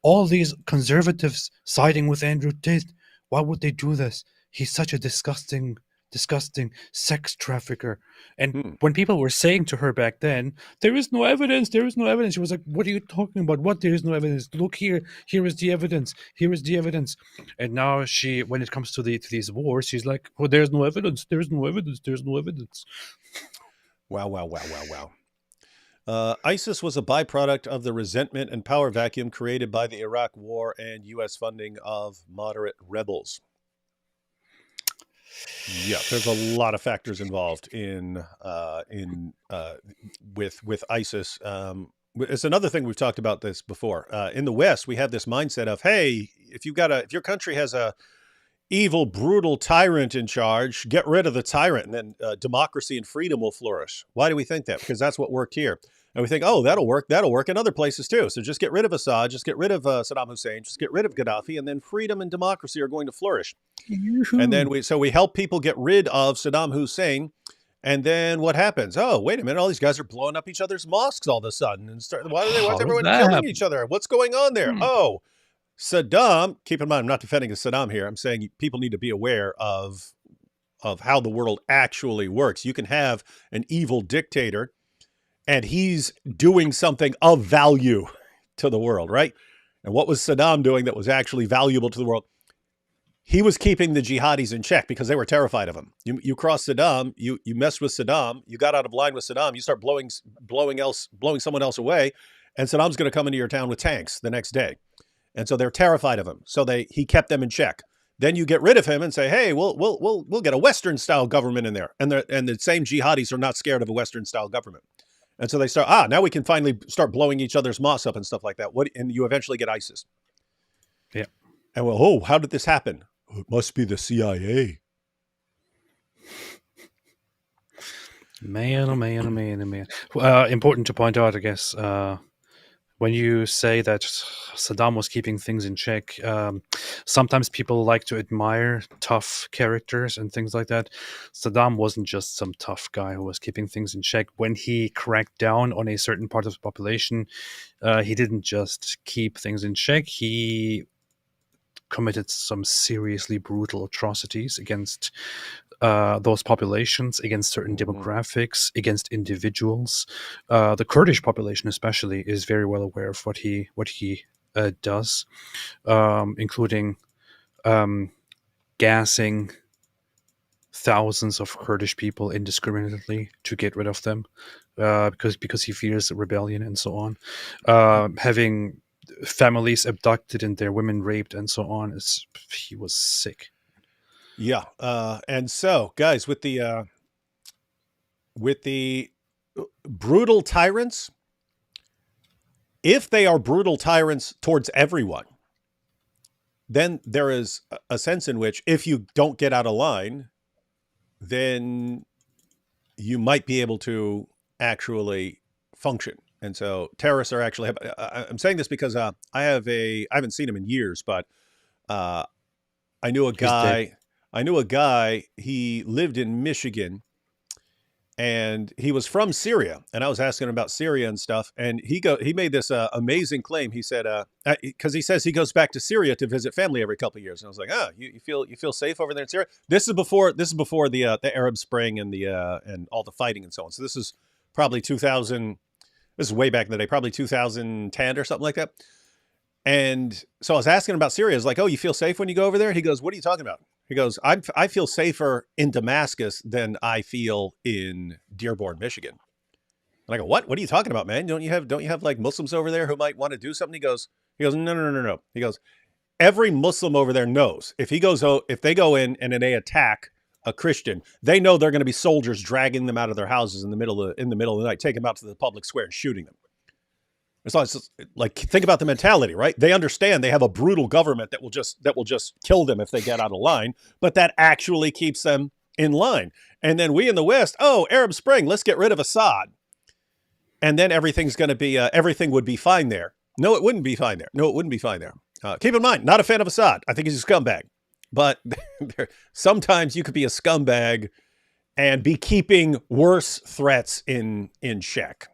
all these conservatives siding with Andrew Tate. Why would they do this? He's such a disgusting sex trafficker. And when people were saying to her back then, there is no evidence, she was like, what are you talking about? What? There is no evidence. Look here is the evidence. And now when it comes to these wars, she's like, well, there's no evidence. Wow. ISIS was a byproduct of the resentment and power vacuum created by the Iraq War and U.S. funding of moderate rebels. Yeah, there's a lot of factors involved with ISIS. it's another thing we've talked about this before. In the West, we have this mindset of, hey, if your country has a evil, brutal tyrant in charge, get rid of the tyrant, and then democracy and freedom will flourish. Why do we think that? Because that's what worked here. And we think, oh, that'll work. That'll work in other places too. So just get rid of Assad, just get rid of Saddam Hussein, just get rid of Gaddafi, and then freedom and democracy are going to flourish. And then we help people get rid of Saddam Hussein. And then what happens? Oh, wait a minute! All these guys are blowing up each other's mosques all of a sudden, and why's How did everyone that killing happen? each other? What's going on there? Hmm. Oh, Saddam. Keep in mind, I'm not defending Saddam here. I'm saying people need to be aware of how the world actually works. You can have an evil dictator, and he's doing something of value to the world, right? And what was Saddam doing that was actually valuable to the world? He was keeping the jihadis in check because they were terrified of him. You cross Saddam, you mess with Saddam, you got out of line with Saddam, you start blowing someone else away, and Saddam's going to come into your town with tanks the next day. And so they're terrified of him. So he kept them in check. Then you get rid of him and say, hey, we'll get a Western style government in there, and the same jihadis are not scared of a Western style government. And so they start, now we can finally start blowing each other's mosques up and stuff like that. And you eventually get ISIS. Yeah. And well, how did this happen? It must be the CIA. Man, oh man, oh man, oh man. Important to point out, I guess, when you say that Saddam was keeping things in check, sometimes people like to admire tough characters and things like that. Saddam wasn't just some tough guy who was keeping things in check. When he cracked down on a certain part of the population, he didn't just keep things in check. He committed some seriously brutal atrocities against those populations, against certain demographics, against individuals. The Kurdish population, especially, is very well aware of what he does, including gassing thousands of Kurdish people indiscriminately to get rid of them, because he fears rebellion and so on. Having families abducted and their women raped and so on. He was sick. Yeah. And so, guys, with the brutal tyrants, if they are brutal tyrants towards everyone, then there is a sense in which if you don't get out of line, then you might be able to actually function. And so terrorists are actually, I'm saying this because I haven't seen him in years, but I knew a guy, he lived in Michigan, and he was from Syria. And I was asking him about Syria and stuff. And he made this amazing claim. He said, because he says he goes back to Syria to visit family every couple of years. And I was like, you feel safe over there in Syria? This is before the Arab Spring and and all the fighting and so on. So this is probably 2000. This is way back in the day, probably 2010 or something like that. And so I was asking him about Syria. I was like, oh, you feel safe when you go over there? He goes, what are you talking about? He goes, I feel safer in Damascus than I feel in Dearborn, Michigan. And I go, what? What are you talking about, man? Don't you have like Muslims over there who might want to do something? He goes, no. He goes, every Muslim over there knows if they go in and then they attack a Christian, they know they're going to be soldiers dragging them out of their houses in the middle of the night, taking them out to the public square and shooting them. It's like, think about the mentality, right? They understand they have a brutal government that will just kill them if they get out of line, but that actually keeps them in line. And then we in the West, Arab Spring, let's get rid of Assad. And then everything would be fine there. No, it wouldn't be fine there. Keep in mind, not a fan of Assad. I think he's a scumbag. But sometimes you could be a scumbag and be keeping worse threats in check.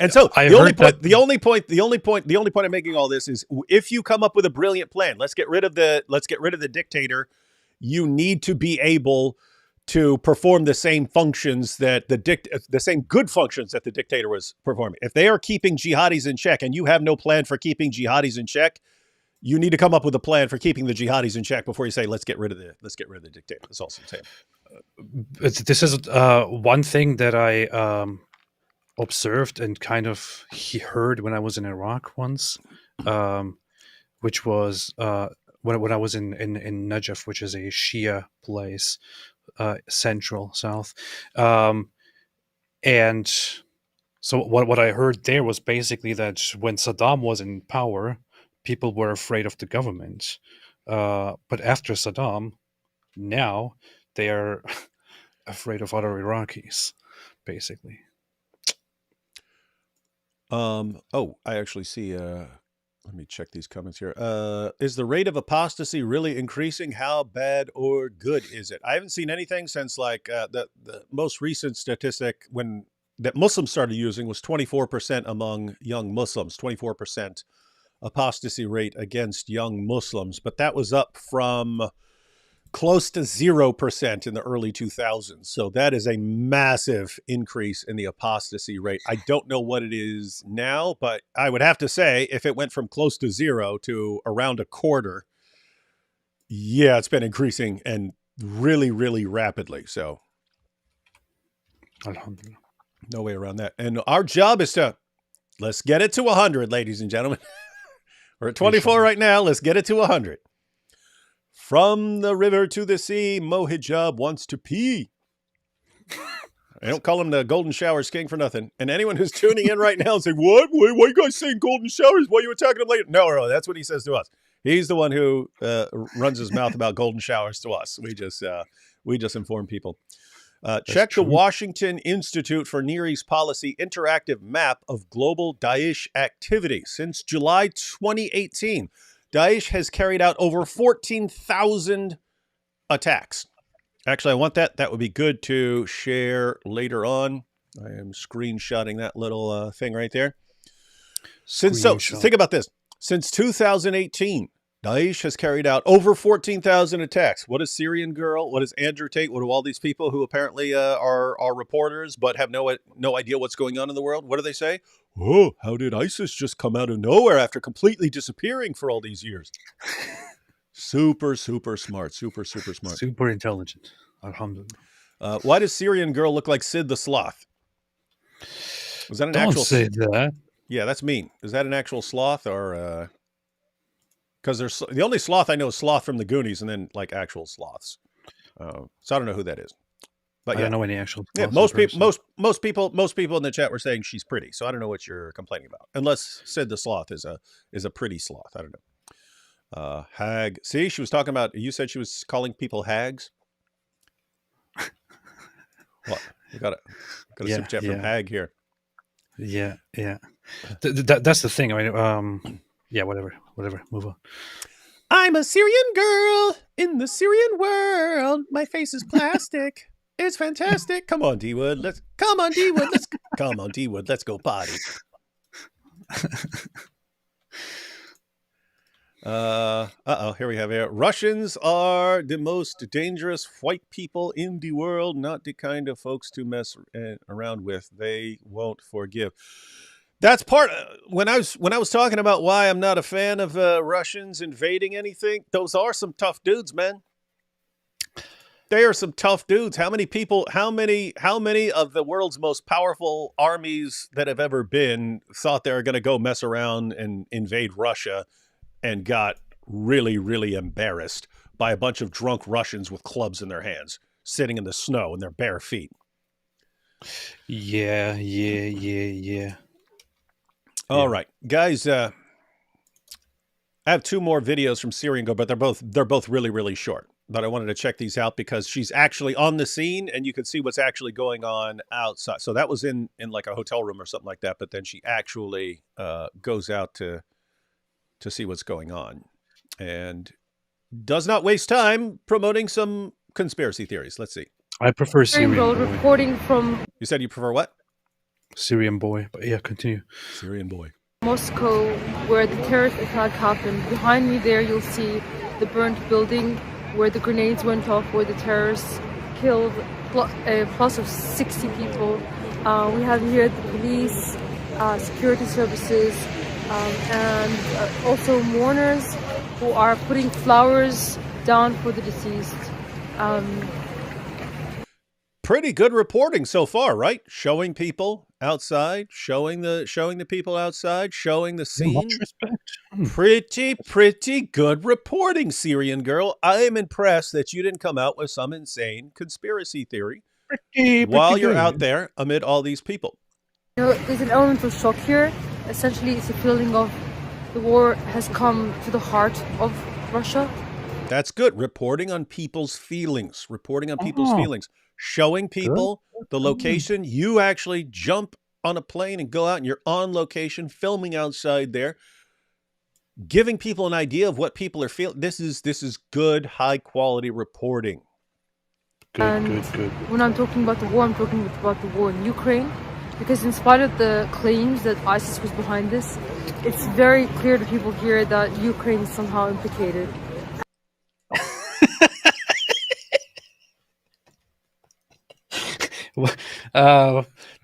And so the only point I'm making all this is, if you come up with a brilliant plan, let's get rid of the dictator, you need to be able to perform the same functions that the same good functions that the dictator was performing. If they are keeping jihadis in check and you have no plan for keeping jihadis in check, you need to come up with a plan for keeping the jihadis in check before you say, let's get rid of the dictator. That's all I'm saying. This is one thing that I observed and kind of heard when I was in Iraq once, which was when I was in Najaf, which is a Shia place, central south, and So what I heard there was basically that when Saddam was in power, people were afraid of the government. But after Saddam, now they are afraid of other Iraqis, basically. Oh, I actually see. Let me check these comments here. Is the rate of apostasy really increasing? How bad or good is it? I haven't seen anything since like the most recent statistic when that Muslims started using was 24% among young Muslims, 24% apostasy rate against young Muslims, but that was up from close to 0% in the early 2000s. So that is a massive increase in the apostasy rate. I don't know what it is now, but I would have to say if it went from close to 0 to around a quarter, yeah, it's been increasing and really, really rapidly. So Alhamdulillah. no way around that. And our job is to let's get it to 100, ladies and gentlemen. We're at 24 right now. Let's get it to 100. From the river to the sea, Mohijab wants to pee. I don't call him the Golden Showers King for nothing. And anyone who's tuning in right now and saying, what? Why are you guys saying Golden Showers? Why are you attacking him later? No, that's what he says to us. He's the one who runs his mouth about golden showers to us. We just inform people. Check the Washington Institute for Near East Policy interactive map of global Daesh activity. Since July 2018, Daesh has carried out over 14,000 attacks. Actually, I want that. That would be good to share later on. I am screenshotting that little thing right there. Think about this. Since 2018, Daesh has carried out over 14,000 attacks. What is Syrian Girl? What is Andrew Tate? What do all these people who apparently are reporters but have no idea what's going on in the world? What do they say? Oh, how did ISIS just come out of nowhere after completely disappearing for all these years? Super, super smart. Super, super smart. Super intelligent. Alhamdulillah. Why does Syrian Girl look like Sid the Sloth? Was that an Don't actual... say that. Yeah, that's mean. Is that an actual sloth or... Because there's the only sloth I know is Sloth from the Goonies, and then like actual sloths. So I don't know who that is. But I don't know any actual. Yeah, most people in the chat were saying she's pretty. So I don't know what you're complaining about, unless Sid the Sloth is a pretty sloth. I don't know. Hag. See, she was talking about. You said she was calling people hags. What? We got a super chat from Hag here. Yeah. That's the thing. I mean, yeah, whatever. Move on. I'm a Syrian girl in the Syrian world. My face is plastic. It's fantastic. Come on, D-Wood. Let's come on, D-Wood. Let's go party. Here we have here. Russians are the most dangerous white people in the world, not the kind of folks to mess around with. They won't forgive. That's part when I was talking about why I'm not a fan of Russians invading anything. Those are some tough dudes, man. They are some tough dudes. How many of the world's most powerful armies that have ever been thought they were going to go mess around and invade Russia and got really, really embarrassed by a bunch of drunk Russians with clubs in their hands, sitting in the snow in their bare feet? Yeah. All right, guys. I have two more videos from Syrian Girl, but they're both really, really short. But I wanted to check these out because she's actually on the scene, and you can see what's actually going on outside. So that was in like a hotel room or something like that. But then she actually goes out to see what's going on, and does not waste time promoting some conspiracy theories. Let's see. I prefer Syrian Boy. Reporting from. You said you prefer what? Syrian Boy, but yeah, continue. Syrian Boy. Moscow, where the terrorist attack happened. Behind me there, you'll see the burnt building where the grenades went off, where the terrorists killed a plus of 60 people. We have here the police, security services, and also mourners who are putting flowers down for the deceased. Pretty good reporting so far, right? Showing people outside, showing the people outside, showing the scene. Much respect. Pretty good reporting, Syrian Girl. I am impressed that you didn't come out with some insane conspiracy theory while you're out there amid all these people. There's an element of shock here. Essentially, it's a feeling of the war has come to the heart of Russia. That's good. Reporting on people's feelings. Reporting on people's Oh, feelings. Showing good. people the location. You actually jump on a plane and go out and you're on location, filming outside there, giving people an idea of what people are feeling. This is good, high quality reporting. And when I'm talking about the war, I'm talking about the war in Ukraine. Because in spite of the claims that ISIS was behind this, it's very clear to people here that Ukraine is somehow implicated.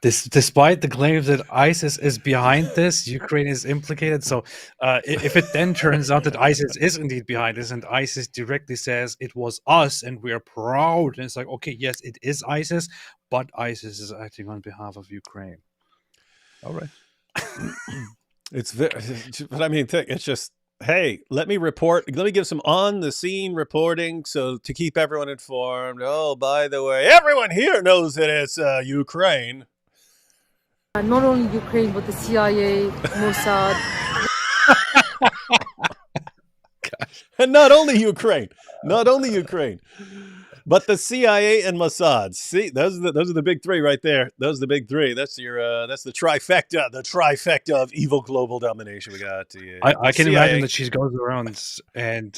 Despite the claims that ISIS is behind this, Ukraine is implicated. So if it then turns out that ISIS is indeed behind this and ISIS directly says it was us and we are proud, and it's like, okay, yes, it is ISIS, but ISIS is acting on behalf of Ukraine. All right. It's very, but I mean, it's just, hey, let me give some on the scene reporting so to keep everyone informed. Oh, by the way, everyone here knows that it's Ukraine. Not only Ukraine, but the CIA, Mossad. And not only Ukraine, but the CIA and Mossad. See, those are the big three right there. Those are the big three. That's the trifecta of evil global domination. We got I can imagine that she goes around and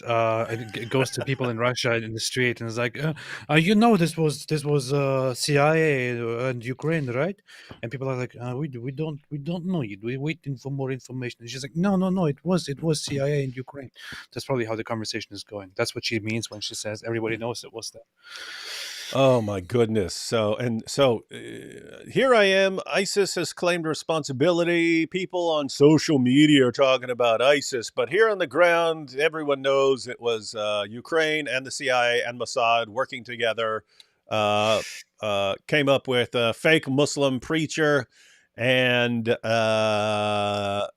goes to people in Russia in the street and is like, this was CIA and Ukraine, right? And people are like, we don't know it. We're waiting for more information. And she's like, no, it was CIA and Ukraine. That's probably how the conversation is going. That's what she means when she says everybody knows it was that. Oh my goodness. So here I am. ISIS has claimed responsibility. People on social media are talking about ISIS, but here on the ground, everyone knows it was Ukraine and the CIA and Mossad working together, came up with a fake Muslim preacher and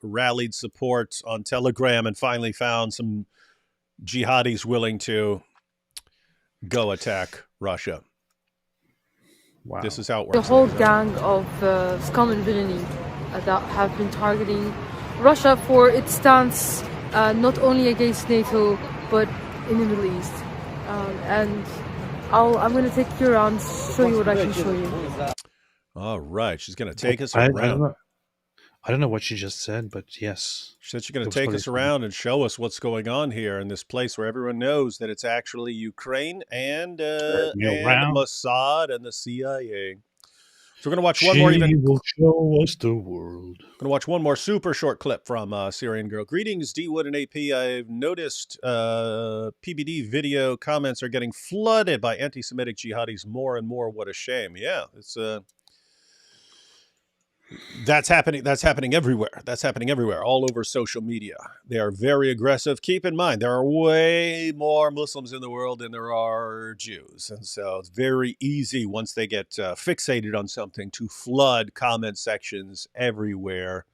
rallied support on Telegram and finally found some jihadis willing to go attack Russia. Wow. This is how it works. The whole gang of scum and villainy that have been targeting Russia for its stance not only against NATO but in the Middle East. And I'm going to take you around, show you what I can show you. All right, she's going to take us around. I don't know what she just said, but yes. She said she's going to take us around and show us what's going on here in this place where everyone knows that it's actually Ukraine and Mossad and the CIA. So we're going to watch one more. She will show us the world. Going to watch one more super short clip from Syrian Girl. Greetings, D Wood and AP. I've noticed PBD video comments are getting flooded by anti-Semitic jihadis more and more. What a shame. Yeah, it's that's happening everywhere. That's happening everywhere, all over social media. They are very aggressive. Keep in mind, there are way more Muslims in the world than there are Jews. And so it's very easy once they get fixated on something to flood comment sections everywhere.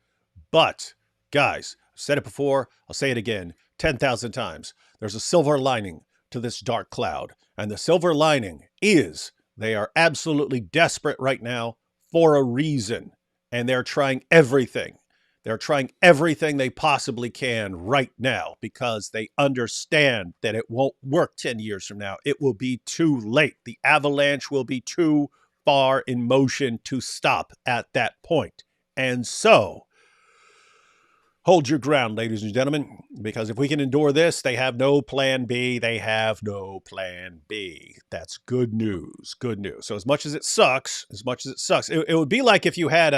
But, guys, I've said it before. I'll say it again 10,000 times. There's a silver lining to this dark cloud. And the silver lining is they are absolutely desperate right now for a reason. And they're trying everything. They're trying everything they possibly can right now because they understand that it won't work 10 years from now. It will be too late. The avalanche will be too far in motion to stop at that point. And so, hold your ground, ladies and gentlemen, because if we can endure this, they have no plan B. They have no plan B. That's good news. Good news. So as much as it sucks, it would be like if you had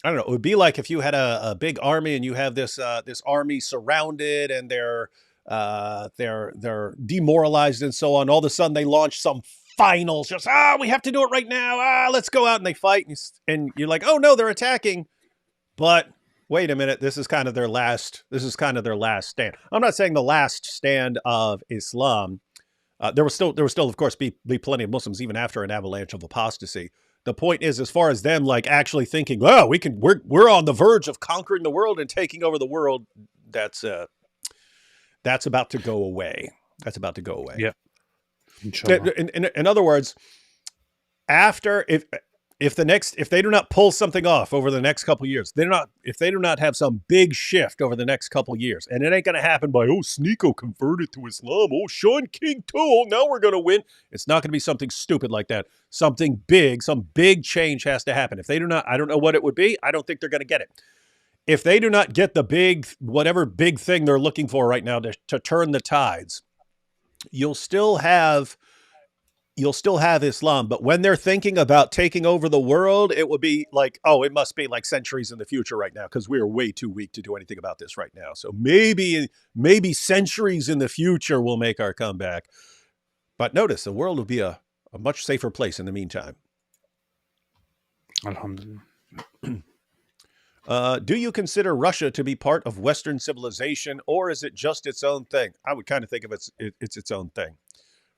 it would be like if you had a big army and you have this army surrounded and they're demoralized and so on. All of a sudden they launch some finals. Just, we have to do it right now. Let's go out, and they fight. And you're like, oh no, they're attacking. But wait a minute, this is kind of their last stand. I'm not saying the last stand of Islam. There will still, of course, be plenty of Muslims even after an avalanche of apostasy. The point is, as far as them like actually thinking, oh, we're on the verge of conquering the world and taking over the world, that's about to go away. That's about to go away. Yeah. In other words, if they do not pull something off over the next couple years, if they do not have some big shift over the next couple years, and it ain't going to happen by, Sneeko converted to Islam, Sean King too, now we're going to win. It's not going to be something stupid like that. Something big, some big change has to happen. If they do not, I don't know what it would be. I don't think they're going to get it. If they do not get the whatever big thing they're looking for right now to turn the tides, you'll still have Islam. But when they're thinking about taking over the world, it would be like, it must be like centuries in the future right now, because we are way too weak to do anything about this right now. So maybe centuries in the future we'll make our comeback. But notice, the world will be a much safer place in the meantime. Alhamdulillah. Do you consider Russia to be part of Western civilization, or is it just its own thing? I would kind of think of it's its own thing.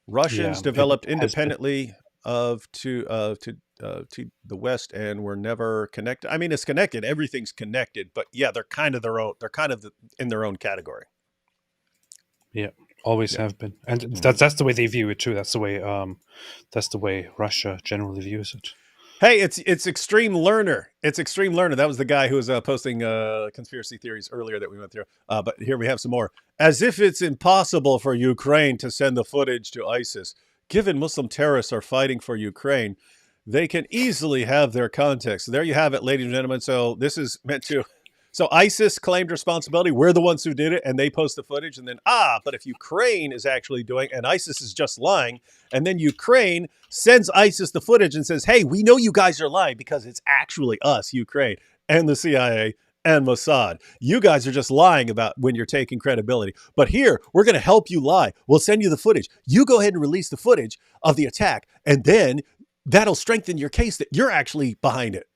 Russians developed independently to the West and were never connected. I mean, it's connected. Everything's connected, but yeah, they're kind of their own. They're kind of in their own category. Yeah, always have been, and that's the way they view it too. That's the way Russia generally views it. Hey, it's Extreme Learner. It's Extreme Learner. That was the guy who was posting conspiracy theories earlier that we went through. But here we have some more. As if it's impossible for Ukraine to send the footage to ISIS. Given Muslim terrorists are fighting for Ukraine, they can easily have their context. So there you have it, ladies and gentlemen. So this is meant to... So ISIS claimed responsibility. We're the ones who did it, and they post the footage. And then, but if Ukraine is actually doing, and ISIS is just lying, and then Ukraine sends ISIS the footage and says, hey, we know you guys are lying because it's actually us, Ukraine, and the CIA and Mossad. You guys are just lying about when you're taking credibility. But here, we're going to help you lie. We'll send you the footage. You go ahead and release the footage of the attack, and then that'll strengthen your case that you're actually behind it.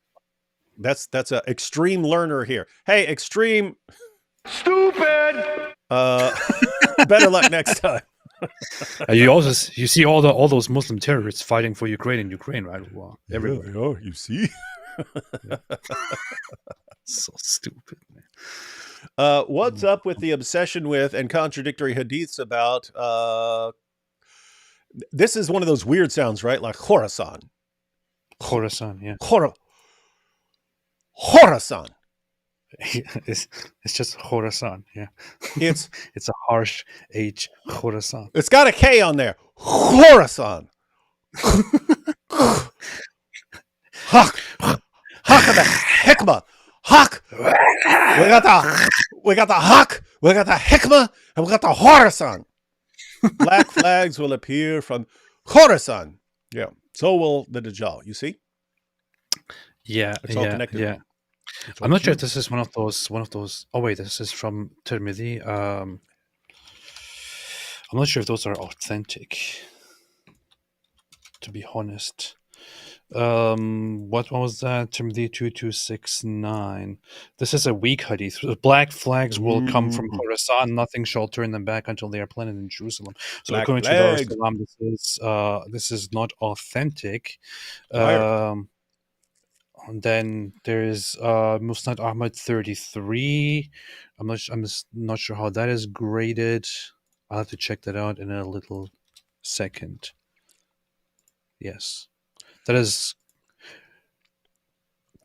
That's a Extreme Learner here. Hey, Extreme stupid. Better luck next time. You see all those Muslim terrorists fighting for Ukraine, right? Wow, everywhere. Yeah, they are, you see. So stupid, man. What's up with the obsession with and contradictory hadiths about? This is one of those weird sounds, right? Like Khorasan. Khorasan, yeah. Khorasan. It's just Khorasan, yeah. It's a harsh H, Khorasan. It's got a K on there. Khorasan. Hak. Hak of the Hikmah. Hak. We got the Hak. We got the Hikmah, and we got the Khorasan. Black flags will appear from Khorasan. Yeah. So will the Dajjal. You see? Yeah, it's all connected. Yeah. I'm not sure if this is one of those. Oh wait, this is from Tirmidhi. I'm not sure if those are authentic. To be honest, what was that? Tirmidhi 2269. This is a weak hadith. Black flags will come from Khorasan. Nothing shall turn them back until they are planted in Jerusalem. So Black according flags. to Dar this is not authentic. And then there's Musnad Ahmad 33. I'm just not sure how that is graded. I'll have to check that out in a little second. Yes, that is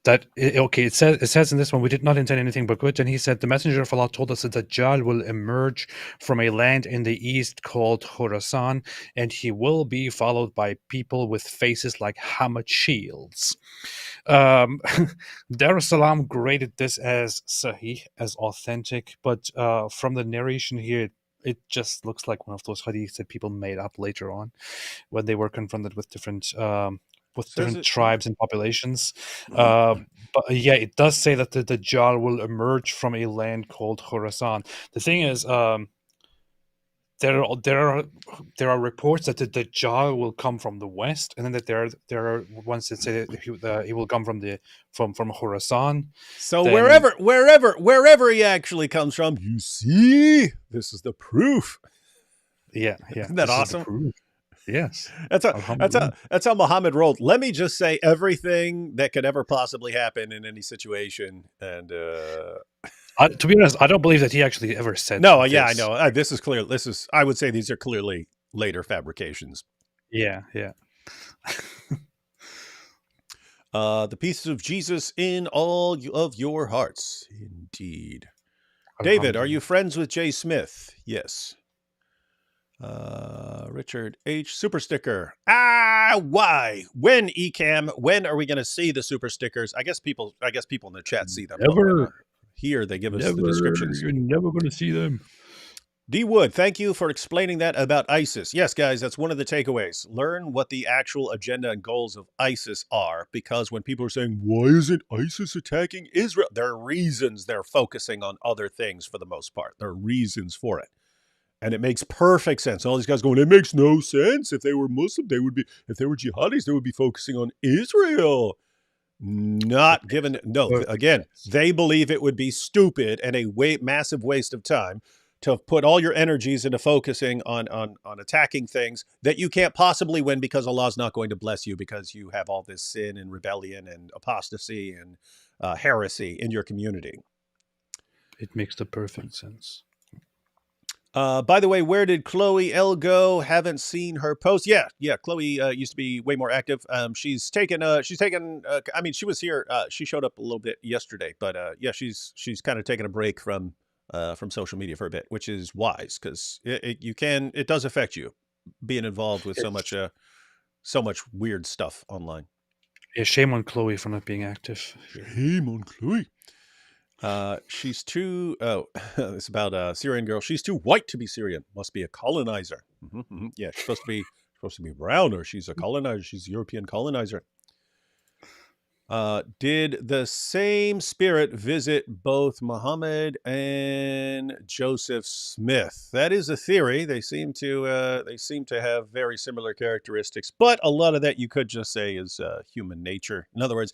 that. Okay, it says in this one, we did not intend anything but good. And he said, the Messenger of Allah told us that Dajjal will emerge from a land in the east called Khorasan, and he will be followed by people with faces like hammer shields. Dar es Salaam graded this as sahih, as authentic, but from the narration here, it just looks like one of those hadiths that people made up later on when they were confronted with different tribes and populations. But yeah, it does say that the Dajjal will emerge from a land called Khorasan. The thing is, there are reports that the Dajjal will come from the west, and then that there are ones that say that he will come from Khorasan. So then, wherever he actually comes from, you see, this is the proof. Yeah. Isn't that awesome? Yes, that's how Muhammad rolled. Let me just say everything that could ever possibly happen in any situation, and to be honest, I don't believe that he actually ever said. No, this. Yeah, I know. This is clear. I would say these are clearly later fabrications. Yeah. The peace of Jesus in all of your hearts. Indeed. David, are you Alhamdulillah. friends with Jay Smith? Yes. Richard H. Super sticker. Why? When, Ecam? When are we going to see the super stickers? I guess people in the chat see them, but Never, here they give us the never. descriptions. You're never going to see them. D. Wood, thank you for explaining that about ISIS. Yes, guys, that's one of the takeaways. Learn what the actual agenda and goals of ISIS are, because when people are saying, why isn't ISIS attacking Israel? There are reasons they're focusing on other things for the most part. There are reasons for it. And it makes perfect sense. All these guys going, it makes no sense. If they were Muslim, if they were jihadis, they would be focusing on Israel. Not given, no, again, they believe it would be stupid and a massive waste of time to put all your energies into focusing on attacking things that you can't possibly win, because Allah's not going to bless you because you have all this sin and rebellion and apostasy and heresy in your community. It makes the perfect sense. By the way, where did Chloe L go? Haven't seen her post. Yeah. Chloe used to be way more active. She's taken. I mean, she was here. She showed up a little bit yesterday, but yeah, she's kind of taken a break from social media for a bit, which is wise, because it does affect you being involved with so much weird stuff online. Yeah, shame on Chloe for not being active. Shame on Chloe. She's too. It's about a Syrian girl. She's too white to be Syrian. Must be a colonizer. Yeah, she's supposed to be brown, or she's a colonizer. She's a European colonizer. Did the same spirit visit both Muhammad and Joseph Smith? That is a theory. They seem to have very similar characteristics, but a lot of that you could just say is human nature. In other words,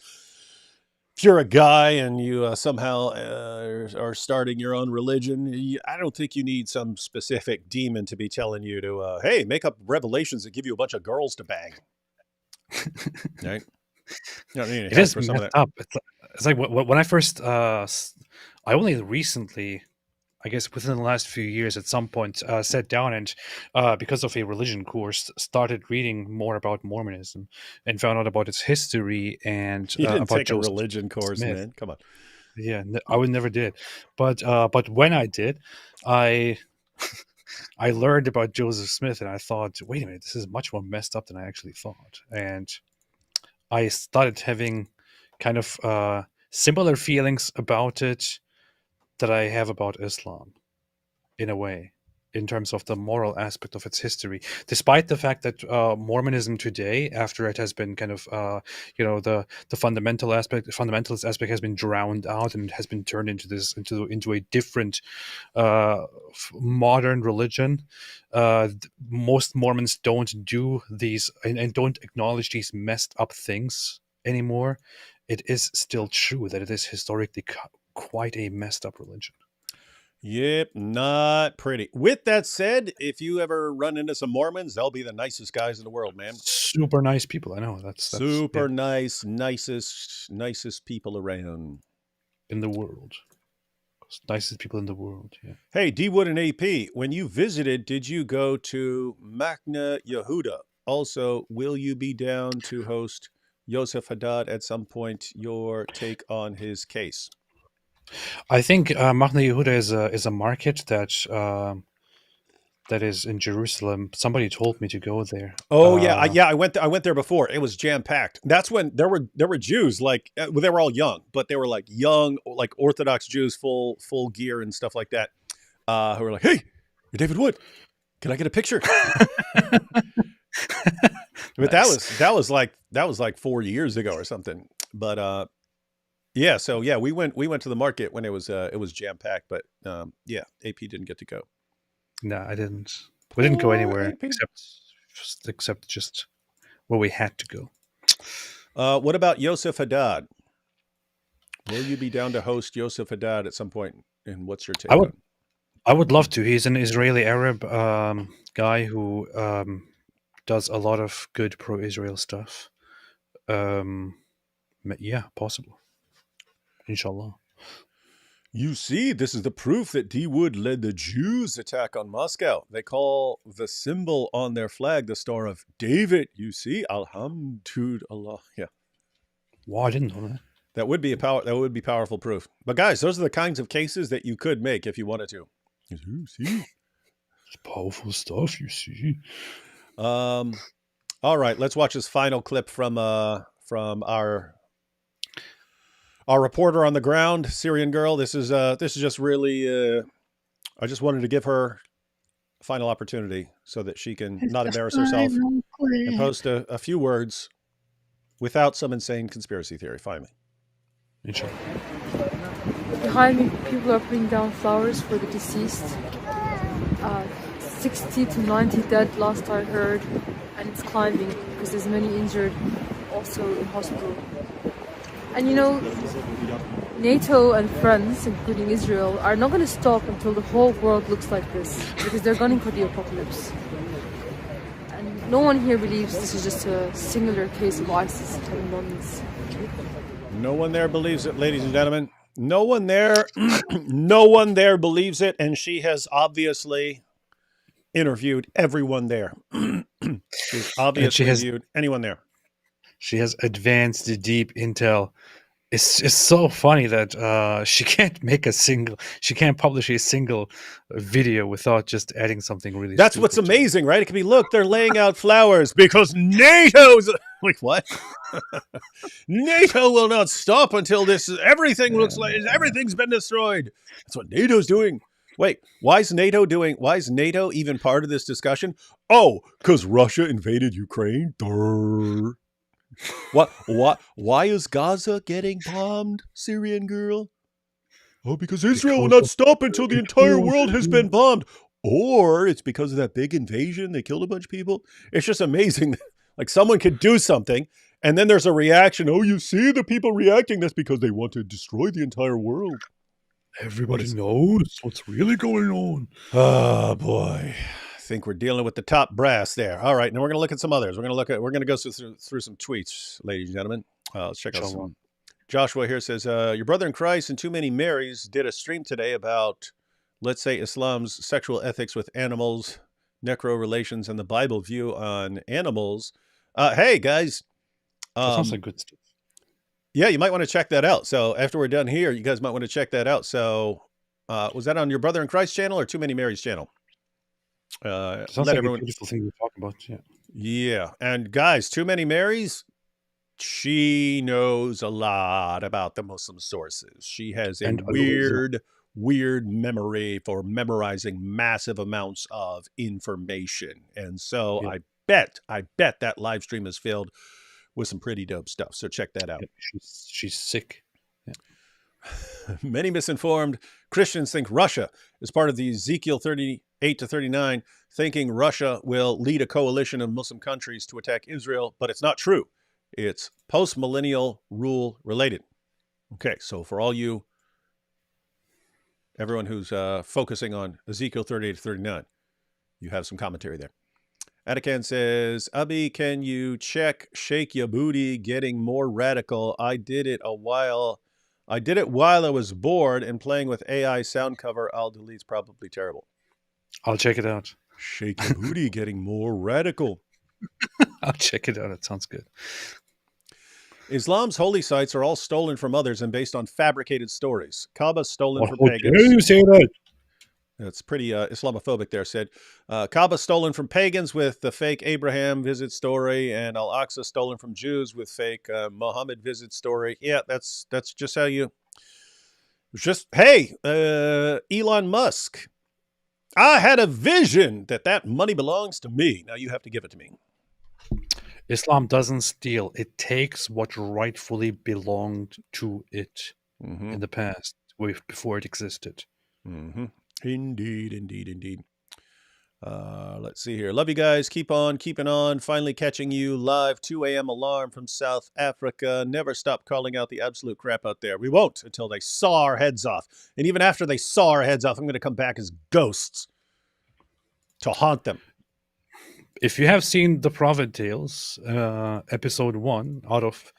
if you're a guy and you somehow are starting your own religion, I don't think you need some specific demon to be telling you to, hey, make up revelations that give you a bunch of girls to bang. Right? It is messed up. It's like when I first, I only recently, I guess within the last few years, at some point, sat down and, because of a religion course, started reading more about Mormonism and found out about its history and you didn't about take Joseph a religion course, Smith. man. Come on. Yeah, I would never did, but when I did, I learned about Joseph Smith, and I thought, wait a minute, this is much more messed up than I actually thought, and I started having kind of similar feelings about it that I have about Islam, in a way, in terms of the moral aspect of its history. Despite the fact that Mormonism today, after it has been kind of, the fundamentalist aspect has been drowned out and has been turned into a different modern religion. Most Mormons don't do these and don't acknowledge these messed up things anymore. It is still true that it is historically quite a messed up religion. Yep, not pretty. With that said, if you ever run into some Mormons, they'll be the nicest guys in the world, man. Super nice people. I know that's super nice, nicest people around in the world. Nicest people in the world. Yeah. Hey, D Wood and AP, when you visited, did you go to Machne Yehuda? Also, will you be down to host Yosef Haddad at some point? Your take on his case? I think Machne Yehuda is a market that is in Jerusalem. Somebody told me to go there. Oh yeah, I went there before. It was jam packed. That's when there were Jews, like they were all young, but they were like young, like Orthodox Jews, full gear and stuff like that, who were like, "Hey, you're David Wood. Can I get a picture?" But nice. that was like 4 years ago or something. But yeah, so yeah, we went to the market when it was jam packed. But yeah, AP didn't get to go. No, I didn't. We didn't go anywhere except just where we had to go. What about Yosef Haddad? Will you be down to host Yosef Haddad at some point? And what's your take? I would love to. He's an Israeli Arab guy who does a lot of good pro-Israel stuff. Yeah, possible. Inshallah. You see, this is the proof that D. Wood led the Jews' attack on Moscow. They call the symbol on their flag the Star of David. You see, Alhamdulillah. Yeah. Wow, I didn't know that. That would be powerful proof. But guys, those are the kinds of cases that you could make if you wanted to. See? It's powerful stuff, you see. All right, let's watch this final clip from our reporter on the ground, Syrian girl. This is just really I just wanted to give her a final opportunity so that she can not embarrass herself and post a few words without some insane conspiracy theory. Finally. Inshallah. Behind me, people are putting down flowers for the deceased. 60 to 90 dead last I heard, and it's climbing because there's many injured also in hospital. And you know, NATO and friends, including Israel, are not going to stop until the whole world looks like this, because they're gunning for the apocalypse. And no one here believes this is just a singular case of ISIS telling London's. No one there believes it, ladies and gentlemen. No one there believes it, and she has obviously interviewed everyone there. She's obviously interviewed anyone there. She has advanced deep intel. It's so funny that she can't publish a single video without just adding something really. That's what's amazing, right? It could be, look, they're laying out flowers because NATO's like, what? NATO will not stop until everything looks like everything's been destroyed. That's what NATO's doing. Wait, why is NATO even part of this discussion? Oh, because Russia invaded Ukraine. Durr. Why is Gaza getting bombed, Syrian girl? Oh, because Israel will not stop until the entire world has been bombed. Or it's because of that big invasion. They killed a bunch of people. It's just amazing. Like, someone could do something, and then there's a reaction. Oh, you see the people reacting? That's because they want to destroy the entire world. Everybody knows what's really going on. Oh, boy. I think we're dealing with the top brass there. All right, now we're going to look at some others. We're going to go through some tweets, ladies and gentlemen. Let's check out some. Joshua here says, your brother in Christ and Too Many Marys did a stream today about, let's say, Islam's sexual ethics with animals, necro relations, and the Bible view on animals. Hey, guys. That sounds like good stuff. Yeah, you might want to check that out. So after we're done here, you guys might want to check that out. So was that on your brother in Christ channel or Too Many Marys channel? Sounds like everyone... a beautiful thing to talk about. Yeah. And guys, Too Many Marys, she knows a lot about the Muslim sources. She has a weird memory for memorizing massive amounts of information. And so I bet that live stream is filled with some pretty dope stuff. So check that out. Yeah, she's sick. Yeah. Many misinformed Christians think Russia is part of the Ezekiel 38 to 39, thinking Russia will lead a coalition of Muslim countries to attack Israel, but it's not true. It's post-millennial rule related. Okay, so for all you, everyone who's focusing on Ezekiel 38 to 39, you have some commentary there. Atakan says, Abi, can you check Shake Your Booty getting more radical? I did it while I was bored and playing with AI sound cover. I'll delete's probably terrible. I'll check it out. Shake Your Booty getting more radical. I'll check it out. It sounds good. Islam's holy sites are all stolen from others and based on fabricated stories. Kaaba stolen from pagans. How dare you say that? That's pretty Islamophobic there, Sid. Kaaba stolen from pagans with the fake Abraham visit story, and Al-Aqsa stolen from Jews with fake Muhammad visit story. Yeah, that's just how you... Hey, Elon Musk, I had a vision that money belongs to me. Now you have to give it to me. Islam doesn't steal. It takes what rightfully belonged to it in the past, before it existed. Mm-hmm. Indeed. Let's see here. Love you guys. Keep on keeping on. Finally catching you live. 2 a.m. alarm from South Africa. Never stop calling out the absolute crap out there. We won't until they saw our heads off. And even after they saw our heads off, I'm going to come back as ghosts to haunt them. If you have seen the Prophet Tales, episode 1 out of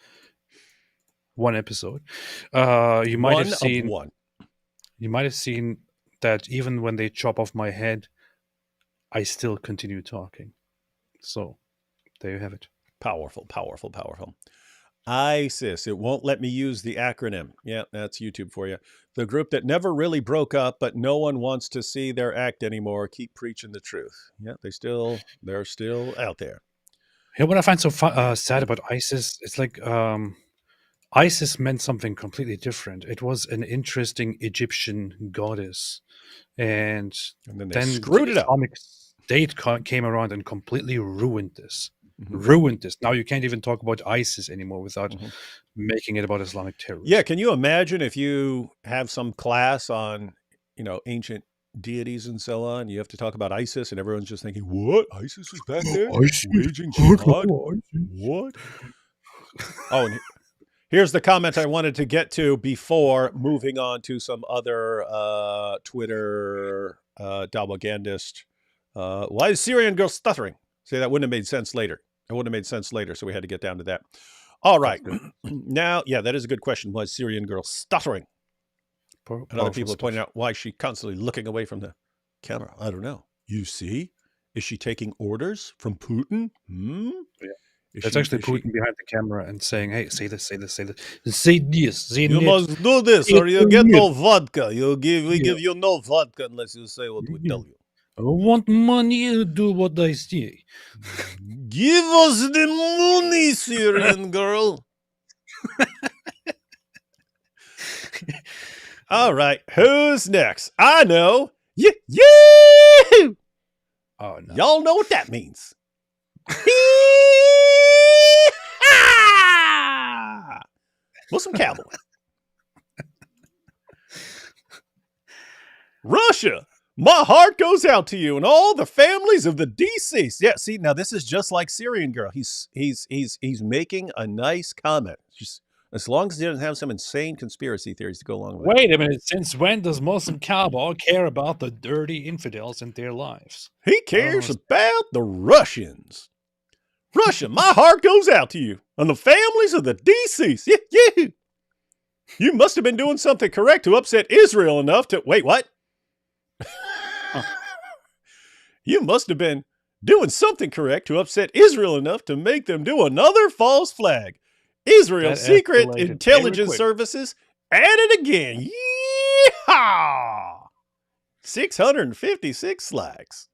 one episode, you might have seen one. You might have seen that even when they chop off my head, I still continue talking. So there you have it. Powerful. ISIS. It won't let me use the acronym. Yeah, that's YouTube for you. The group that never really broke up, but no one wants to see their act anymore. Keep preaching the truth. Yeah, they're still out there. Yeah, what I find so sad about ISIS, it's like ISIS meant something completely different. It was an interesting Egyptian goddess, and And then they then screwed the it up. Islamic State came around and completely ruined this. Mhm. Ruined this. Now you can't even talk about ISIS anymore without Mhm. making it about Islamic terrorism. Yeah, can you imagine if you have some class on, ancient deities and so on? You have to talk about ISIS, and everyone's just thinking, "What? ISIS is back there waging jihad? What?" Oh, and here's the comment I wanted to get to before moving on to some other Twitter propagandist. Why is Syrian girl stuttering? See, that wouldn't have made sense later. It wouldn't have made sense later, so we had to get down to that. All right. Now, yeah, that is a good question. Why is Syrian girl stuttering? And other people are pointing out why is she constantly looking away from the camera. I don't know. You see? Is she taking orders from Putin? Yeah. That's actually Putin behind the camera and saying, "Hey, say this, say this, say this, say this, say You that." must do this, or you get no vodka. We give you no vodka unless you say what we tell you. I want money to do what I say. Give us the money, Syrian girl. All right, who's next? I know. Yeah. Oh no! Y'all know what that means. Muslim cowboy. Russia, my heart goes out to you and all the families of the deceased. Yeah, see, now this is just like Syrian girl. He's making a nice comment. Just as long as he doesn't have some insane conspiracy theories to go along with it. Wait a minute. Since when does Muslim cowboy care about the dirty infidels in their lives? He cares about the Russians. Russia, my heart goes out to you and the families of the deceased. Yeah. You must have been doing something correct to upset Israel enough to... Wait, what? You must have been doing something correct to upset Israel enough to make them do another false flag. Israel's secret intelligence services at it again. Yeehaw! 656 likes.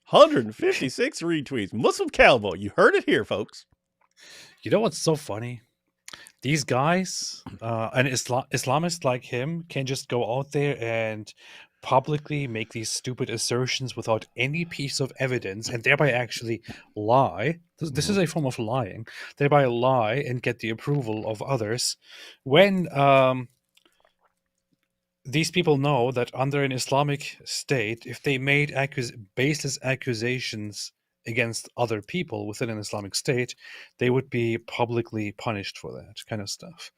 156 retweets. Muslim cowboy. You heard it here, folks. You know what's so funny? These guys, an Islamist like him, can just go out there and publicly make these stupid assertions without any piece of evidence and thereby actually lie. This is a form of lying. Thereby lie and get the approval of others. When these people know that under an Islamic state, if they made baseless accusations against other people within an Islamic state, they would be publicly punished for that kind of stuff.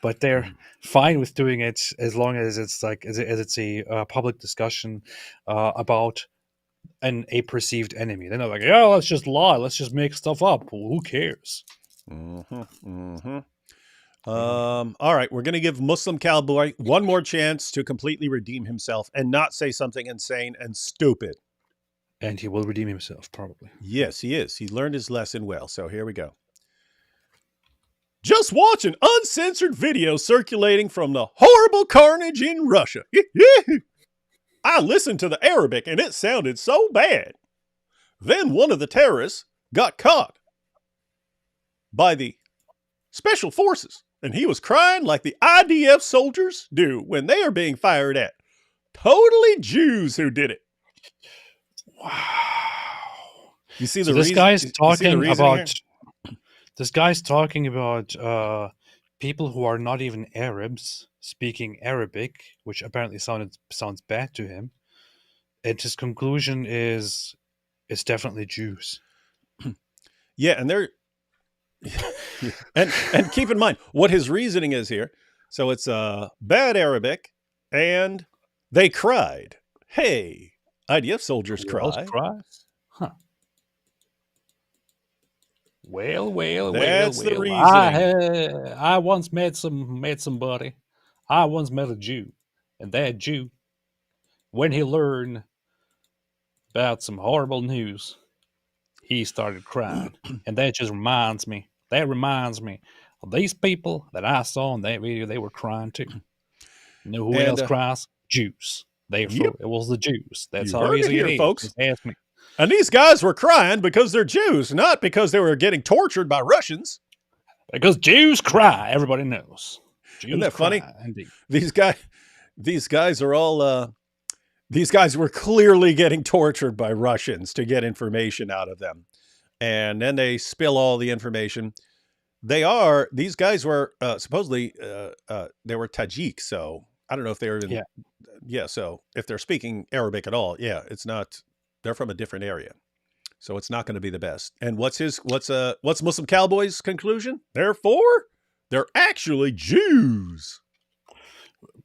But they're fine with doing it as long as it's like as it's a public discussion about a perceived enemy. They're not like, yeah, let's just lie, let's just make stuff up. Well, who cares? All right, we're going to give Muslim cowboy one more chance to completely redeem himself and not say something insane and stupid. And he will redeem himself, probably. Yes, he is. He learned his lesson well. So here we go. Just watch an uncensored video circulating from the horrible carnage in Russia. I listened to the Arabic and it sounded so bad. Then one of the terrorists got caught by the special forces, and he was crying like the IDF soldiers do when they are being fired at. Totally Jews who did it. Wow. You see So the this guy's talking about here? this guy's talking about people who are not even Arabs speaking Arabic, which apparently sounds bad to him. And his conclusion is it's definitely Jews. Yeah, and they're and keep in mind what his reasoning is here. So it's bad Arabic, and they cried. Hey, IDF soldiers cry. Huh. Well. That's the reasoning. I once met somebody. I once met a Jew, and that Jew, when he learned about some horrible news, he started crying, and that just reminds me that reminds me of these people that I saw in that video. They were crying too. You know who And else cries? Jews. yep, Therefore, it was the Jews. That's you how heard it easy it here, is. folks. Just ask me. And these guys were crying because they're Jews, not because they were getting tortured by Russians. Because Jews cry, everybody knows. Jews Isn't that cry, funny? indeed. These guys are all these guys were clearly getting tortured by Russians to get information out of them. And then they spill all the information. These guys were supposedly they were Tajik, so I don't know if they were even so if they're speaking Arabic at all, it's not, they're from a different area. So it's not going to be the best. And what's Muslim Cowboy's conclusion? Therefore, they're actually Jews.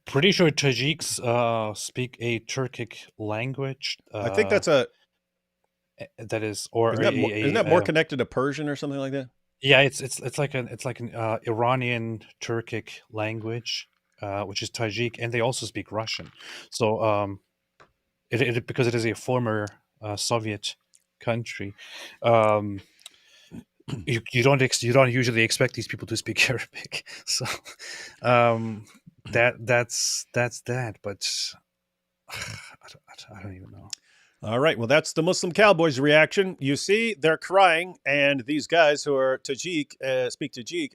Pretty sure Tajiks speak a Turkic language. I think that's that is, or isn't that more connected to Persian or something like that? Yeah, it's like an Iranian Turkic language, which is Tajik, and they also speak Russian. So it because it is a former Soviet country. You don't usually expect these people to speak Arabic. So that's that. But I don't even know. All right. Well, that's the Muslim Cowboys' reaction. You see, they're crying, and these guys who are Tajik, speak Tajik,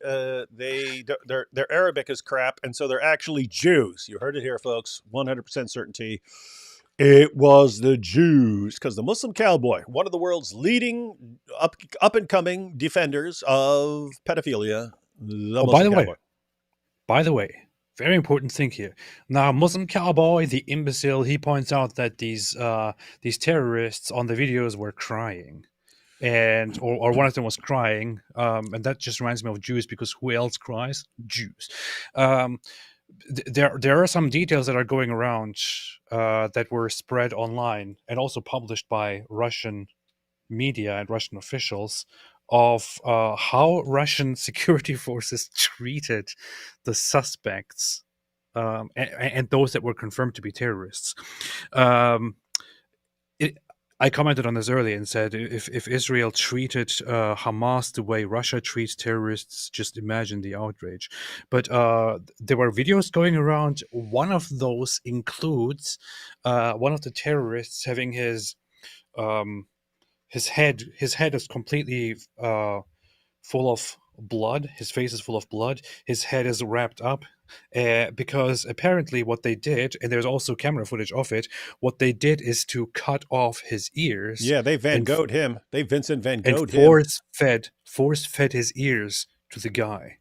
their Arabic is crap, and so they're actually Jews. You heard it here, folks. 100% certainty. It was the Jews, because the Muslim Cowboy, one of the world's leading up and coming defenders of pedophilia, by the way, very important thing here. Now, Muslim Cowboy, the imbecile, he points out that these terrorists on the videos were crying, and or one of them was crying, and that just reminds me of Jews, because who else cries? Jews. There are some details that are going around that were spread online and also published by Russian media and Russian officials of how Russian security forces treated the suspects and those that were confirmed to be terrorists. I commented on this earlier and said, if Israel treated Hamas the way Russia treats terrorists, just imagine the outrage. But there were videos going around. One of those includes one of the terrorists having his head is completely full of blood. His face is full of blood. His head is wrapped up because apparently what they did, and there's also camera footage of it, what they did is to cut off his ears. Yeah, they Van Gogh'd him. They Vincent Van Gogh'd him. Force fed his ears to the guy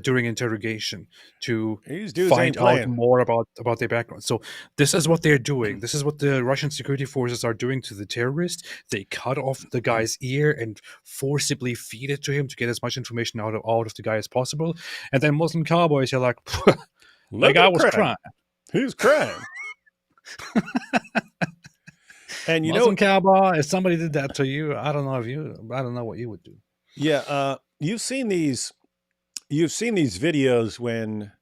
during interrogation to find out more about their background. So this is what they're doing. This is what the Russian security forces are doing to the terrorist. They cut off the guy's ear and forcibly feed it to him to get as much information out of the guy as possible. And then Muslim Cowboys are like, the guy was crying. He was crying. And Muslim Cowboy, if somebody did that to you, I don't know what you would do. Yeah, you've seen these videos when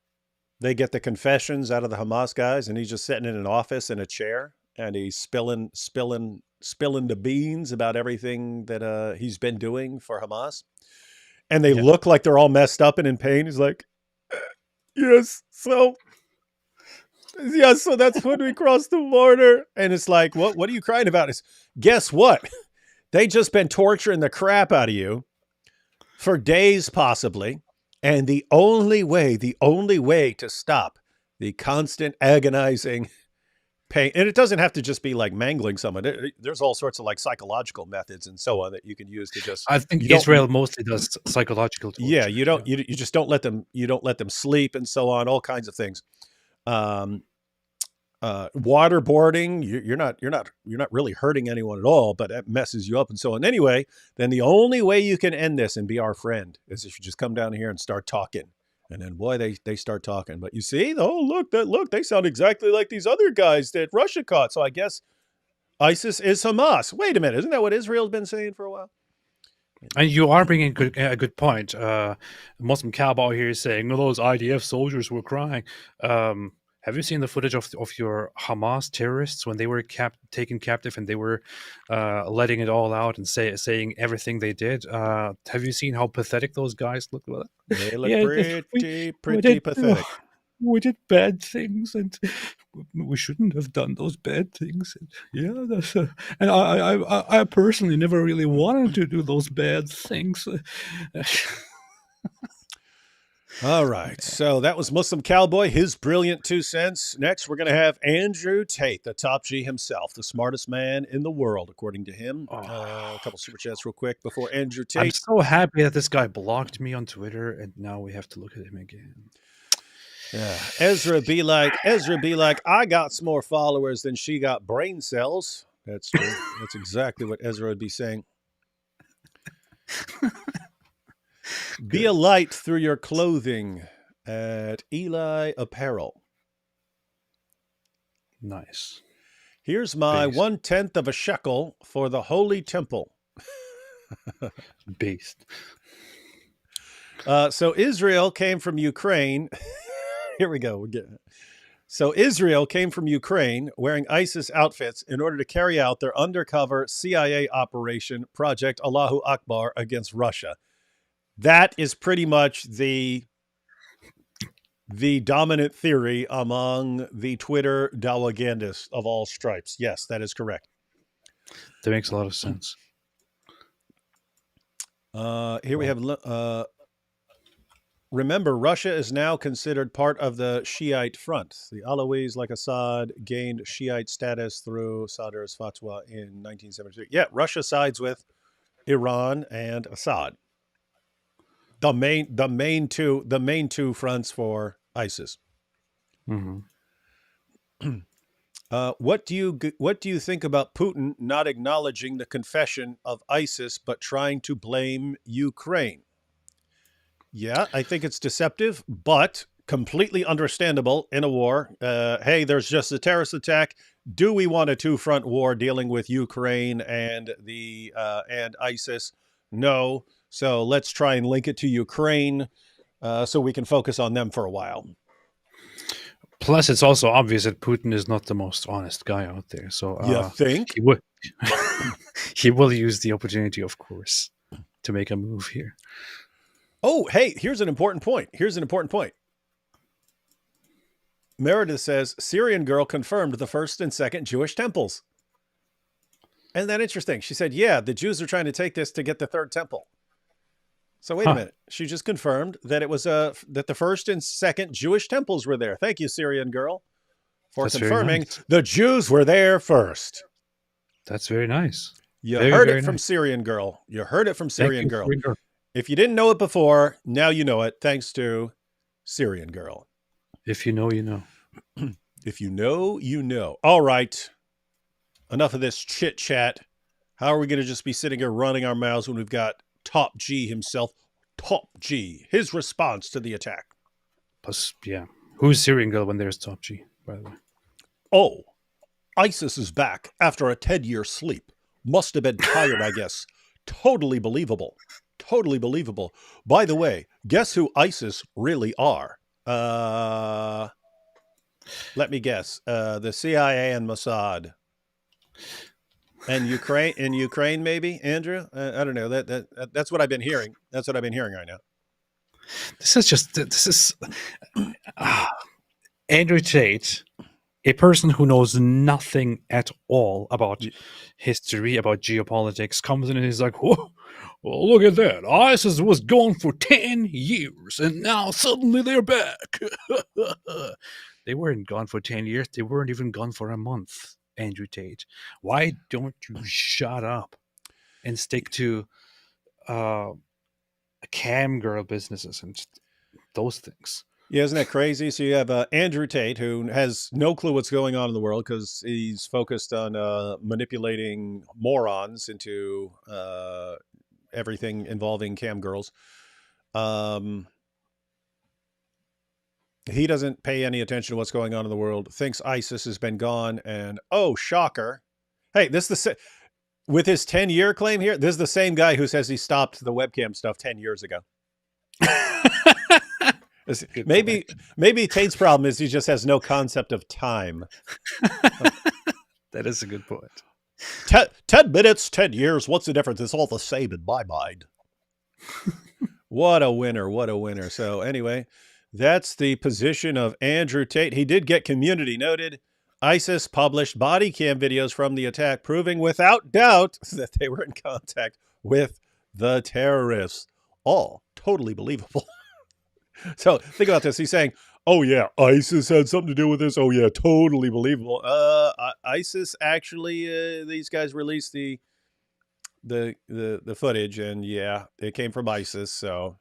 they get the confessions out of the Hamas guys, and he's just sitting in an office in a chair, and he's spilling the beans about everything that he's been doing for Hamas, and they look like they're all messed up and in pain. He's like, so that's when we crossed the border, and it's like, what are you crying about? It's, guess what? They just been torturing the crap out of you for days, possibly. And the only way to stop the constant agonizing pain, and it doesn't have to just be like mangling someone. There's all sorts of like psychological methods and so on that you can use to just. I think Israel mostly does psychological torture. Yeah, you just don't let them sleep and so on. All kinds of things. Waterboarding, you're not really hurting anyone at all, but that messes you up and so on. Anyway, then the only way you can end this and be our friend is if you just come down here and start talking. And then boy, they start talking. But you see, look, they sound exactly like these other guys that Russia caught. So I guess ISIS is Hamas. Wait a minute, isn't that what Israel's been saying for a while? And you are bringing a good point. Muslim Cowboy here is saying, those IDF soldiers were crying. Have you seen the footage of your Hamas terrorists when they were taken captive and they were letting it all out and saying everything they did? Have you seen how pathetic those guys look? They look Yeah, pretty we did pathetic. we did bad things and we shouldn't have done those bad things. And yeah, and I personally never really wanted to do those bad things. All right. So that was Muslim Cowboy, his brilliant 2 cents. Next, we're going to have Andrew Tate, the top G himself, the smartest man in the world, according to him. A couple super chats real quick before Andrew I'm Tate. so happy that this guy blocked me on Twitter, and now we have to look at him again. Yeah. Ezra be like, I got some more followers than she got brain cells. That's true. That's exactly what Ezra would be saying. Be a light through your clothing at Eli Apparel. Nice. Here's my Based. 1/10 of a shekel for the holy temple. Based. So Israel came from Ukraine. Here we go. We're getting it. So Israel came from Ukraine wearing ISIS outfits in order to carry out their undercover CIA operation, Project Allahu Akbar, against Russia. That is pretty much the dominant theory among the Twitter Dawagandists of all stripes. Yes, that is correct. That makes a lot of sense. Here we have... remember, Russia is now considered part of the Shiite front. The Alawis, like Assad, gained Shiite status through Sadr's fatwa in 1973. Yeah, Russia sides with Iran and Assad. The main two fronts for ISIS. Mm-hmm. What do you think about Putin not acknowledging the confession of ISIS but trying to blame Ukraine? Yeah, I think it's deceptive, but completely understandable in a war. Hey, there's just a terrorist attack. Do we want a 2-front war dealing with Ukraine and and ISIS? No. So let's try and link it to Ukraine so we can focus on them for a while. Plus, it's also obvious that Putin is not the most honest guy out there. So you think? He will use the opportunity, of course, to make a move here. Oh, hey, here's an important point. Meredith says, Syrian girl confirmed the first and second Jewish temples. Isn't that interesting? She said, yeah, the Jews are trying to take this to get the third temple. So wait a minute. She just confirmed that it was that the first and second Jewish temples were there. Thank you, Syrian girl, for confirming the Jews were there first. That's very nice. You heard it from Syrian girl. You heard it from Syrian girl. If you didn't know it before, now you know it, thanks to Syrian girl. If you know, you know. If you know, you know. All right. Enough of this chit chat. How are we going to just be sitting here running our mouths when we've got Top G himself, Top G, his response to the attack? Plus, yeah. Who's Syrian girl when there's Top G, by the way? Oh, ISIS is back after a 10-year sleep. Must have been tired, I guess. Totally believable. Totally believable. By the way, guess who ISIS really are? Let me guess. The CIA and Mossad. And Ukraine, maybe, Andrew? I don't know. That's what I've been hearing. That's what I've been hearing right now. This is Andrew Tate, a person who knows nothing at all about history, about geopolitics, comes in and he's like, whoa, well, look at that. ISIS was gone for 10 years, and now suddenly they're back. They weren't gone for 10 years. They weren't even gone for a month. Andrew Tate, why don't you shut up and stick to cam girl businesses and those things? Yeah, isn't that crazy? So you have Andrew Tate, who has no clue what's going on in the world because he's focused on manipulating morons into everything involving cam girls. He doesn't pay any attention to what's going on in the world, thinks ISIS has been gone, and oh, shocker. Hey, with his 10-year claim here, this is the same guy who says he stopped the webcam stuff 10 years ago. Good Maybe point. maybe Tate's problem is he just has no concept of time. That is a good point. 10 minutes, 10 years, what's the difference? It's all the same in my mind. What a winner. What a winner. So anyway, that's the position of Andrew Tate. He did get community noted. ISIS published body cam videos from the attack, proving without doubt that they were in contact with the terrorists. All totally believable. So think about this. He's saying, oh, yeah, ISIS had something to do with this. Oh, yeah, totally believable. ISIS actually, these guys released the footage, and yeah, it came from ISIS. So,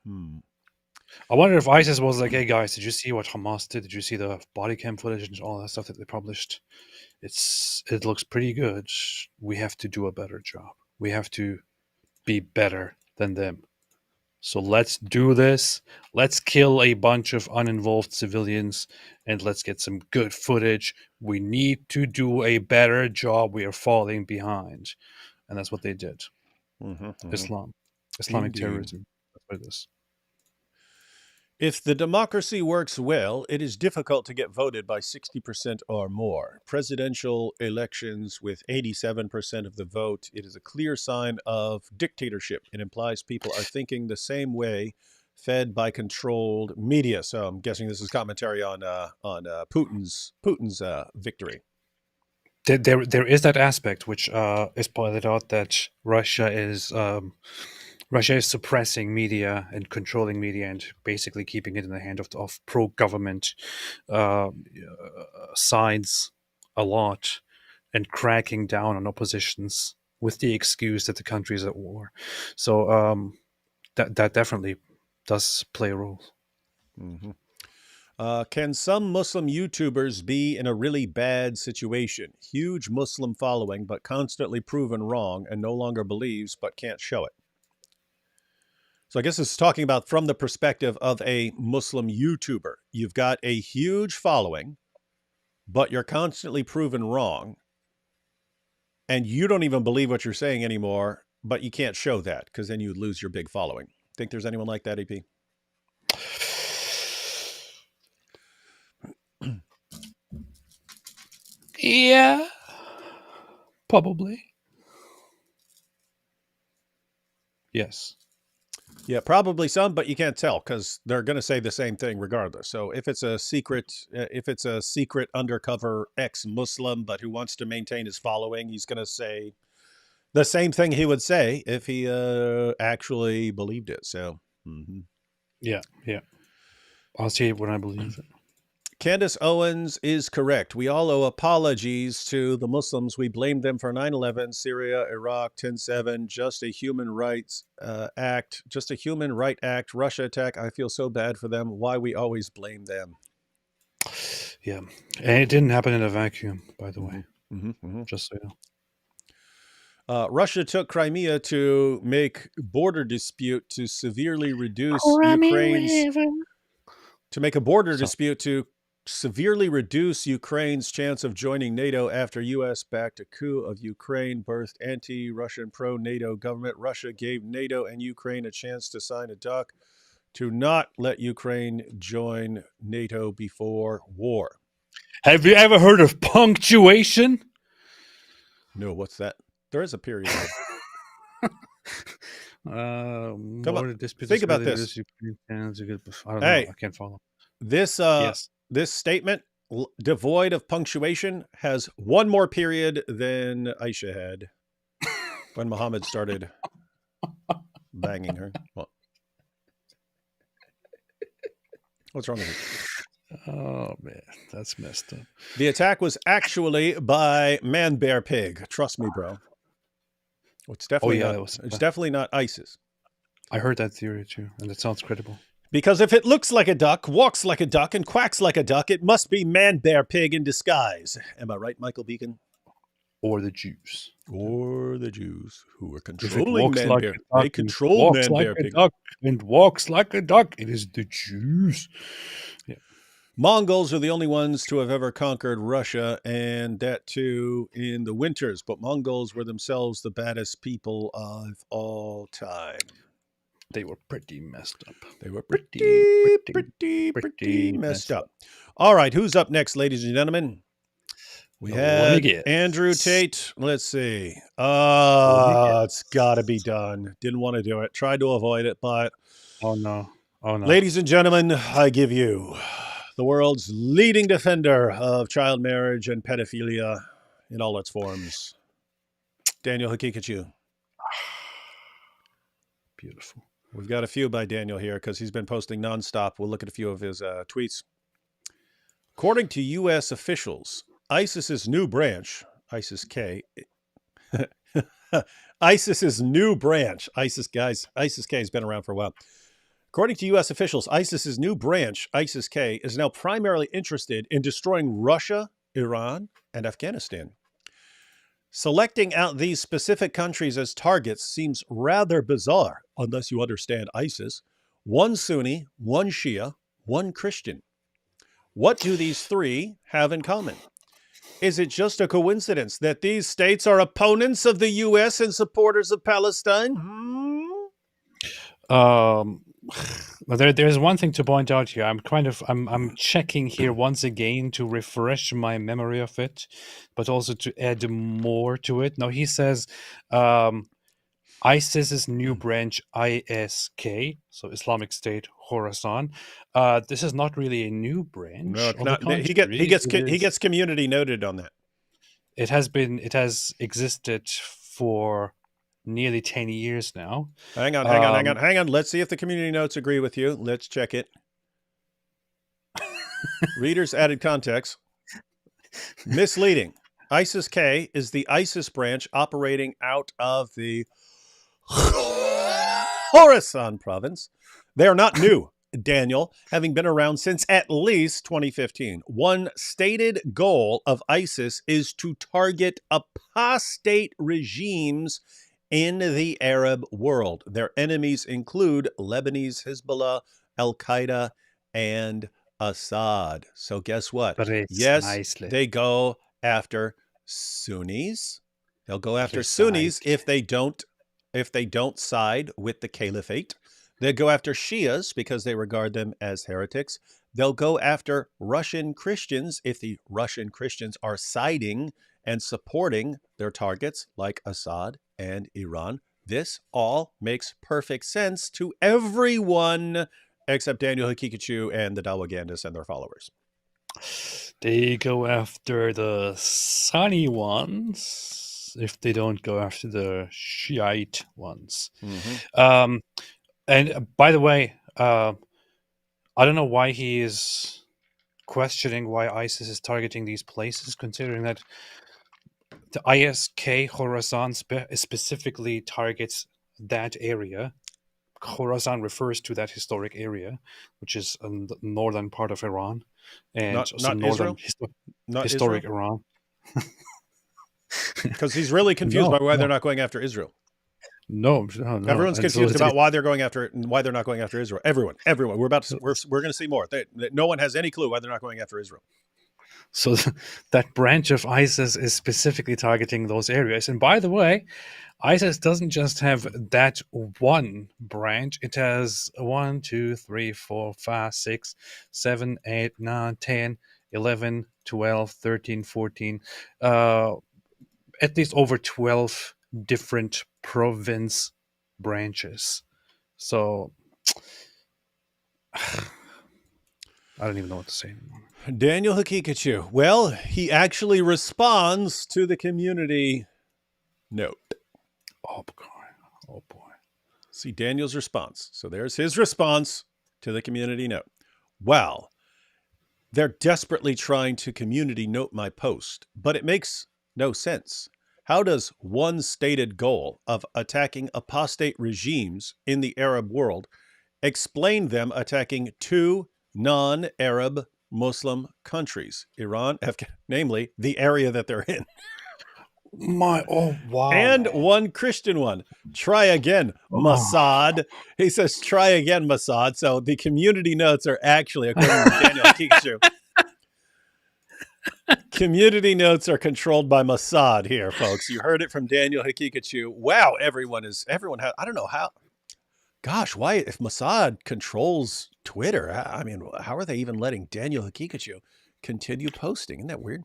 I wonder if ISIS was like, "Hey guys, did you see what Hamas did? Did you see the body cam footage and all that stuff that they published? It looks pretty good. We have to do a better job. We have to be better than them. So let's do this. Let's kill a bunch of uninvolved civilians and let's get some good footage. We need to do a better job. We are falling behind." And that's what they did. Islamic Indeed. terrorism. That's what it is. If the democracy works well, it is difficult to get voted by 60% or more. Presidential elections with 87% of the vote, it is a clear sign of dictatorship. It implies people are thinking the same way, fed by controlled media. So I'm guessing this is commentary on Putin's victory. There is that aspect which is pointed out that Russia is suppressing media and controlling media and basically keeping it in the hand of pro-government sides a lot and cracking down on oppositions with the excuse that the country is at war. So that definitely does play a role. Can some Muslim YouTubers be in a really bad situation? Huge Muslim following, but constantly proven wrong and no longer believes, but can't show it. So I guess this is talking about from the perspective of a Muslim YouTuber. You've got a huge following, but you're constantly proven wrong. And you don't even believe what you're saying anymore, but you can't show that because then you'd lose your big following. Think there's anyone like that, EP? Yeah, probably. Yes. Yeah, probably some, but you can't tell because they're going to say the same thing regardless. So if it's a secret undercover ex-Muslim, but who wants to maintain his following, he's going to say the same thing he would say if he actually believed it. So, Yeah. I'll see it when I believe it. Candace Owens is correct. We all owe apologies to the Muslims. We blame them for 9/11, Syria, Iraq, 10/7, just a human rights act, Russia attack. I feel so bad for them. Why we always blame them. Yeah. And it didn't happen in a vacuum, by the way. Just so you know. Russia took Crimea to make border dispute to severely reduce Ukraine's chance of joining NATO after U.S. backed a coup of Ukraine, birthed anti-Russian pro-NATO government. Russia gave NATO and Ukraine a chance to sign a doc to not let Ukraine join NATO before war. Have you ever heard of punctuation? No, what's that? There is a period. Think about this. I don't know. I can't follow. This statement, devoid of punctuation, has one more period than Aisha had when Muhammad started banging her. What's wrong with it? Oh, man, that's messed up. The attack was actually by Man Bear Pig. Trust me, bro. It's definitely not ISIS. I heard that theory too, and it sounds credible. Because if it looks like a duck, walks like a duck, and quacks like a duck, it must be Man Bear Pig in disguise. Am I right, Michael Beacon? Or the Jews. Or the Jews who are controlling Man Bear. They control Man Bear Pig. And walks like a duck. It is the Jews. Yeah. Mongols are the only ones to have ever conquered Russia, and that too in the winters. But Mongols were themselves the baddest people of all time. They were pretty messed up. They were Pretty pretty messed up. All right, who's up next, ladies and gentlemen? We Let me had guess. Andrew Tate. Let's see. guess. It's got to be done. Didn't want to do it. Tried to avoid it, but Oh no. Oh no. ladies and gentlemen, I give you the world's leading defender of child marriage and pedophilia in all its forms, Daniel Hakikachu. Beautiful. We've got a few by Daniel here because he's been posting nonstop. We'll look at a few of his tweets. According to U.S. officials, ISIS's new branch, ISIS-K, ISIS's new branch, ISIS-K has been around for a while. According to U.S. officials, ISIS's new branch, ISIS-K, is now primarily interested in destroying Russia, Iran, and Afghanistan. Selecting out these specific countries as targets seems rather bizarre, unless you understand ISIS. One Sunni, one Shia, one Christian. What do these three have in common? Is it just a coincidence that these states are opponents of the U.S. and supporters of Palestine? There's one thing to point out here. I'm checking here once again to refresh my memory of it, but also to add more to it. Now he says ISIS's new branch, ISK, so Islamic State Khorasan. This is not really a new branch. No, it's On the not. He contrary, gets community noted on that. It has existed for nearly 10 years now. Hang on. Let's see if the community notes agree with you. Let's check it. Readers added context. Misleading. ISIS-K is the ISIS branch operating out of the Khorasan province. They are not new, Daniel, having been around since at least 2015. One stated goal of ISIS is to target apostate regimes in the Arab world. Their enemies include Lebanese Hezbollah, Al-Qaeda, and Assad. So guess what? Yes, they go after Sunnis. They'll go after Sunnis if they don't side with the caliphate. They'll go after Shias because they regard them as heretics. They'll go after Russian Christians if the Russian Christians are siding and supporting their targets like Assad and Iran. This all makes perfect sense to everyone except Daniel Hakikachu and the Dawagandas and their followers. They go after the Sunni ones if they don't go after the Shiite ones. Mm-hmm. And by the way, I don't know why he is questioning why ISIS is targeting these places, considering that the ISK Khorasan specifically targets that area. Khorasan refers to that historic area, which is in the northern part of Iran, and not northern historic Israel? Iran. Because he's really confused by why they're not going after Israel. No. Everyone's confused about why they're going after it and why they're not going after Israel. Everyone. We're going to see more. No one has any clue why they're not going after Israel. So that branch of ISIS is specifically targeting those areas. And by the way, ISIS doesn't just have that one branch. It has 1, 2, 3, 4, 5, 6, 7, 8, 9, 10, 11, 12, 13, 14, at least over 12 different province branches. So I don't even know what to say anymore. Daniel Hakikachu. Well, he actually responds to the community note. Oh boy. See Daniel's response. So there's his response to the community note. Wow. They're desperately trying to community note my post, but it makes no sense. How does one stated goal of attacking apostate regimes in the Arab world explain them attacking two non-Arab Muslim countries, Iran, namely the area that they're in? Wow. And one Christian one. Try again, Mossad. He says, try again, Mossad. So the community notes are actually, according to Daniel Hakikachu, community notes are controlled by Mossad here, folks. You heard it from Daniel Hakikachu. Wow, everyone has, I don't know how. gosh, why if Mossad controls Twitter? I mean, how are they even letting Daniel Hakikachu continue posting? Isn't that weird?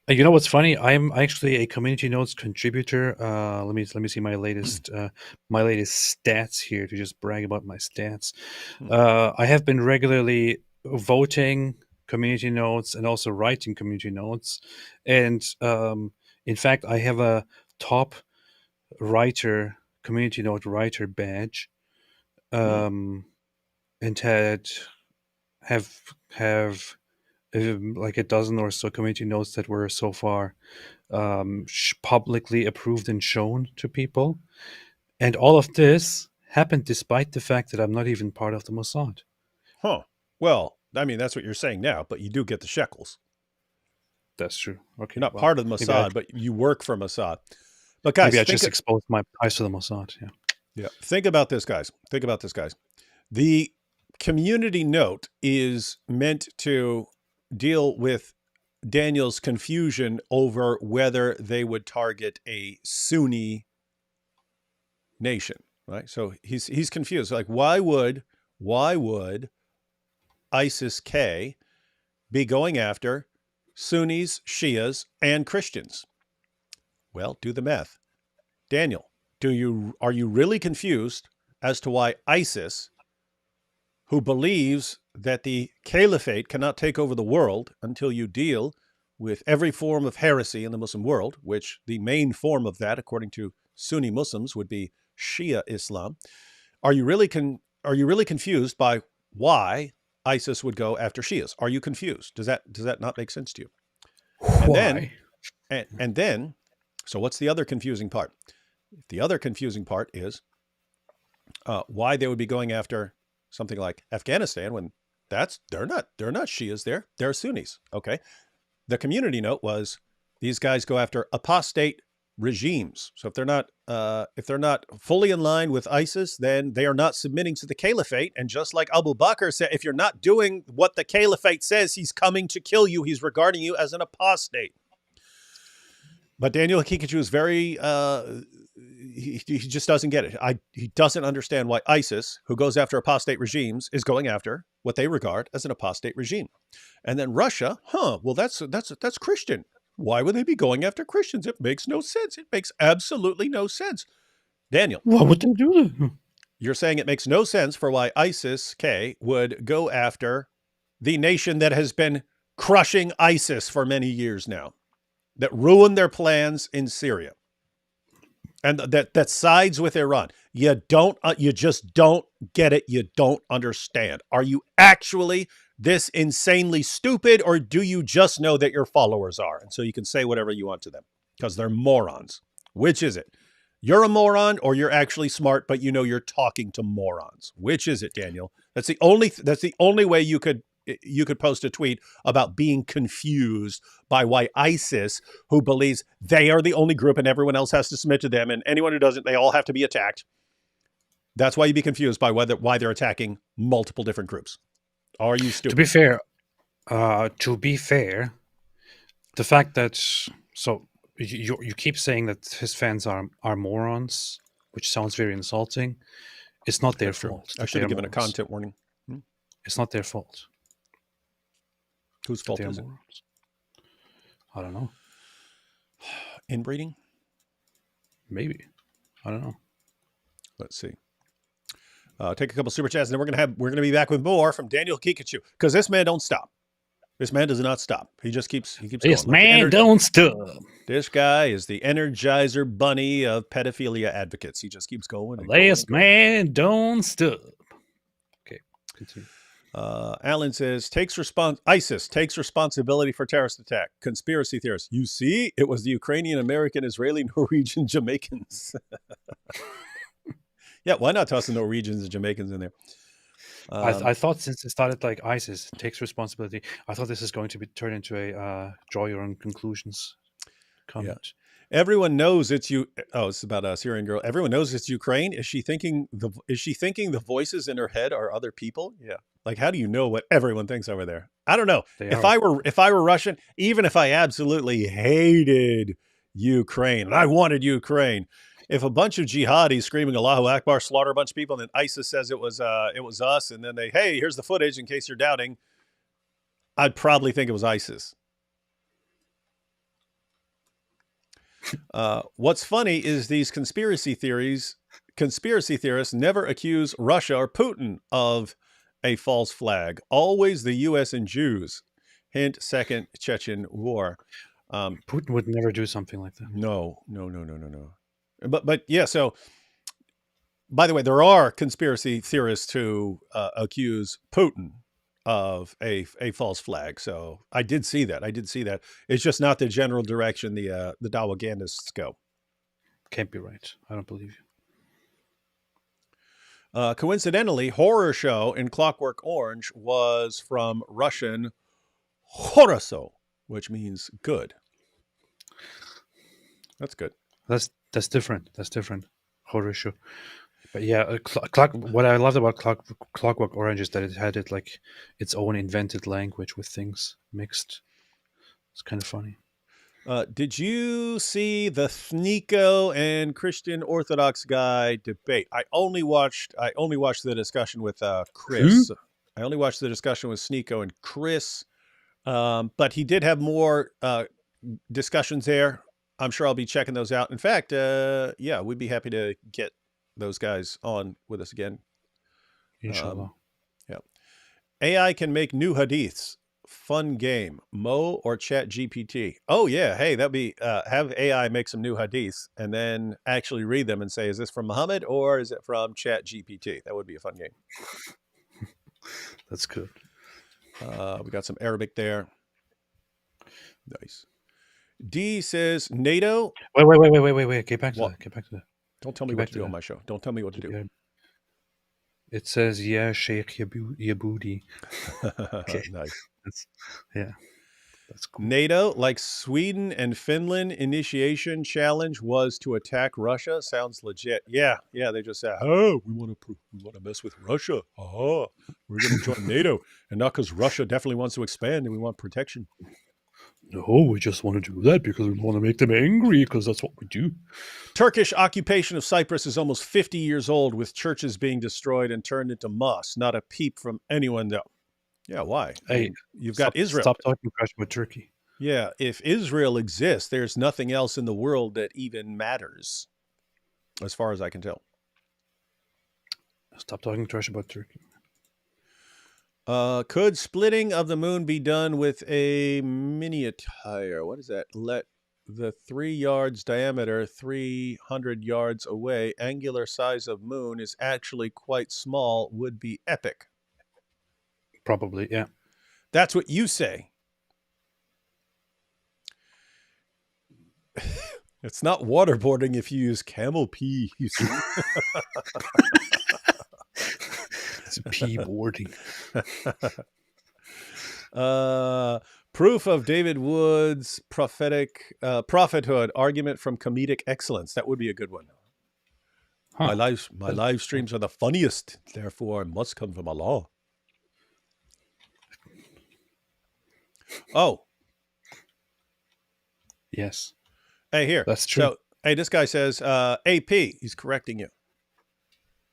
You know what's funny? I'm actually a community notes contributor. Let me see my latest stats here to just brag about my stats. Hmm. I have been regularly voting community notes and also writing community notes, and in fact, I have a top community note writer badge, and have like a dozen or so community notes that were so far publicly approved and shown to people. And all of this happened despite the fact that I'm not even part of the Mossad. Huh. Well, I mean, that's what you're saying now, but you do get the shekels. That's true. Okay. You're not well, part of maybe Mossad, but you work for Mossad. But guys, maybe I just exposed my price to the Mossad. Yeah. Think about this, guys. Think about this, guys. The community note is meant to deal with Daniel's confusion over whether they would target a Sunni nation, right? So he's confused. Like, why would ISIS-K be going after Sunnis, Shias, and Christians? Well, do the math. Daniel, are you really confused as to why ISIS, who believes that the caliphate cannot take over the world until you deal with every form of heresy in the Muslim world, which the main form of that, according to Sunni Muslims, would be Shia Islam. Are you really confused by why ISIS would go after Shias? Are you confused? Does that not make sense to you? Why? And then, so what's the other confusing part? The other confusing part is why they would be going after something like Afghanistan when they're not Shias there, they're Sunnis. Okay. The community note was these guys go after apostate regimes. So if they're not fully in line with ISIS, then they are not submitting to the caliphate. And just like Abu Bakr said, if you're not doing what the caliphate says, he's coming to kill you. He's regarding you as an apostate. But Daniel Hakikachu is very, he just doesn't get it. He doesn't understand why ISIS, who goes after apostate regimes, is going after what they regard as an apostate regime. And then Russia, well, that's Christian. Why would they be going after Christians? It makes no sense. It makes absolutely no sense. Daniel. Why would they do that? You're saying it makes no sense for why ISIS-K would go after the nation that has been crushing ISIS for many years now, that ruined their plans in Syria, and that sides with Iran. You just don't get it. You don't understand. Are you actually this insanely stupid, or do you just know that your followers are? And so you can say whatever you want to them because they're morons. Which is it? You're a moron, or you're actually smart, but you know you're talking to morons. Which is it, Daniel? That's the only way you could post a tweet about being confused by why ISIS, who believes they are the only group and everyone else has to submit to them, and anyone who doesn't, they all have to be attacked. That's why you'd be confused by why they're attacking multiple different groups. Are you stupid? To be fair, the fact that you keep saying that his fans are morons, which sounds very insulting. It's not their fault. I should have given a content warning. It's not their fault. Whose fault is it? I don't know. Inbreeding? Maybe. I don't know. Let's see. Take a couple super chats, and then we're gonna be back with more from Daniel Hakikachu, because this man don't stop. This man does not stop. He keeps going. This man don't stop. This guy is the Energizer Bunny of pedophilia advocates. He just keeps going. This man don't stop. Okay, continue. Alan says, ISIS takes responsibility for terrorist attack. Conspiracy theorists. You see, it was the Ukrainian, American, Israeli, Norwegian, Jamaicans. Yeah, why not toss the Norwegians and Jamaicans in there? I thought since it started like ISIS takes responsibility, I thought this is going to be turned into a draw your own conclusions comment. Yeah. Everyone knows it's you. Oh, it's about a Syrian girl. Everyone knows it's Ukraine. Is she thinking the voices in her head are other people? Yeah. Like, how do you know what everyone thinks over there? I don't know. If I were Russian, even if I absolutely hated Ukraine and I wanted Ukraine, if a bunch of jihadis screaming Allahu Akbar slaughter a bunch of people, and then ISIS says it was us, and then hey, here's the footage in case you're doubting, I'd probably think it was ISIS. What's funny is these conspiracy theorists never accuse Russia or Putin of a false flag. Always the U.S. and Jews. Hint: Second Chechen War. Putin would never do something like that. No. But yeah. So, by the way, there are conspiracy theorists who accuse Putin of a false flag. So I did see that. It's just not the general direction the Dawagandists go. Can't be right. I don't believe you. Coincidentally, Horror Show in Clockwork Orange was from Russian Horoso, which means good. That's good. That's different. Horror Show. But yeah, what I loved about Clockwork Orange is that it had its own invented language with things mixed. It's kind of funny. Did you see the Sneeko and Christian Orthodox guy debate? I only watched the discussion with Chris. I only watched the discussion with Sneeko and Chris, but he did have more discussions there. I'm sure I'll be checking those out. In fact, yeah, we'd be happy to get those guys on with us again. Inshallah. Yeah. AI can make new hadiths. Fun game. Mo or Chat GPT? Oh yeah. Hey, that'd be have AI make some new hadiths and then actually read them and say, is this from Muhammad or is it from Chat GPT? That would be a fun game. That's good. We got some Arabic there. Nice. D says NATO. Wait. Get back to that. Don't tell me what to do on my show. Don't tell me what to do. It says, yeah, Sheikh Yabudi. Okay. Nice. That's cool. NATO, like Sweden and Finland, initiation challenge was to attack Russia. Sounds legit. Yeah. They just said, oh, we want to mess with Russia. Oh, we're going to join NATO, and not because Russia definitely wants to expand and we want protection. No, we just want to do that because we want to make them angry because that's what we do. Turkish occupation of Cyprus is almost 50 years old, with churches being destroyed and turned into mosques. Not a peep from anyone, though. Yeah, why? Hey, you've got Israel. Stop talking trash about Turkey. Yeah, if Israel exists, there's nothing else in the world that even matters, as far as I can tell. Stop talking trash about Turkey. Could splitting of the moon be done with a miniature? What is that? Let the 3 yards diameter, 300 yards away, angular size of moon is actually quite small, would be epic. Probably, yeah. That's what you say. It's not waterboarding if you use camel pee. You see? It's pee boarding. Proof of David Wood's prophethood argument from comedic excellence. That would be a good one. Huh. My live streams are the funniest, therefore must come from Allah. Oh. Yes. Hey, here. That's true. So, hey, this guy says, AP, he's correcting you.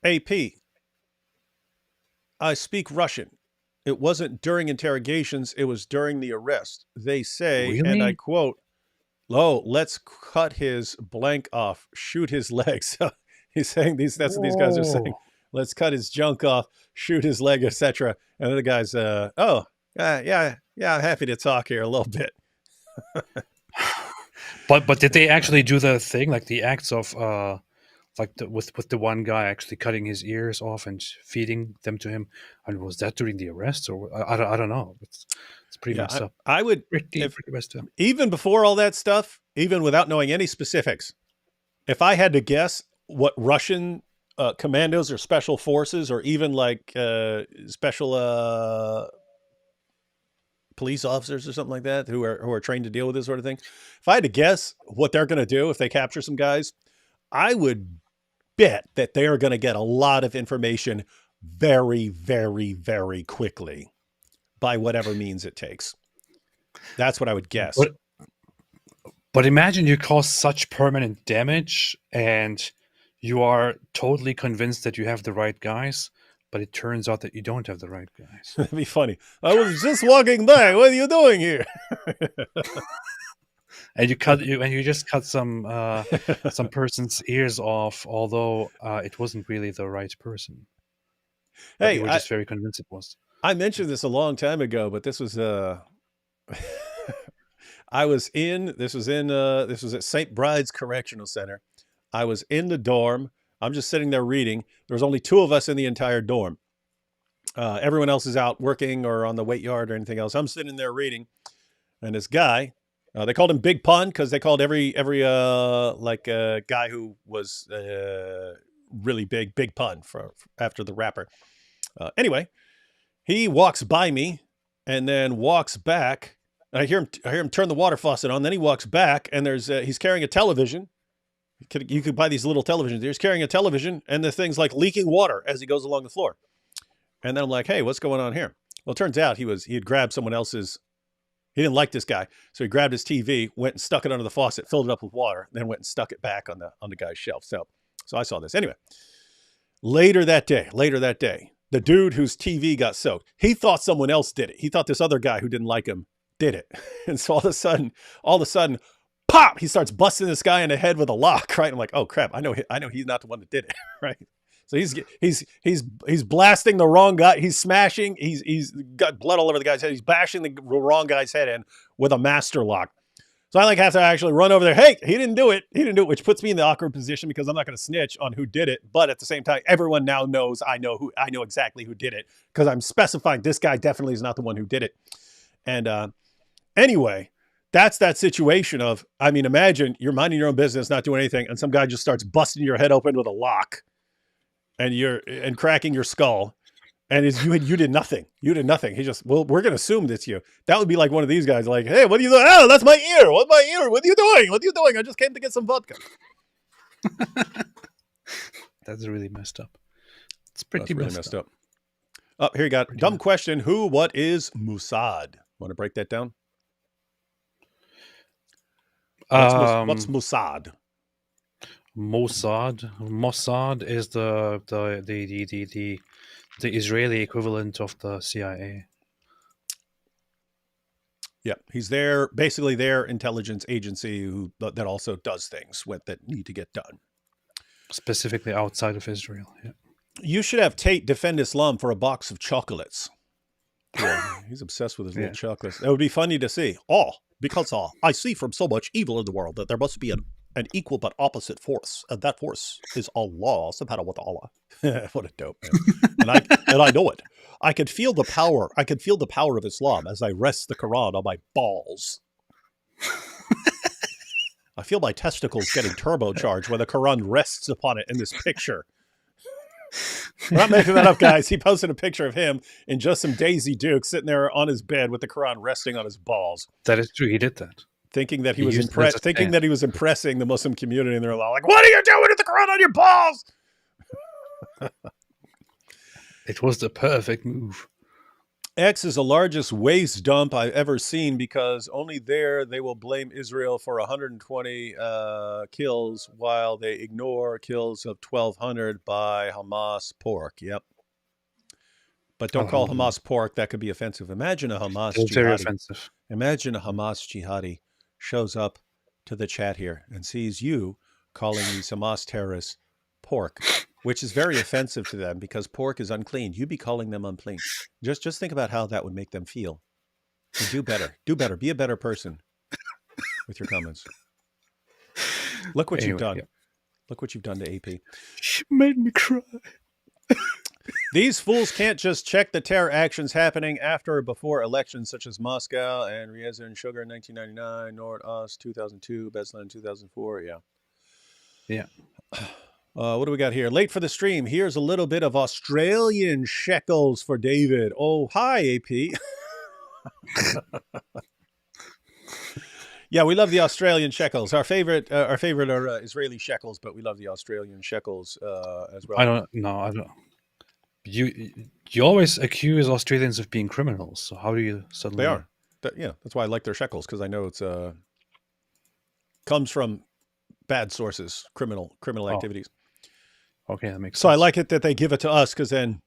AP, I speak Russian. It wasn't during interrogations, it was during the arrest. They say, really? And I quote, "Oh, let's cut his blank off, shoot his legs." He's saying that's what these guys are saying. Let's cut his junk off, shoot his leg, etc. And then the guy's, yeah, I'm happy to talk here a little bit. But did they actually do the thing, like the acts of with the one guy actually cutting his ears off and feeding them to him? And was that during the arrest, or I don't know? It's pretty messed up. I would, pretty messed up. Even before all that stuff, even without knowing any specifics, if I had to guess what Russian commandos or special forces or even like special police officers or something like that who are trained to deal with this sort of thing, if I had to guess what they're going to do if they capture some guys, I would bet that they are going to get a lot of information very, very, very quickly by whatever means it takes. That's what I would guess. But imagine you cause such permanent damage and you are totally convinced that you have the right guys, but it turns out that you don't have the right guys. That'd be funny. I was just walking by. What are you doing here? And you just cut some person's ears off, although it wasn't really the right person. But Hey, you were just very convinced it was. I mentioned this a long time ago, but this was this was at St. Bride's Correctional Center. I was in the dorm. I'm just sitting there reading. There was only 2 of us in the entire dorm. Everyone else is out working or on the weight yard or anything else. I'm sitting there reading, and this guy, they called him Big Pun because they called every guy who was really Big Pun for after the rapper. Anyway, he walks by me and then walks back. I hear him turn the water faucet on. Then he walks back, and he's carrying a television. You could buy these little televisions. He's carrying a television, and the thing's like leaking water as he goes along the floor. And then I'm like, hey, what's going on here? Well, it turns out he had grabbed someone else's. He didn't like this guy, so he grabbed his TV, went and stuck it under the faucet, filled it up with water, then went and stuck it back on the guy's shelf. So I saw this. Anyway, later that day, the dude whose TV got soaked, he thought someone else did it. He thought this other guy who didn't like him did it. And so all of a sudden, pop, he starts busting this guy in the head with a lock, right? I'm like, oh crap, I know he's not the one that did it, right? So he's blasting the wrong guy. He's smashing. He's got blood all over the guy's head. He's bashing the wrong guy's head in with a master lock. So I have to actually run over there. Hey, he didn't do it, which puts me in the awkward position because I'm not going to snitch on who did it. But at the same time, everyone now knows I know exactly who did it because I'm specifying this guy definitely is not the one who did it. And anyway, that's that situation of, I mean, imagine you're minding your own business, not doing anything, and some guy just starts busting your head open with a lock and cracking your skull. And you did nothing. You did nothing. He just, well, we're going to assume it's you. That would be like one of these guys like, hey, what are you doing? Oh, that's my ear. What's my ear? What are you doing? What are you doing? I just came to get some vodka. That's really messed up. It's pretty messed up. Oh, here you got dumb question. What is Mossad? Want to break that down? What's Mossad? Mossad is the Israeli equivalent of the CIA. Yeah, he's basically their intelligence agency that also does things that need to get done. Specifically outside of Israel, yeah. You should have Tate defend Islam for a box of chocolates. Yeah, he's obsessed with his little chocolates. That would be funny to see. Because I see from so much evil in the world that there must be an equal but opposite force, and that force is Allah, subhanahu wa ta'ala. What a dope, man. And I know it. I could feel the power. I could feel the power of Islam as I rest the Quran on my balls. I feel my testicles getting turbocharged when the Quran rests upon it in this picture. We're not making that up, guys. He posted a picture of him in just some Daisy Duke sitting there on his bed with the Quran resting on his balls. That is true. He did that. Thinking that he was impressing the Muslim community, and they're all like, what are you doing with the Quran on your balls? It was the perfect move. X is the largest waste dump I've ever seen because only there they will blame Israel for 120 kills while they ignore kills of 1,200 by Hamas pork. Yep. But don't call Hamas pork. That could be offensive. Imagine a Hamas jihadi. Very offensive. Imagine a Hamas jihadi shows up to the chat here and sees you calling these Hamas terrorists pork, which is very offensive to them because pork is unclean. You'd be calling them unclean. Just think about how that would make them feel. And do better. Be a better person with your comments. Look what you've done. Yeah. Look what you've done to AP. She made me cry. These fools can't just check the terror actions happening after or before elections such as Moscow and Ryazan Sugar in 1999, Nord Ost 2002, Beslan 2004. Yeah. Yeah. What do we got here? Late for the stream. Here's a little bit of Australian shekels for David. Oh, hi, AP. Yeah, we love the Australian shekels. Our favorite are Israeli shekels, but we love the Australian shekels as well. I don't. You always accuse Australians of being criminals. So how do you suddenly? They are. That's why I like their shekels because I know it's comes from bad sources, criminal Oh, activities. okay, that makes So I sense. like it that they give it to us because then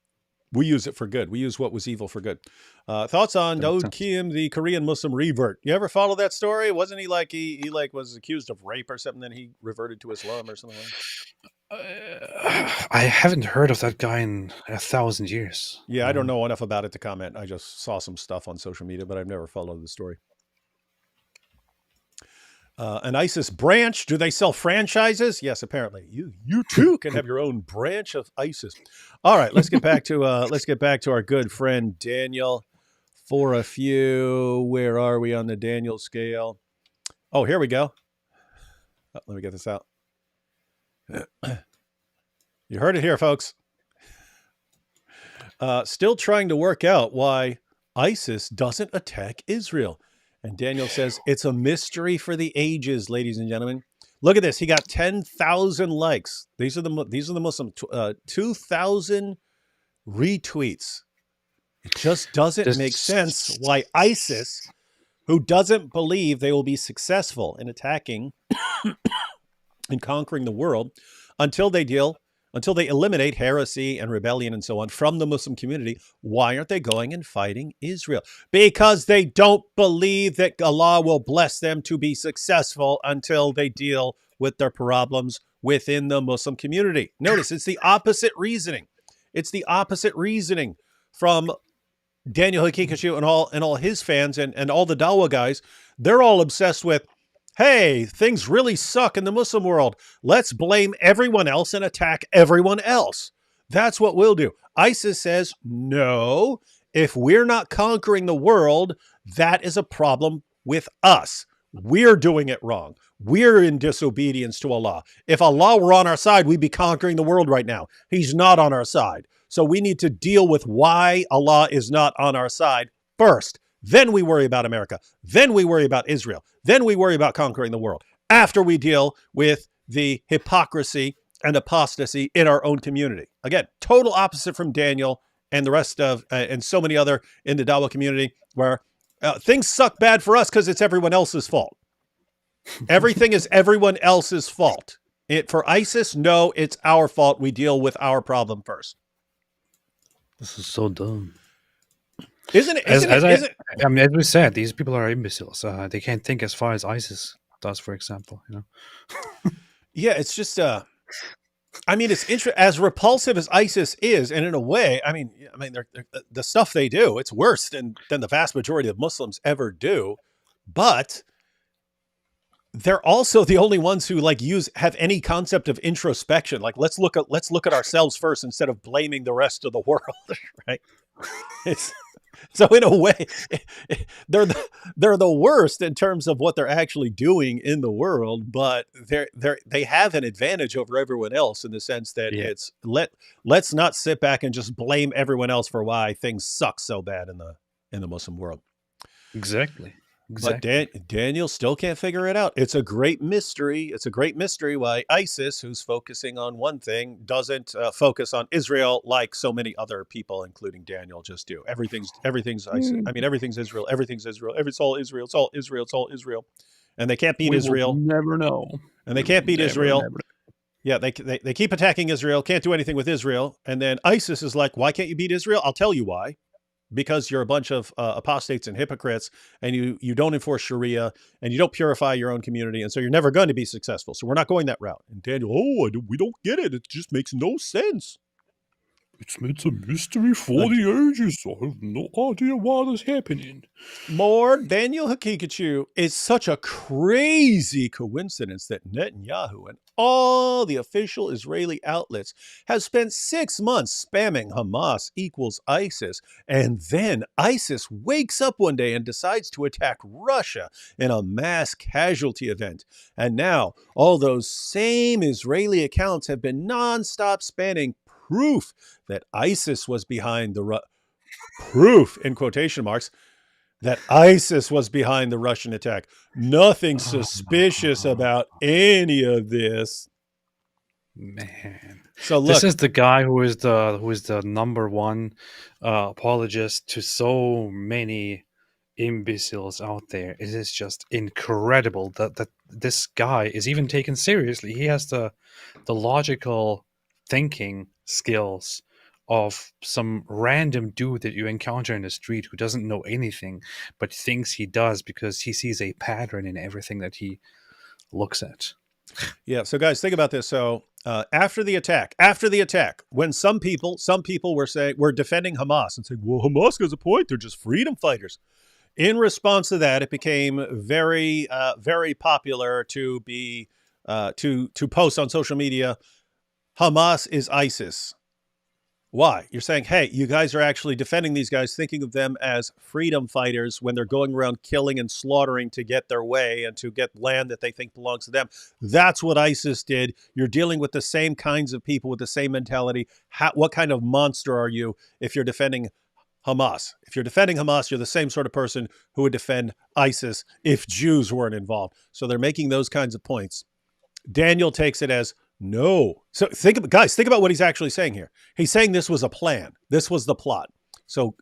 we use it for good. We use what was evil for good. Thoughts on That makes Daoud sense. Kim, the Korean Muslim revert? You ever follow that story? Wasn't he like he like was accused of rape or something? Then he reverted to Islam or something like that? I haven't heard of that guy in 1,000 years. Yeah, I don't know enough about it to comment. I just saw some stuff on social media, but I've never followed the story. An ISIS branch. Do they sell franchises? Yes, apparently. You too can have your own branch of ISIS. All right, let's get back to our good friend Daniel for a few. Where are we on the Daniel scale? Oh, here we go. Oh, let me get this out. You heard it here, folks. Still trying to work out why ISIS doesn't attack Israel. And Daniel says, it's a mystery for the ages, ladies and gentlemen. Look at this. He got 10,000 likes. These are the Muslim, 2,000 retweets. It just doesn't make sense why ISIS, who doesn't believe they will be successful in attacking and conquering the world until they eliminate heresy and rebellion and so on from the Muslim community, why aren't they going and fighting Israel? Because they don't believe that Allah will bless them to be successful until they deal with their problems within the Muslim community. Notice it's the opposite reasoning. It's the opposite reasoning from Daniel Hakikachu and all his fans and all the Dawah guys. They're all obsessed with, hey, things really suck in the Muslim world. Let's blame everyone else and attack everyone else. That's what we'll do. ISIS says, no, if we're not conquering the world, that is a problem with us. We're doing it wrong. We're in disobedience to Allah. If Allah were on our side, we'd be conquering the world right now. He's not on our side. So we need to deal with why Allah is not on our side first. Then we worry about America. Then we worry about Israel. Then we worry about conquering the world. After we deal with the hypocrisy and apostasy in our own community. Again, total opposite from Daniel and the rest of, and so many other in the Dawah community where things suck bad for us because it's everyone else's fault. Everything is everyone else's fault. For ISIS, no, it's our fault. We deal with our problem first. This is so dumb. Isn't it? I mean, as we said, these people are imbeciles. They can't think as far as ISIS does, for example. Yeah, it's just. I mean, it's as repulsive as ISIS is, and in a way, I mean, they're, the stuff they do, it's worse than the vast majority of Muslims ever do. But they're also the only ones who have any concept of introspection. Like, let's look at ourselves first instead of blaming the rest of the world, right? So in a way, they're the worst in terms of what they're actually doing in the world, but they have an advantage over everyone else in the sense that it's let's not sit back and just blame everyone else for why things suck so bad in the Muslim world. Exactly. But Daniel still can't figure it out. It's a great mystery. It's a great mystery why ISIS, who's focusing on one thing, doesn't focus on Israel like so many other people, including Daniel, just do. Everything's ISIS. I mean, everything's Israel. Everything's Israel. It's all Israel. It's all Israel. It's all Israel. And they can't beat Israel. Will never know. And they can't beat Israel. Yeah, they keep attacking Israel. Can't do anything with Israel. And then ISIS is like, why can't you beat Israel? I'll tell you why. Because you're a bunch of apostates and hypocrites, and you don't enforce Sharia, and you don't purify your own community, and so you're never going to be successful. So we're not going that route. And Daniel, we don't get it. It just makes no sense. It's a mystery for the ages. I have no idea what is happening. More Daniel Hakikachu. It's such a crazy coincidence that Netanyahu and all the official Israeli outlets have spent 6 months spamming Hamas equals ISIS, and then ISIS wakes up one day and decides to attack Russia in a mass casualty event. And now all those same Israeli accounts have been nonstop spamming proof that ISIS was behind the proof in quotation marks that ISIS was behind the Russian attack. Nothing suspicious about any of this. Man. So look, this is the guy who is the number one apologist to so many imbeciles out there. It is just incredible that this guy is even taken seriously. He has the logical thinking skills of some random dude that you encounter in the street who doesn't know anything but thinks he does because he sees a pattern in everything that he looks at. Yeah. So guys, think about this. So after the attack, when some people were defending Hamas and saying, well, Hamas has a point. They're just freedom fighters. In response to that, it became very, very popular to be to post on social media, Hamas is ISIS. Why? You're saying, hey, you guys are actually defending these guys, thinking of them as freedom fighters when they're going around killing and slaughtering to get their way and to get land that they think belongs to them. That's what ISIS did. You're dealing with the same kinds of people with the same mentality. What kind of monster are you if you're defending Hamas? If you're defending Hamas, you're the same sort of person who would defend ISIS if Jews weren't involved. So they're making those kinds of points. Daniel takes it as no. So think about what he's actually saying here. He's saying this was a plan. This was the plot. So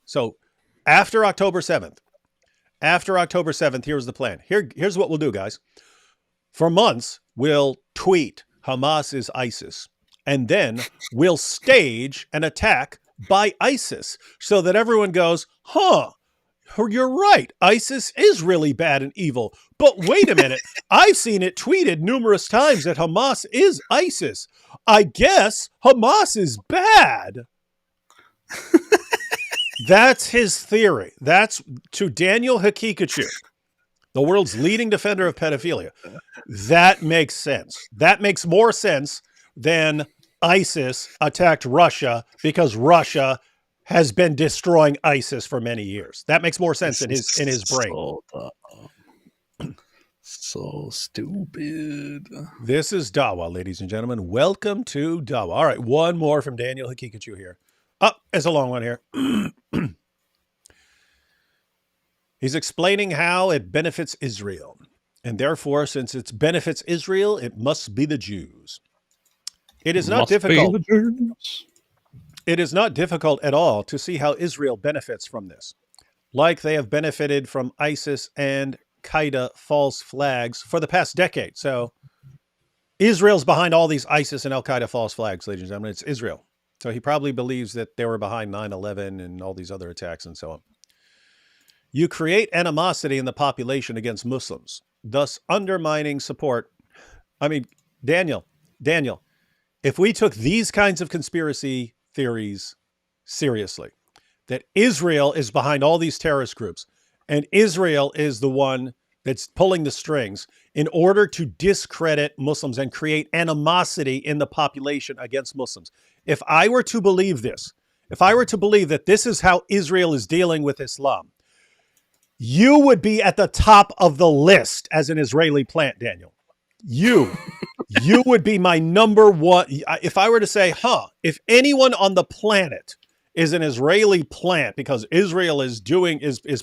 after October 7th, here's the plan. Here's what we'll do, guys. For months, we'll tweet Hamas is ISIS, and then we'll stage an attack by ISIS so that everyone goes, huh, you're right. ISIS is really bad and evil. But wait a minute. I've seen it tweeted numerous times that Hamas is ISIS. I guess Hamas is bad. That's his theory. That's to Daniel Hakikachu, the world's leading defender of pedophilia. That makes sense. That makes more sense than ISIS attacked Russia because Russia has been destroying ISIS for many years. That makes more sense in his brain. So stupid. This is Dawa, ladies and gentlemen. Welcome to Dawa. All right, one more from Daniel Hakikachu here. It's a long one here. He's explaining how it benefits Israel. And therefore, since it benefits Israel, it must be the Jews. It is not difficult. It is not difficult at all to see how Israel benefits from this. Like they have benefited from ISIS and Qaeda false flags for the past decade. So Israel's behind all these ISIS and Al-Qaeda false flags, ladies and gentlemen. It's Israel. So he probably believes that they were behind 9/11 and all these other attacks and so on. You create animosity in the population against Muslims, thus undermining support. I mean, Daniel, if we took these kinds of conspiracy theories seriously, that Israel is behind all these terrorist groups and Israel is the one that's pulling the strings in order to discredit Muslims and create animosity in the population against Muslims. If I were to believe this, if I were to believe that this is how Israel is dealing with Islam, you would be at the top of the list as an Israeli plant, Daniel. You would be my number one. If I were to say, if anyone on the planet is an Israeli plant because Israel is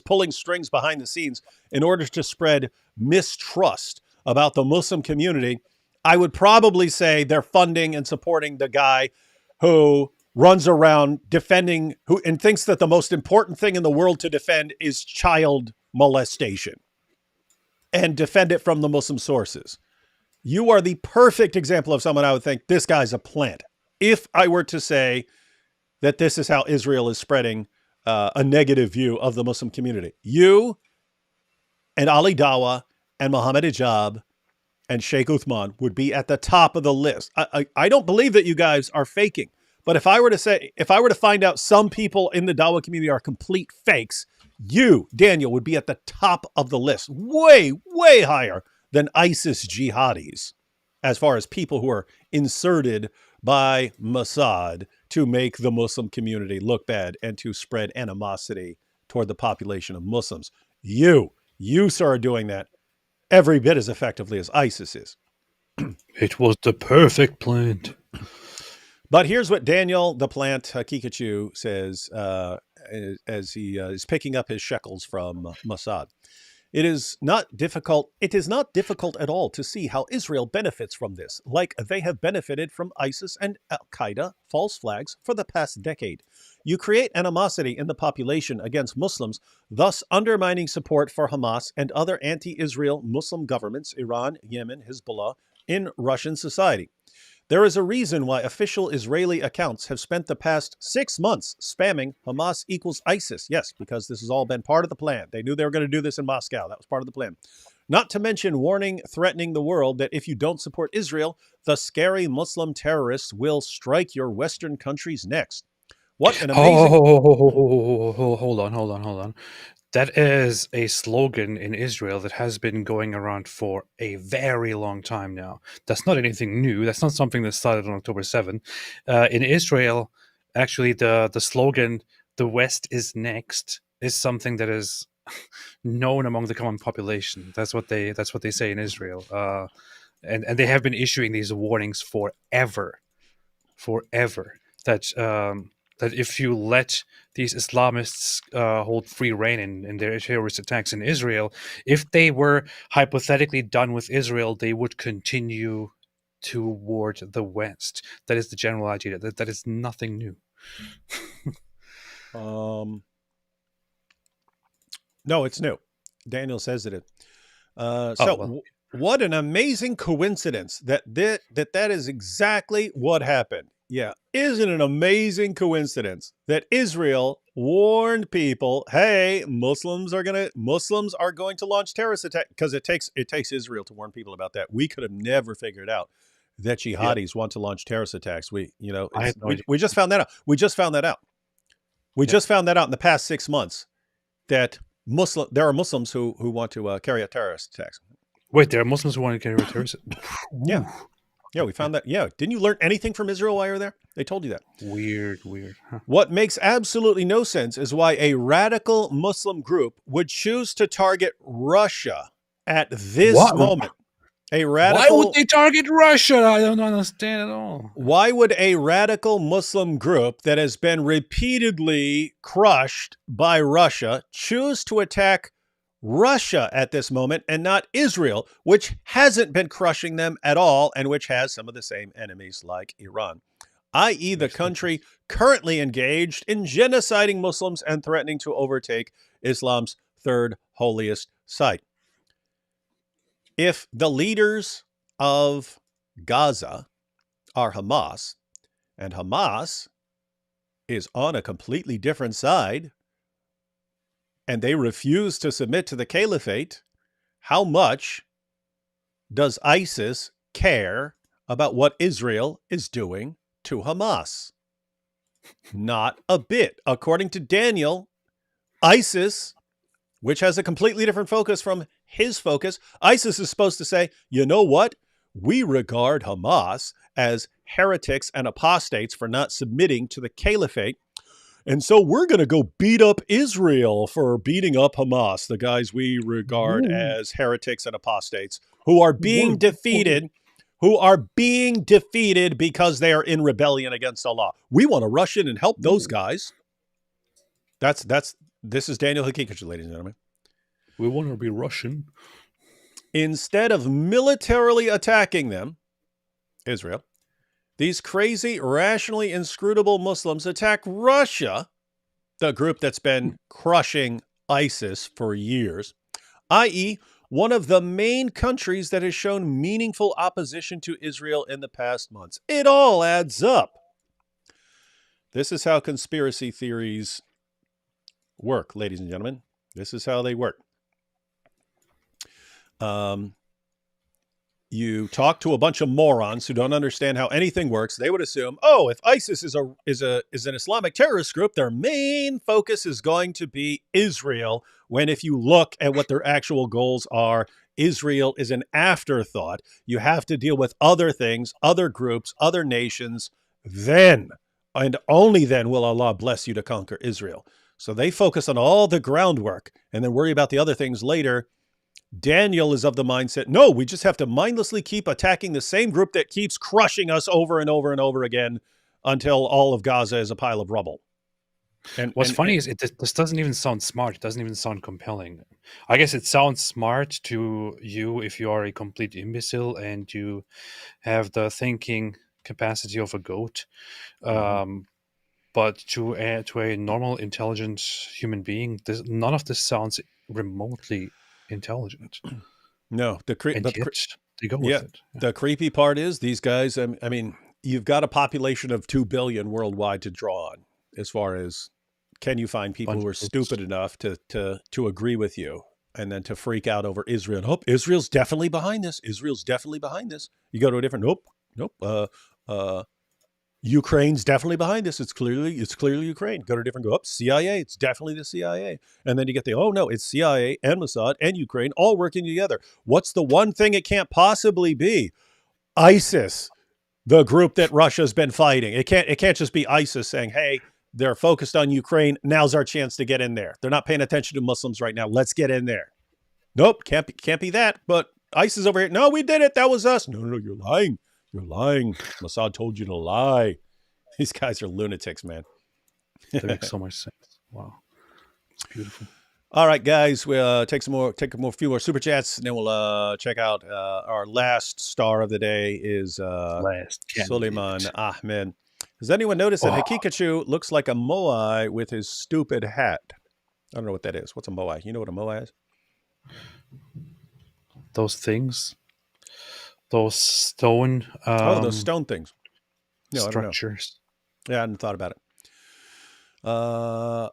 pulling strings behind the scenes in order to spread mistrust about the Muslim community, I would probably say they're funding and supporting the guy who runs around defending and thinks that the most important thing in the world to defend is child molestation and defend it from the Muslim sources. You are the perfect example of someone I would think this guy's a plant. If I were to say that this is how Israel is spreading a negative view of the Muslim community, you and Ali Dawa and Mohammed Hijab and Sheikh Uthman would be at the top of the list. I don't believe that you guys are faking, but if I were to find out some people in the Dawa community are complete fakes, you, Daniel, would be at the top of the list, way, way higher than ISIS jihadis, as far as people who are inserted by Mossad to make the Muslim community look bad and to spread animosity toward the population of Muslims. You sir, are doing that every bit as effectively as ISIS is. It was the perfect plant. But here's what Daniel, the plant Hakikachu, says as he is picking up his shekels from Mossad. It is not difficult. It is not difficult at all to see how Israel benefits from this, like they have benefited from ISIS and Al Qaeda false flags for the past decade. You create animosity in the population against Muslims, thus undermining support for Hamas and other anti-Israel Muslim governments, Iran, Yemen, Hezbollah, in Russian society. There is a reason why official Israeli accounts have spent the past 6 months spamming Hamas equals ISIS. Yes, because this has all been part of the plan. They knew they were going to do this in Moscow. That was part of the plan. Not to mention warning, threatening the world that if you don't support Israel, the scary Muslim terrorists will strike your Western countries next. What an amazing... Hold on. That is a slogan in Israel that has been going around for a very long time now. That's not anything new. That's not something that started on October 7th. In Israel, actually, the slogan, "The West is next," is something that is known among the common population. That's what they say in Israel. And they have been issuing these warnings forever. That if you let these Islamists hold free reign in their terrorist attacks in Israel, if they were hypothetically done with Israel, they would continue toward the West. That is the general idea. That is nothing new. No, it's new. Daniel says it. What an amazing coincidence that is exactly what happened. Yeah, isn't it an amazing coincidence that Israel warned people, hey, Muslims are going to launch terrorist attack, because it takes Israel to warn people about that. We could have never figured out that jihadis want to launch terrorist attacks. We just found that out. We just found that out. Just found that out in the past 6 months, that there are Muslims who want to carry out terrorist attacks. Wait, there are Muslims who want to carry out terrorist attacks? Yeah. Yeah, we found that. Yeah. Didn't you learn anything from Israel while you were there? They told you that. Weird. Huh. What makes absolutely no sense is why a radical Muslim group would choose to target Russia at this moment. Why would they target Russia? I don't understand at all. Why would a radical Muslim group that has been repeatedly crushed by Russia choose to attack Russia at this moment and not Israel, which hasn't been crushing them at all and which has some of the same enemies like Iran, i.e. the country currently engaged in genociding Muslims and threatening to overtake Islam's third holiest site? If the leaders of Gaza are Hamas, and Hamas is on a completely different side, and they refuse to submit to the caliphate, how much does ISIS care about what Israel is doing to Hamas? Not a bit. According to Daniel, ISIS, which has a completely different focus from his focus, ISIS is supposed to say, you know what? We regard Hamas as heretics and apostates for not submitting to the caliphate. And so we're going to go beat up Israel for beating up Hamas, the guys we regard as heretics and apostates, who are being defeated, because they are in rebellion against Allah. We want to rush in and help those guys. This is Daniel Hakikatch, ladies and gentlemen. We want to be Russian. Instead of militarily attacking them, Israel, these crazy, rationally inscrutable Muslims attack Russia, the group that's been crushing ISIS for years, i.e., one of the main countries that has shown meaningful opposition to Israel in the past months. It all adds up. This is how conspiracy theories work, ladies and gentlemen. This is how they work. You talk to a bunch of morons who don't understand how anything works. They would assume, oh, if ISIS is an Islamic terrorist group, their main focus is going to be Israel. When if you look at what their actual goals are, Israel is an afterthought. You have to deal with other things, other groups, other nations. Then, and only then, will Allah bless you to conquer Israel. So they focus on all the groundwork and then worry about the other things later. Daniel is of the mindset, no, we just have to mindlessly keep attacking the same group that keeps crushing us over and over and over again until all of Gaza is a pile of rubble. And what's funny is this doesn't even sound smart. It doesn't even sound compelling. I guess it sounds smart to you if you are a complete imbecile and you have the thinking capacity of a goat. Um, but to a normal, intelligent human being, none of this sounds remotely intelligent, No, and but yet they go yeah, with it. Yeah. the creepy part is these guys. I mean, you've got a population of 2 billion worldwide to draw on. As far as can you find people Bunch who are of goats. stupid enough to agree with you, and then to freak out over Israel? And, hope Israel's definitely behind this. Israel's definitely behind this. You go to a different. Nope. Ukraine's definitely behind this. It's clearly Ukraine. Go to a different. Go up. CIA. It's definitely the CIA. And then you get the no, it's CIA and Mossad and Ukraine all working together. What's the one thing it can't possibly be? ISIS, the group that Russia's been fighting. It can't just be ISIS saying, hey, they're focused on Ukraine. Now's our chance to get in there. They're not paying attention to Muslims right now. Let's get in there. Nope, can't be that. But ISIS over here. No, we did it. That was us. No, you're lying. You're lying. Mossad told you to lie. These guys are lunatics, man. That makes so much sense. Wow, it's beautiful. All right, guys, we'll take a few more super chats, and then we'll check out our last star of the day is Last Suleiman candidate. Ahmed. Has anyone noticed that Oh. Hakikachu looks like a moai with his stupid hat? I don't know what that is. What's a moai? You know what a moai is? Those things, those stone Those stone things. No, I don't know. structures. Yeah, I hadn't thought about it.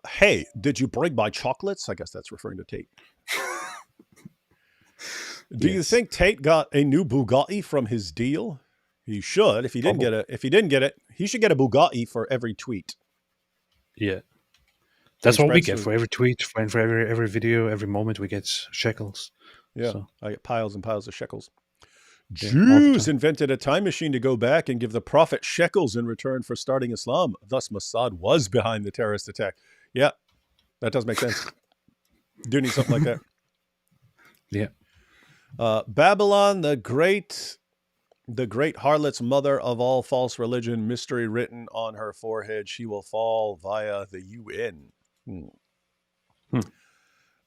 Hey, did you bring my chocolates? I guess that's referring to Tate. Do you Yes. think Tate got a new Bugatti from his deal? He should. If he didn't get it, he should get a Bugatti for every tweet. Yeah, that's what we spreads get the- for every tweet, for every video, every moment. We get shekels. Yeah, So, I get piles and piles of shekels. Yeah, all the Jews time. invented a time machine to go back and give the prophet shekels in return for starting Islam. Thus, Mossad was behind the terrorist attack. Yeah, that does make sense. Do need something like that. yeah. Babylon, the great harlot's mother of all false religion, mystery written on her forehead. She will fall via the UN.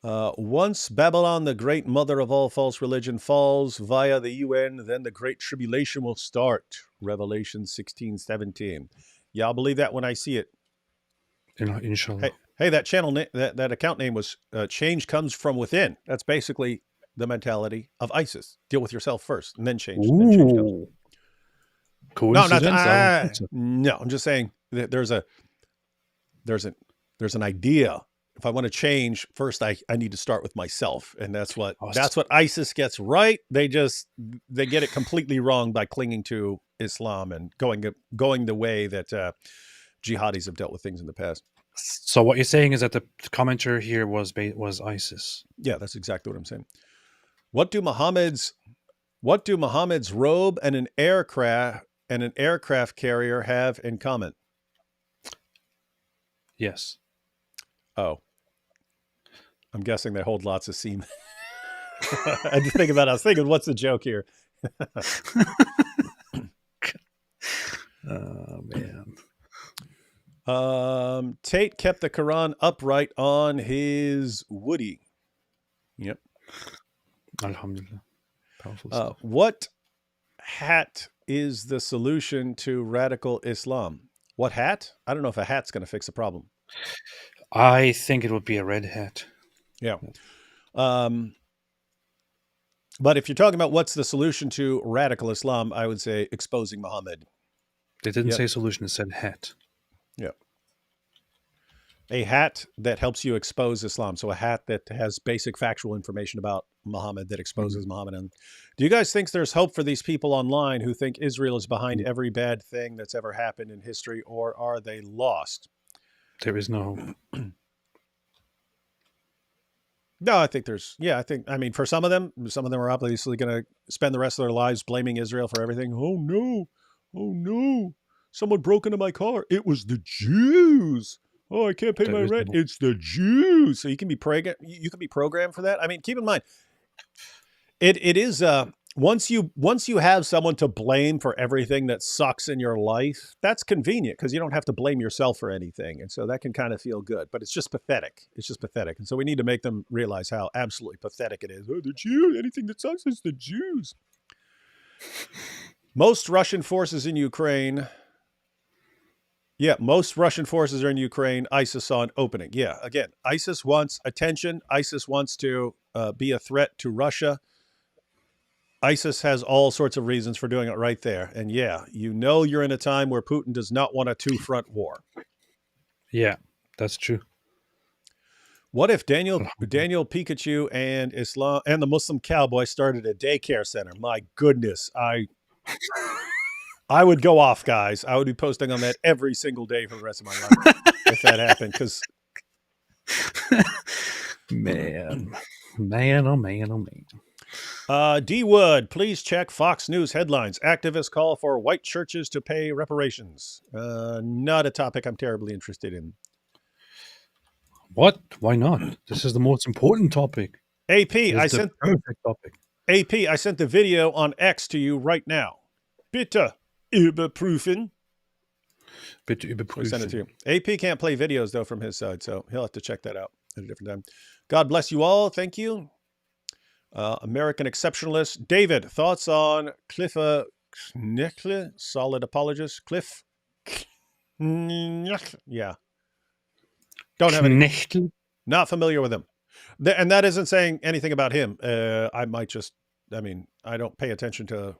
Once Babylon, the great mother of all false religion, falls via the UN, then the great tribulation will start. Revelation 16:17. Yeah, I'll believe that when I see it. Inshallah. Hey, that channel that account name was change comes from within. That's basically the mentality of ISIS. Deal with yourself first, and then change. Then change comes. Ooh. No, Coincidence? I don't think so. no. I'm just saying that there's an idea. If I want to change, first I need to start with myself, and that's what ISIS gets right. They get it completely wrong by clinging to Islam and going the way that jihadis have dealt with things in the past. So what you're saying is that the commenter here was ISIS. Yeah, that's exactly what I'm saying. What do Muhammad's robe and an aircraft carrier have in common? Yes. Oh, I'm guessing they hold lots of semen. I was thinking, what's the joke here? Oh man. Tate kept the Quran upright on his woody. Yep. Alhamdulillah. Powerful stuff. What hat is the solution to radical Islam? What hat? I don't know if a hat's going to fix the problem. I think it would be a red hat. Yeah. But if you're talking about what's the solution to radical Islam, I would say exposing Muhammad. They didn't Yep. say solution, it said hat. Yeah. A hat that helps you expose Islam. So a hat that has basic factual information about Muhammad that exposes Muhammad. And do you guys think there's hope for these people online who think Israel is behind every bad thing that's ever happened in history, or are they lost? There is no hope. No, I think for some of them are obviously going to spend the rest of their lives blaming Israel for everything. Oh no, someone broke into my car. It was the Jews. Oh, I can't pay There my is rent. no- It's the Jews. So you can be programmed for that. I mean, keep in mind, it is once you have someone to blame for everything that sucks in your life, that's convenient because you don't have to blame yourself for anything, and so that can kind of feel good. But it's just pathetic. It's just pathetic, and so we need to make them realize how absolutely pathetic it is. Oh, the Jews! Anything that sucks is the Jews. Most Russian forces in Ukraine. Yeah, most Russian forces are in Ukraine. ISIS saw an opening. Yeah, again, ISIS wants attention. ISIS wants to be a threat to Russia. ISIS has all sorts of reasons for doing it right there. And yeah, you're in a time where Putin does not want a two-front war. Yeah, that's true. What if Daniel Pikachu and Islam and the Muslim cowboy started a daycare center? My goodness, I would go off, guys. I would be posting on that every single day for the rest of my life if that happened. Because man, oh man. D Wood, please check Fox News headlines. Activists call for white churches to pay reparations. Not a topic I'm terribly interested in. What? Why not? This is the most important topic. AP, I sent the video on X to you right now. Bitte überprüfen. Bitte überprüfen. I sent it to you. AP can't play videos though from his side, so he'll have to check that out at a different time. God bless you all. Thank you. American exceptionalist David, thoughts on Cliff Knickle, solid apologist. Cliff, yeah, don't have any. Not familiar with him, and that isn't saying anything about him. I don't pay attention to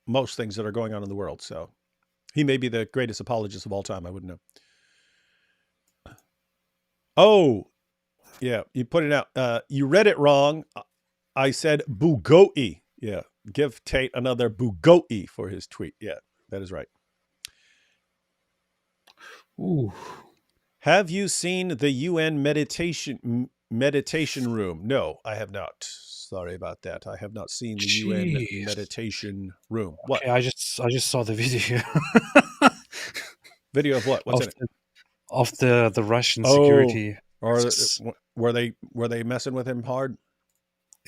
most things that are going on in the world, so he may be the greatest apologist of all time. I wouldn't know. Oh, yeah, you put it out. You read it wrong. I said Bugatti. Yeah. Give Tate another Bugatti for his tweet. Yeah, that is right. Ooh. Have you seen the UN meditation room? No, I have not. Sorry about that. I have not seen the UN meditation room. What? Okay, I just saw the video. Video of what? What's in it? Of the Russian security. Or were they messing with him hard?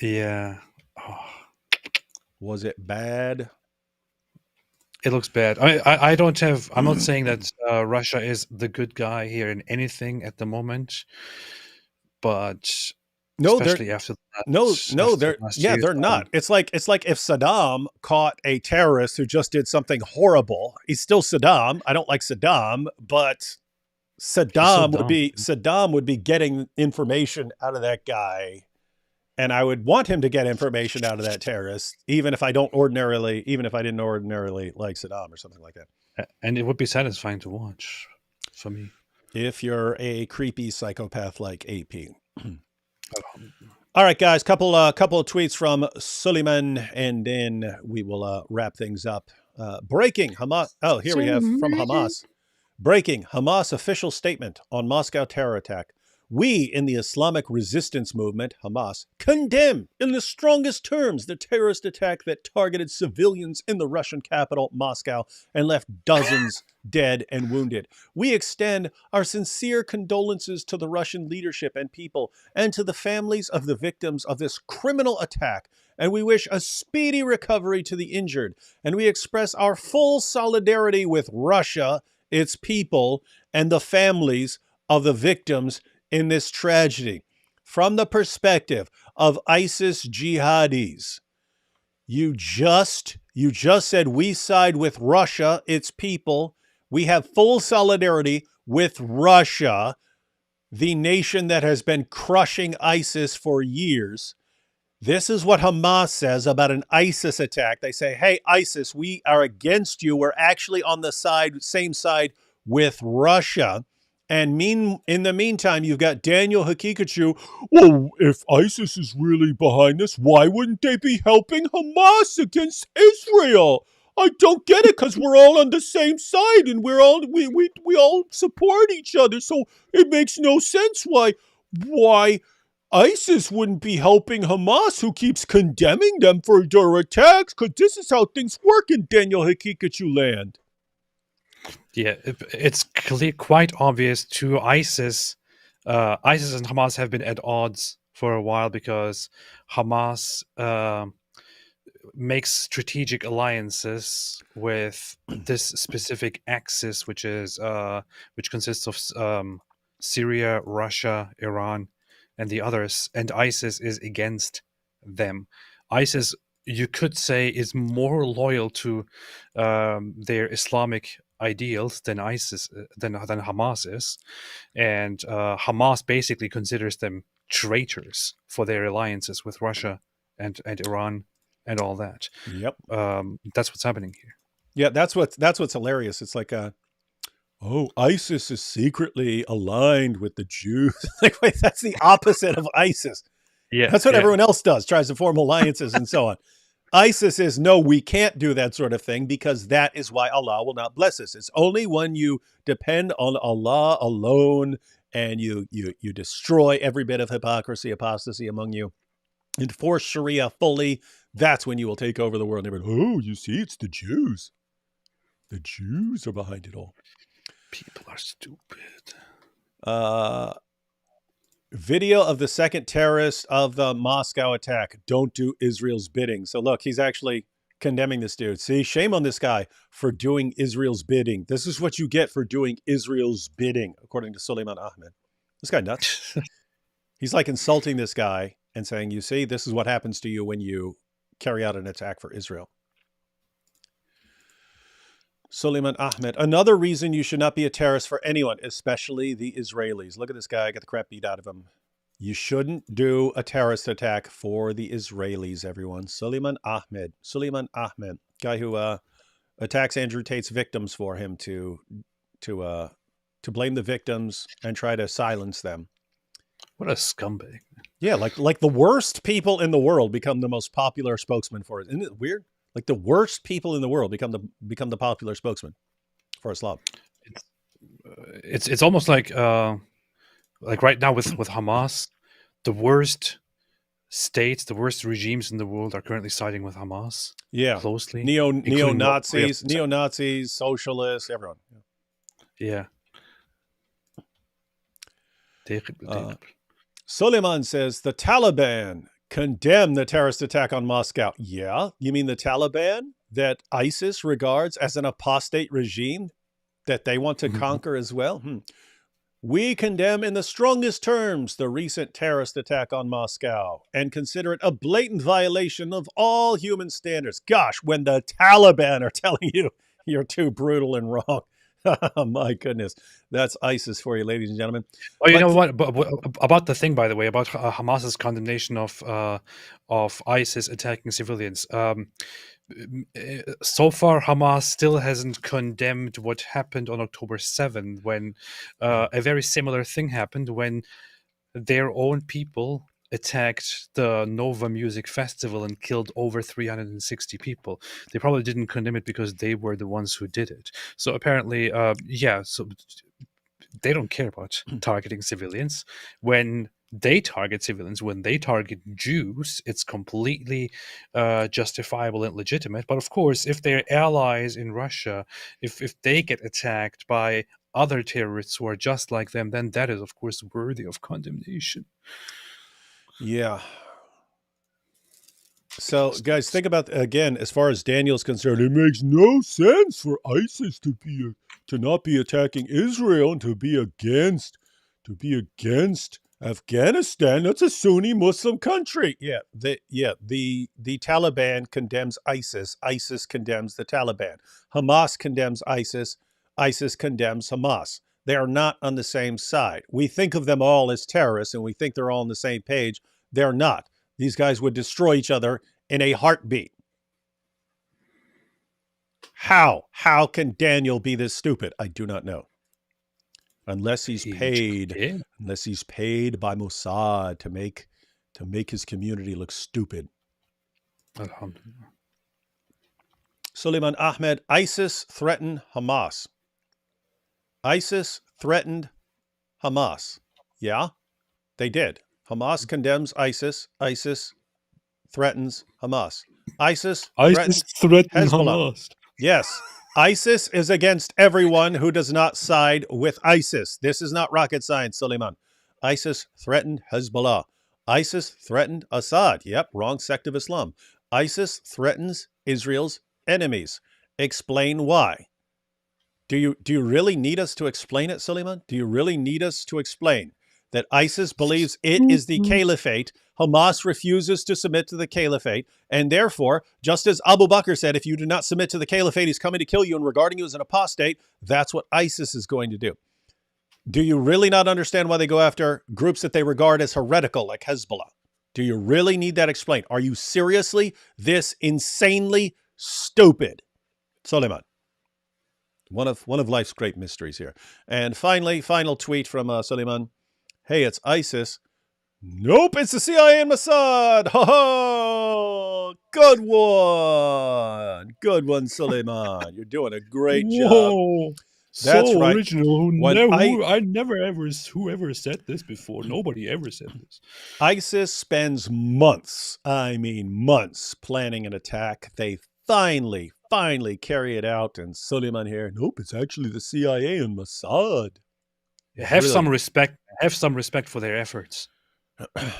Yeah. Was it bad? It looks bad. I don't have. I'm not saying that Russia is the good guy here in anything at the moment, but especially after that. They're not. It's like if Saddam caught a terrorist who just did something horrible. He's still Saddam. I don't like Saddam, but Saddam would be getting information out of that guy. And I would want him to get information out of that terrorist, even if I didn't ordinarily like Saddam or something like that. And it would be satisfying to watch for me. If you're a creepy psychopath like AP. All right, guys, couple of tweets from Suleiman, and then we will wrap things up. Breaking Hamas. Oh, here we have from Hamas. Breaking Hamas official statement on Moscow terror attack. We in the Islamic resistance movement, Hamas, condemn in the strongest terms the terrorist attack that targeted civilians in the Russian capital, Moscow, and left dozens dead and wounded. We extend our sincere condolences to the Russian leadership and people and to the families of the victims of this criminal attack, and we wish a speedy recovery to the injured, and we express our full solidarity with Russia, its people, and the families of the victims in this tragedy. From the perspective of ISIS jihadis, you just said we side with Russia, its people. We have full solidarity with Russia, the nation that has been crushing ISIS for years. This is what Hamas says about an ISIS attack. They say, hey, ISIS, we are against you. We're actually on the same side with Russia. And in the meantime, you've got Daniel Hakikachu. Well, if ISIS is really behind this, why wouldn't they be helping Hamas against Israel? I don't get it, because we're all on the same side and we all support each other. So it makes no sense why ISIS wouldn't be helping Hamas, who keeps condemning them for their attacks, because this is how things work in Daniel Hakikachu land. Yeah, it's quite obvious to ISIS. ISIS and Hamas have been at odds for a while because Hamas makes strategic alliances with this specific axis, which consists of Syria, Russia, Iran, and the others, and ISIS is against them. ISIS, you could say, is more loyal to their Islamic ideals than than Hamas is, and Hamas basically considers them traitors for their alliances with Russia and Iran and all that. Yep. That's what's happening here. Yeah, that's what's hilarious. It's like oh, ISIS is secretly aligned with the Jews. Like, wait, that's the opposite of ISIS. Yeah, That's what everyone else does, tries to form alliances and so on. ISIS is, no, we can't do that sort of thing because that is why Allah will not bless us. It's only when you depend on Allah alone and you destroy every bit of hypocrisy, apostasy among you, enforce Sharia fully, that's when you will take over the world. And everyone, oh, you see, it's the Jews. The Jews are behind it all. People are stupid. Video of the second terrorist of the Moscow attack. Don't do Israel's bidding. So look, he's actually condemning this dude. See, shame on this guy for doing Israel's bidding. This is what you get for doing Israel's bidding, according to Suleiman Ahmed. This guy nuts. He's like insulting this guy and saying, you see, this is what happens to you when you carry out an attack for Israel. Suleiman Ahmed. Another reason you should not be a terrorist for anyone, especially the Israelis. Look at this guy. Got the crap beat out of him. You shouldn't do a terrorist attack for the Israelis, everyone. Suleiman Ahmed. Suleiman Ahmed. Guy who attacks Andrew Tate's victims for him to blame the victims and try to silence them. What a scumbag. Yeah, like the worst people in the world become the most popular spokesman for it. Isn't it weird? Like the worst people in the world become the popular spokesman for Islam. It's almost like right now with Hamas, the worst states, the worst regimes in the world are currently siding with Hamas. Yeah, closely. Neo-Nazis, socialists, everyone. Yeah. Suleiman says the Taliban condemn the terrorist attack on Moscow. Yeah? You mean the Taliban that ISIS regards as an apostate regime that they want to conquer as well? We condemn in the strongest terms the recent terrorist attack on Moscow and consider it a blatant violation of all human standards. Gosh, when the Taliban are telling you you're too brutal and wrong. Oh, my goodness. That's ISIS for you, ladies and gentlemen. Oh, you know what? About the thing, by the way, about Hamas's condemnation of ISIS attacking civilians. So far, Hamas still hasn't condemned what happened on October 7th, when a very similar thing happened when their own people attacked the Nova Music Festival and killed over 360 people. They probably didn't condemn it because they were the ones who did it. So apparently, so they don't care about targeting civilians. When they target civilians, when they target Jews, it's completely justifiable and legitimate. But of course, if their allies in Russia, if they get attacked by other terrorists who are just like them, then that is, of course, worthy of condemnation. Yeah. So, guys, think about, again, as far as Daniel's concerned, it makes no sense for ISIS to not be attacking Israel and to be against Afghanistan. That's a Sunni Muslim country. Yeah, the Taliban condemns ISIS. ISIS condemns the Taliban. Hamas condemns ISIS. ISIS condemns Hamas. They are not on the same side. We think of them all as terrorists, and we think they're all on the same page. They're not. These guys would destroy each other in a heartbeat. How? How can Daniel be this stupid? I do not know. Unless he's paid by Mossad to make his community look stupid. Alhamdulillah. Suleiman Ahmed, ISIS threatened Hamas. ISIS threatened Hamas. Yeah, they did. Hamas condemns ISIS. ISIS threatens Hamas. ISIS threatens Hezbollah. Hamas. Yes. ISIS is against everyone who does not side with ISIS. This is not rocket science, Suleiman. ISIS threatened Hezbollah. ISIS threatened Assad. Yep, wrong sect of Islam. ISIS threatens Israel's enemies. Explain why. Do you really need us to explain it, Suleiman? Do you really need us to explain that ISIS believes it is the caliphate, Hamas refuses to submit to the caliphate, and therefore, just as Abu Bakr said, if you do not submit to the caliphate, he's coming to kill you and regarding you as an apostate, that's what ISIS is going to do. Do you really not understand why they go after groups that they regard as heretical, like Hezbollah? Do you really need that explained? Are you seriously this insanely stupid? Suleiman. One of life's great mysteries here. And finally, final tweet from Suleiman. Hey, it's ISIS. Nope, it's the CIA and Mossad. Ho ho! Good one. Good one, Suleiman. You're doing a great job. Whoa. That's so right. original. When Whoever said this before. Nobody ever said this. ISIS spends months, I mean months, planning an attack. They finally carry it out. And Suleiman here, nope, it's actually the CIA and Mossad. Have some respect. Have some respect for their efforts.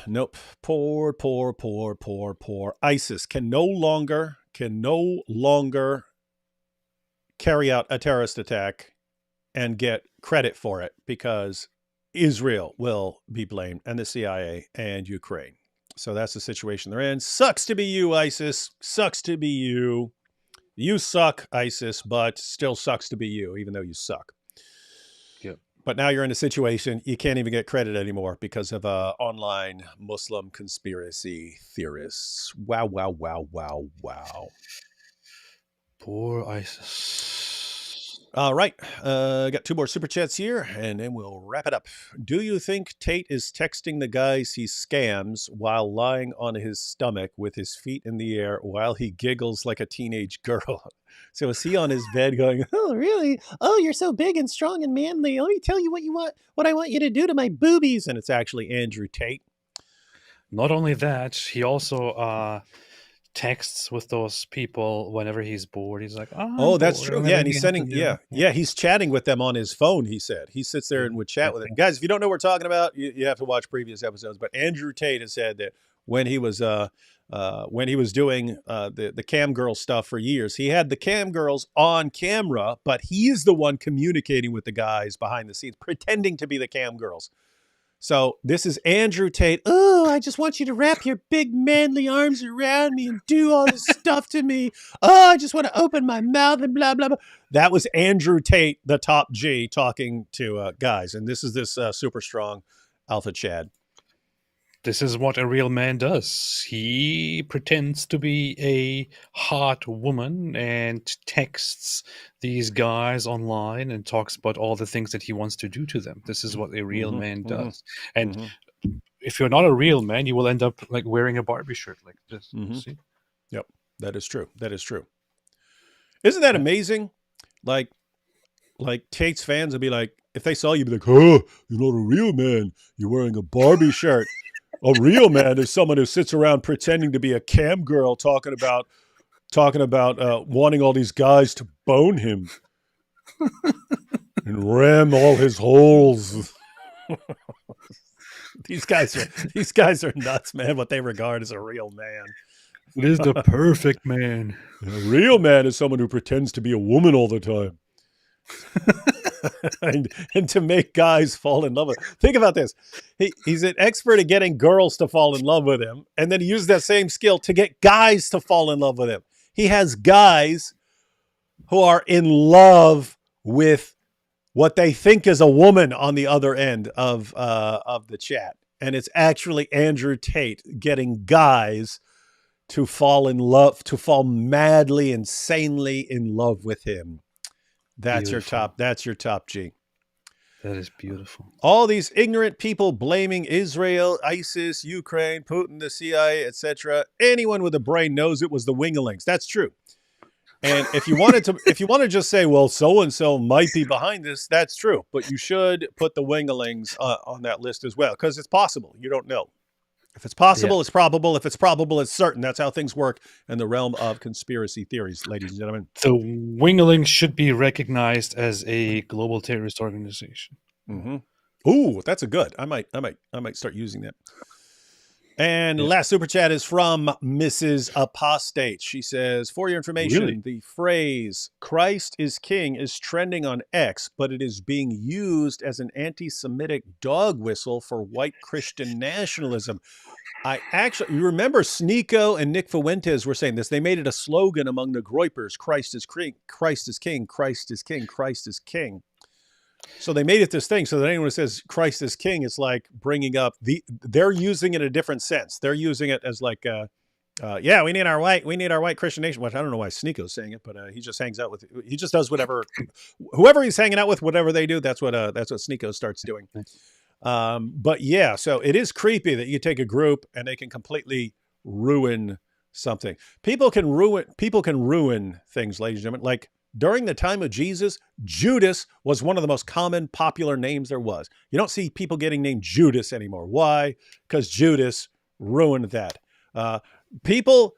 Nope. Poor ISIS can no longer carry out a terrorist attack and get credit for it because Israel will be blamed and the CIA and Ukraine. So that's the situation they're in. Sucks to be you, ISIS. Sucks to be you. You suck, ISIS, but still sucks to be you, even though you suck. Yep. But now you're in a situation you can't even get credit anymore because of online Muslim conspiracy theorists. Wow. Poor ISIS. All right. Got 2 more super chats here, and then we'll wrap it up. Do you think Tate is texting the guys he scams while lying on his stomach with his feet in the air while he giggles like a teenage girl? So is he on his bed going, oh, really? Oh, you're so big and strong and manly. Let me tell you what I want you to do to my boobies. And it's actually Andrew Tate. Not only that, he also texts with those people whenever he's bored. He's like, oh, that's true. Yeah, and he's sending, he's chatting with them on his phone, he said. He sits there and would chat with them. Guys, if you don't know what we're talking about, you have to watch previous episodes. But Andrew Tate has said that when he was doing the cam girl stuff for years, he had the cam girls on camera, but he's the one communicating with the guys behind the scenes, pretending to be the cam girls. So this is Andrew Tate. Oh, I just want you to wrap your big manly arms around me and do all this stuff to me. Oh, I just want to open my mouth and blah, blah, blah. That was Andrew Tate, the top G, talking to guys. And this is this super strong Alpha Chad. This is what a real man does. He pretends to be a hot woman and texts these guys online and talks about all the things that he wants to do to them. This is what a real man does. And if you're not a real man, you will end up like wearing a Barbie shirt like this. See? Yep, that is true. That is true. Isn't that amazing? Like Tate's fans would be like, if they saw you, be like, oh, you're not a real man. You're wearing a Barbie shirt. A real man is someone who sits around pretending to be a cam girl, talking about wanting all these guys to bone him and ram all his holes. These guys are nuts, man. What they regard as a real man. It is the perfect man. A real man is someone who pretends to be a woman all the time. and to make guys fall in love with him. Think about this. He's an expert at getting girls to fall in love with him, and then he uses that same skill to get guys to fall in love with him. He has guys who are in love with what they think is a woman on the other end of the chat. And it's actually Andrew Tate getting guys to fall madly, insanely in love with him. That's beautiful. That's your top G. That is beautiful. All these ignorant people blaming Israel, ISIS, Ukraine, Putin, the CIA, etc. Anyone with a brain knows it was the Wingalings. That's true. And if you want to just say, well, so and so might be behind this, that's true. But you should put the Wingalings on that list as well, because it's possible. You don't know. If it's possible, it's probable. If it's probable, it's certain. That's how things work in the realm of conspiracy theories, ladies and gentlemen. The Wingalings should be recognized as a global terrorist organization. Ooh, that's a good. I might start using that. And Yeah. last super chat is from Mrs. Apostate. She says, for your information, Really? the phrase Christ is king is trending on X, but it is being used as an anti-Semitic dog whistle for white Christian nationalism. You remember Sneeko and Nick Fuentes were saying this. They made it a slogan among the Groypers, Christ is king, Christ is king, Christ is king, Christ is king. So they made it this thing so that anyone who says Christ is king, it's like bringing up they're using it in a different sense. They're using it as like, yeah, we need our white Christian nation. Which I don't know why Sneeko's saying it, but he just hangs out with, he just does whatever, whoever he's hanging out with, whatever they do, that's what Sneeko starts doing. But yeah, so it is creepy that you take a group and they can completely ruin something. People can ruin things, ladies and gentlemen. Like, during the time of Jesus, Judas was one of the most common popular names there was. You don't see people getting named Judas anymore. Why? Because Judas ruined that. People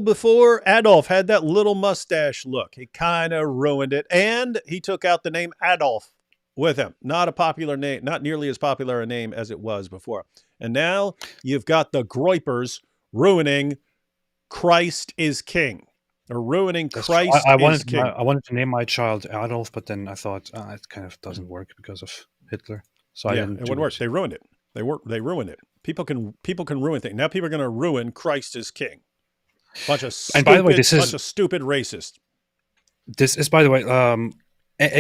before Adolf had that little mustache look. He kind of ruined it. And he took out the name Adolf with him. Not a popular name, not nearly as popular a name as it was before. And now you've got the Groypers ruining Christ is king. Or ruining Christ is king. I wanted to name my child Adolf, but then I thought it kind of doesn't work because of Hitler. So I didn't. It wouldn't work. They ruined it. They ruined it. People can ruin things. Now people are going to ruin Christ is king. Bunch of stupid, by the way, bunch of stupid racists. This is, by the way,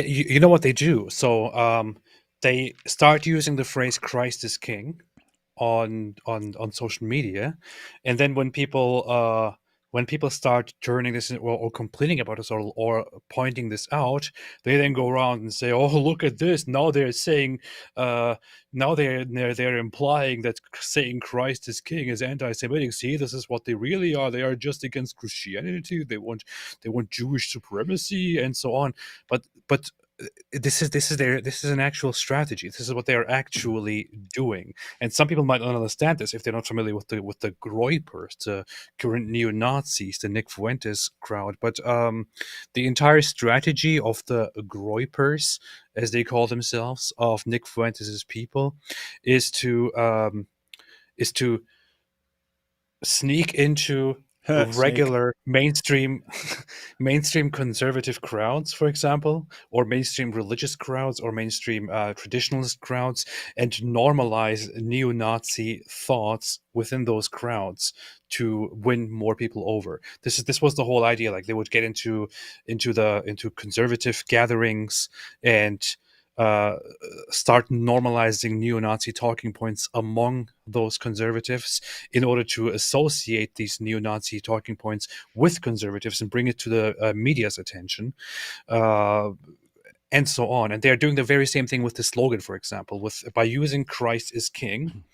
you know what they do? So they start using the phrase "Christ is king" on social media, and then when people start turning this or complaining about this or pointing this out, they then go around and say, "Oh, look at this! Now they're saying, now they're implying that saying Christ is king is anti-Semitic. See, this is what they really are. They are just against Christianity. They want Jewish supremacy and so on." But this is an actual strategy. This is what they are actually doing. And some people might not understand this if they're not familiar with the Groypers, the current neo-Nazis, the Nick Fuentes crowd. But the entire strategy of the Groypers, as they call themselves, of Nick Fuentes' people, is to sneak into regular mainstream conservative crowds, for example, or mainstream religious crowds, or mainstream traditionalist crowds, and normalize neo-Nazi thoughts within those crowds to win more people over. This was the whole idea. Like, they would get into conservative gatherings and start normalizing neo-Nazi talking points among those conservatives in order to associate these neo-Nazi talking points with conservatives and bring it to the media's attention, and so on. And they're doing the very same thing with the slogan, for example, by using Christ is king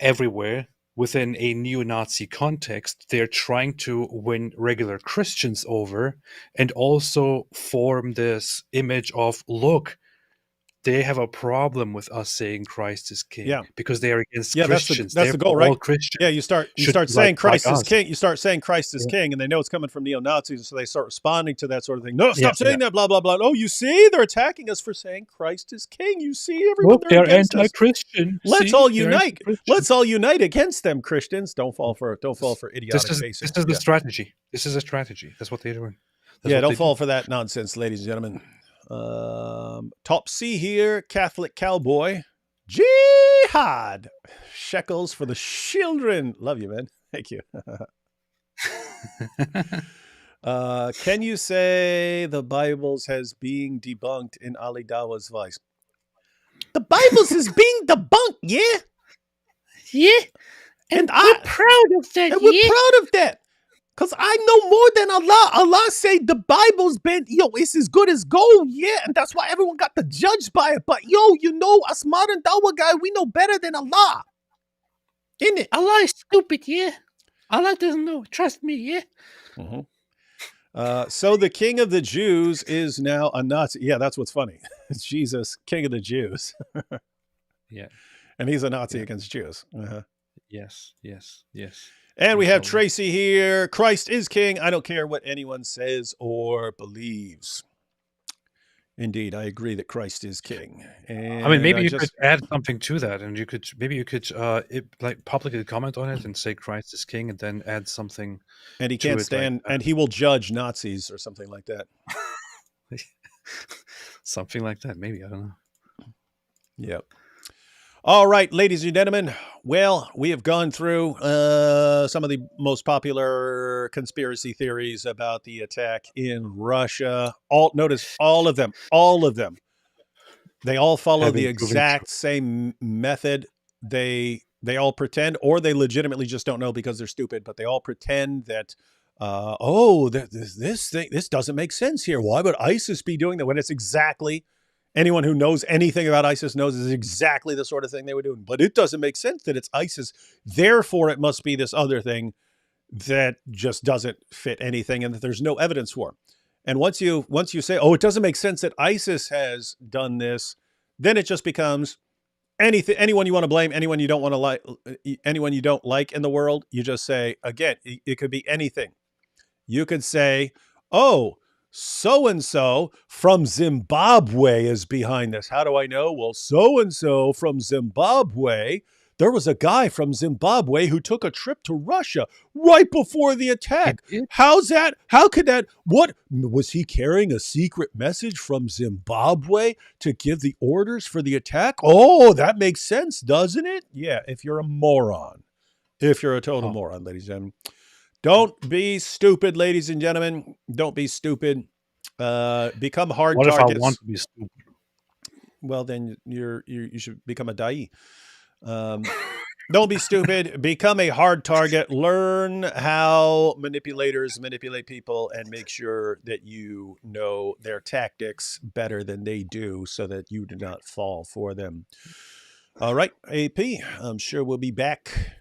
everywhere. Within a neo-Nazi context, they're trying to win regular Christians over and also form this image of, look, they have a problem with us saying Christ is king because they are against Christians. That's the goal, right? Christians, you start saying Christ is king. You start saying Christ is king, and they know it's coming from neo-Nazis, so they start responding to that sort of thing. No, stop saying that, blah, blah, blah. Oh, you see? They're attacking us for saying Christ is king. You see, everyone, they're anti-Christian. Let's all unite. Let's all unite against them, Christians. Don't fall for idiotic faces. This is the strategy. This is a strategy. That's what they're doing. Don't fall for that nonsense, ladies and gentlemen. Top C here, Catholic cowboy. Jihad. Shekels for the children. Love you, man. Thank you. Can you say the Bibles has being debunked in Ali Dawa's voice? The Bibles is being debunked, yeah? Yeah. And we're proud of that, we're proud of that. Because I know more than Allah. Allah say the Bible's been, it's as good as gold, yeah. And that's why everyone got to judge by it. But, us modern Dawah guy, we know better than Allah. Isn't it? Allah is stupid, yeah. Allah doesn't know. Trust me, yeah. Mm-hmm. So the king of the Jews is now a Nazi. Yeah, that's what's funny. It's Jesus, king of the Jews. Yeah. And he's a Nazi against Jews. Uh-huh. Yes. And we have Tracy here. Christ is king. I don't care what anyone says or believes. Indeed, I agree that Christ is king. I mean, And maybe I you could just add something to that, and maybe you could like publicly comment on it and say Christ is king, and then add something and he to can't it, like stand, and he will judge Nazis or something like that. something like that. Maybe, I don't know. Yep. All right, ladies and gentlemen. Well, we have gone through some of the most popular conspiracy theories about the attack in Russia. Notice all of them. They all follow Having the proven exact same method. They all pretend, or they legitimately just don't know because they're stupid. But they all pretend that, this doesn't make sense here. Why would ISIS be doing that when it's exactly anyone who knows anything about ISIS knows is exactly the sort of thing they were doing? But it doesn't make sense that it's ISIS. Therefore, it must be this other thing that just doesn't fit anything and that there's no evidence for. And once you say, oh, it doesn't make sense that ISIS has done this, then it just becomes anyone you want to blame, anyone you don't want to like, anyone you don't like in the world. You just say, again, it could be anything. You could say, oh, so-and-so from Zimbabwe is behind this. How do I know? Well, so-and-so from Zimbabwe, there was a guy from Zimbabwe who took a trip to Russia right before the attack. How's that? How could that? What was he carrying a secret message from Zimbabwe to give the orders for the attack? Oh, that makes sense, doesn't it? Yeah, if you're a moron. If you're a total moron, ladies and gentlemen. Don't be stupid, ladies and gentlemen. Don't be stupid. Become hard What targets. if I want to be stupid? Well, then you should become a da'i. Don't be stupid. Become a hard target. Learn how manipulators manipulate people and make sure that you know their tactics better than they do so that you do not fall for them. All right, AP, I'm sure we'll be back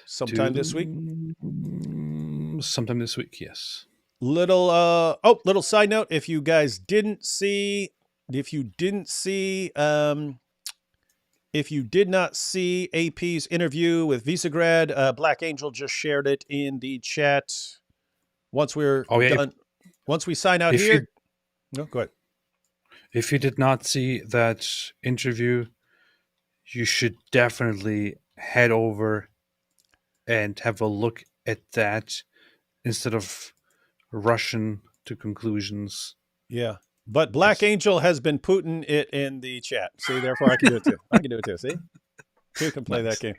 sometime this week. Sometime this week, yes. Little side note, if you did not see AP's interview with Visegrad, Black Angel just shared it in the chat. Once we're done, once we sign out here. No, go ahead. If you did not see that interview, you should definitely head over and have a look at that instead of rushing to conclusions. Yeah. But Black Angel has been putting it in the chat. See, therefore I can do it too. See? Who can play that game?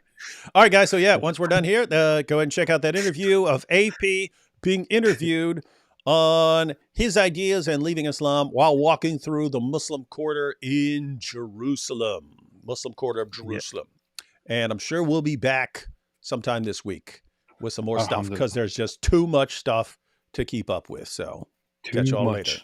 All right, guys. So yeah, once we're done here, go ahead and check out that interview of AP being interviewed on his ideas and leaving Islam while walking through the Muslim quarter in Jerusalem. Muslim quarter of Jerusalem. Yep. And I'm sure we'll be back sometime this week with some more stuff because there's just too much stuff to keep up with. So catch you all later.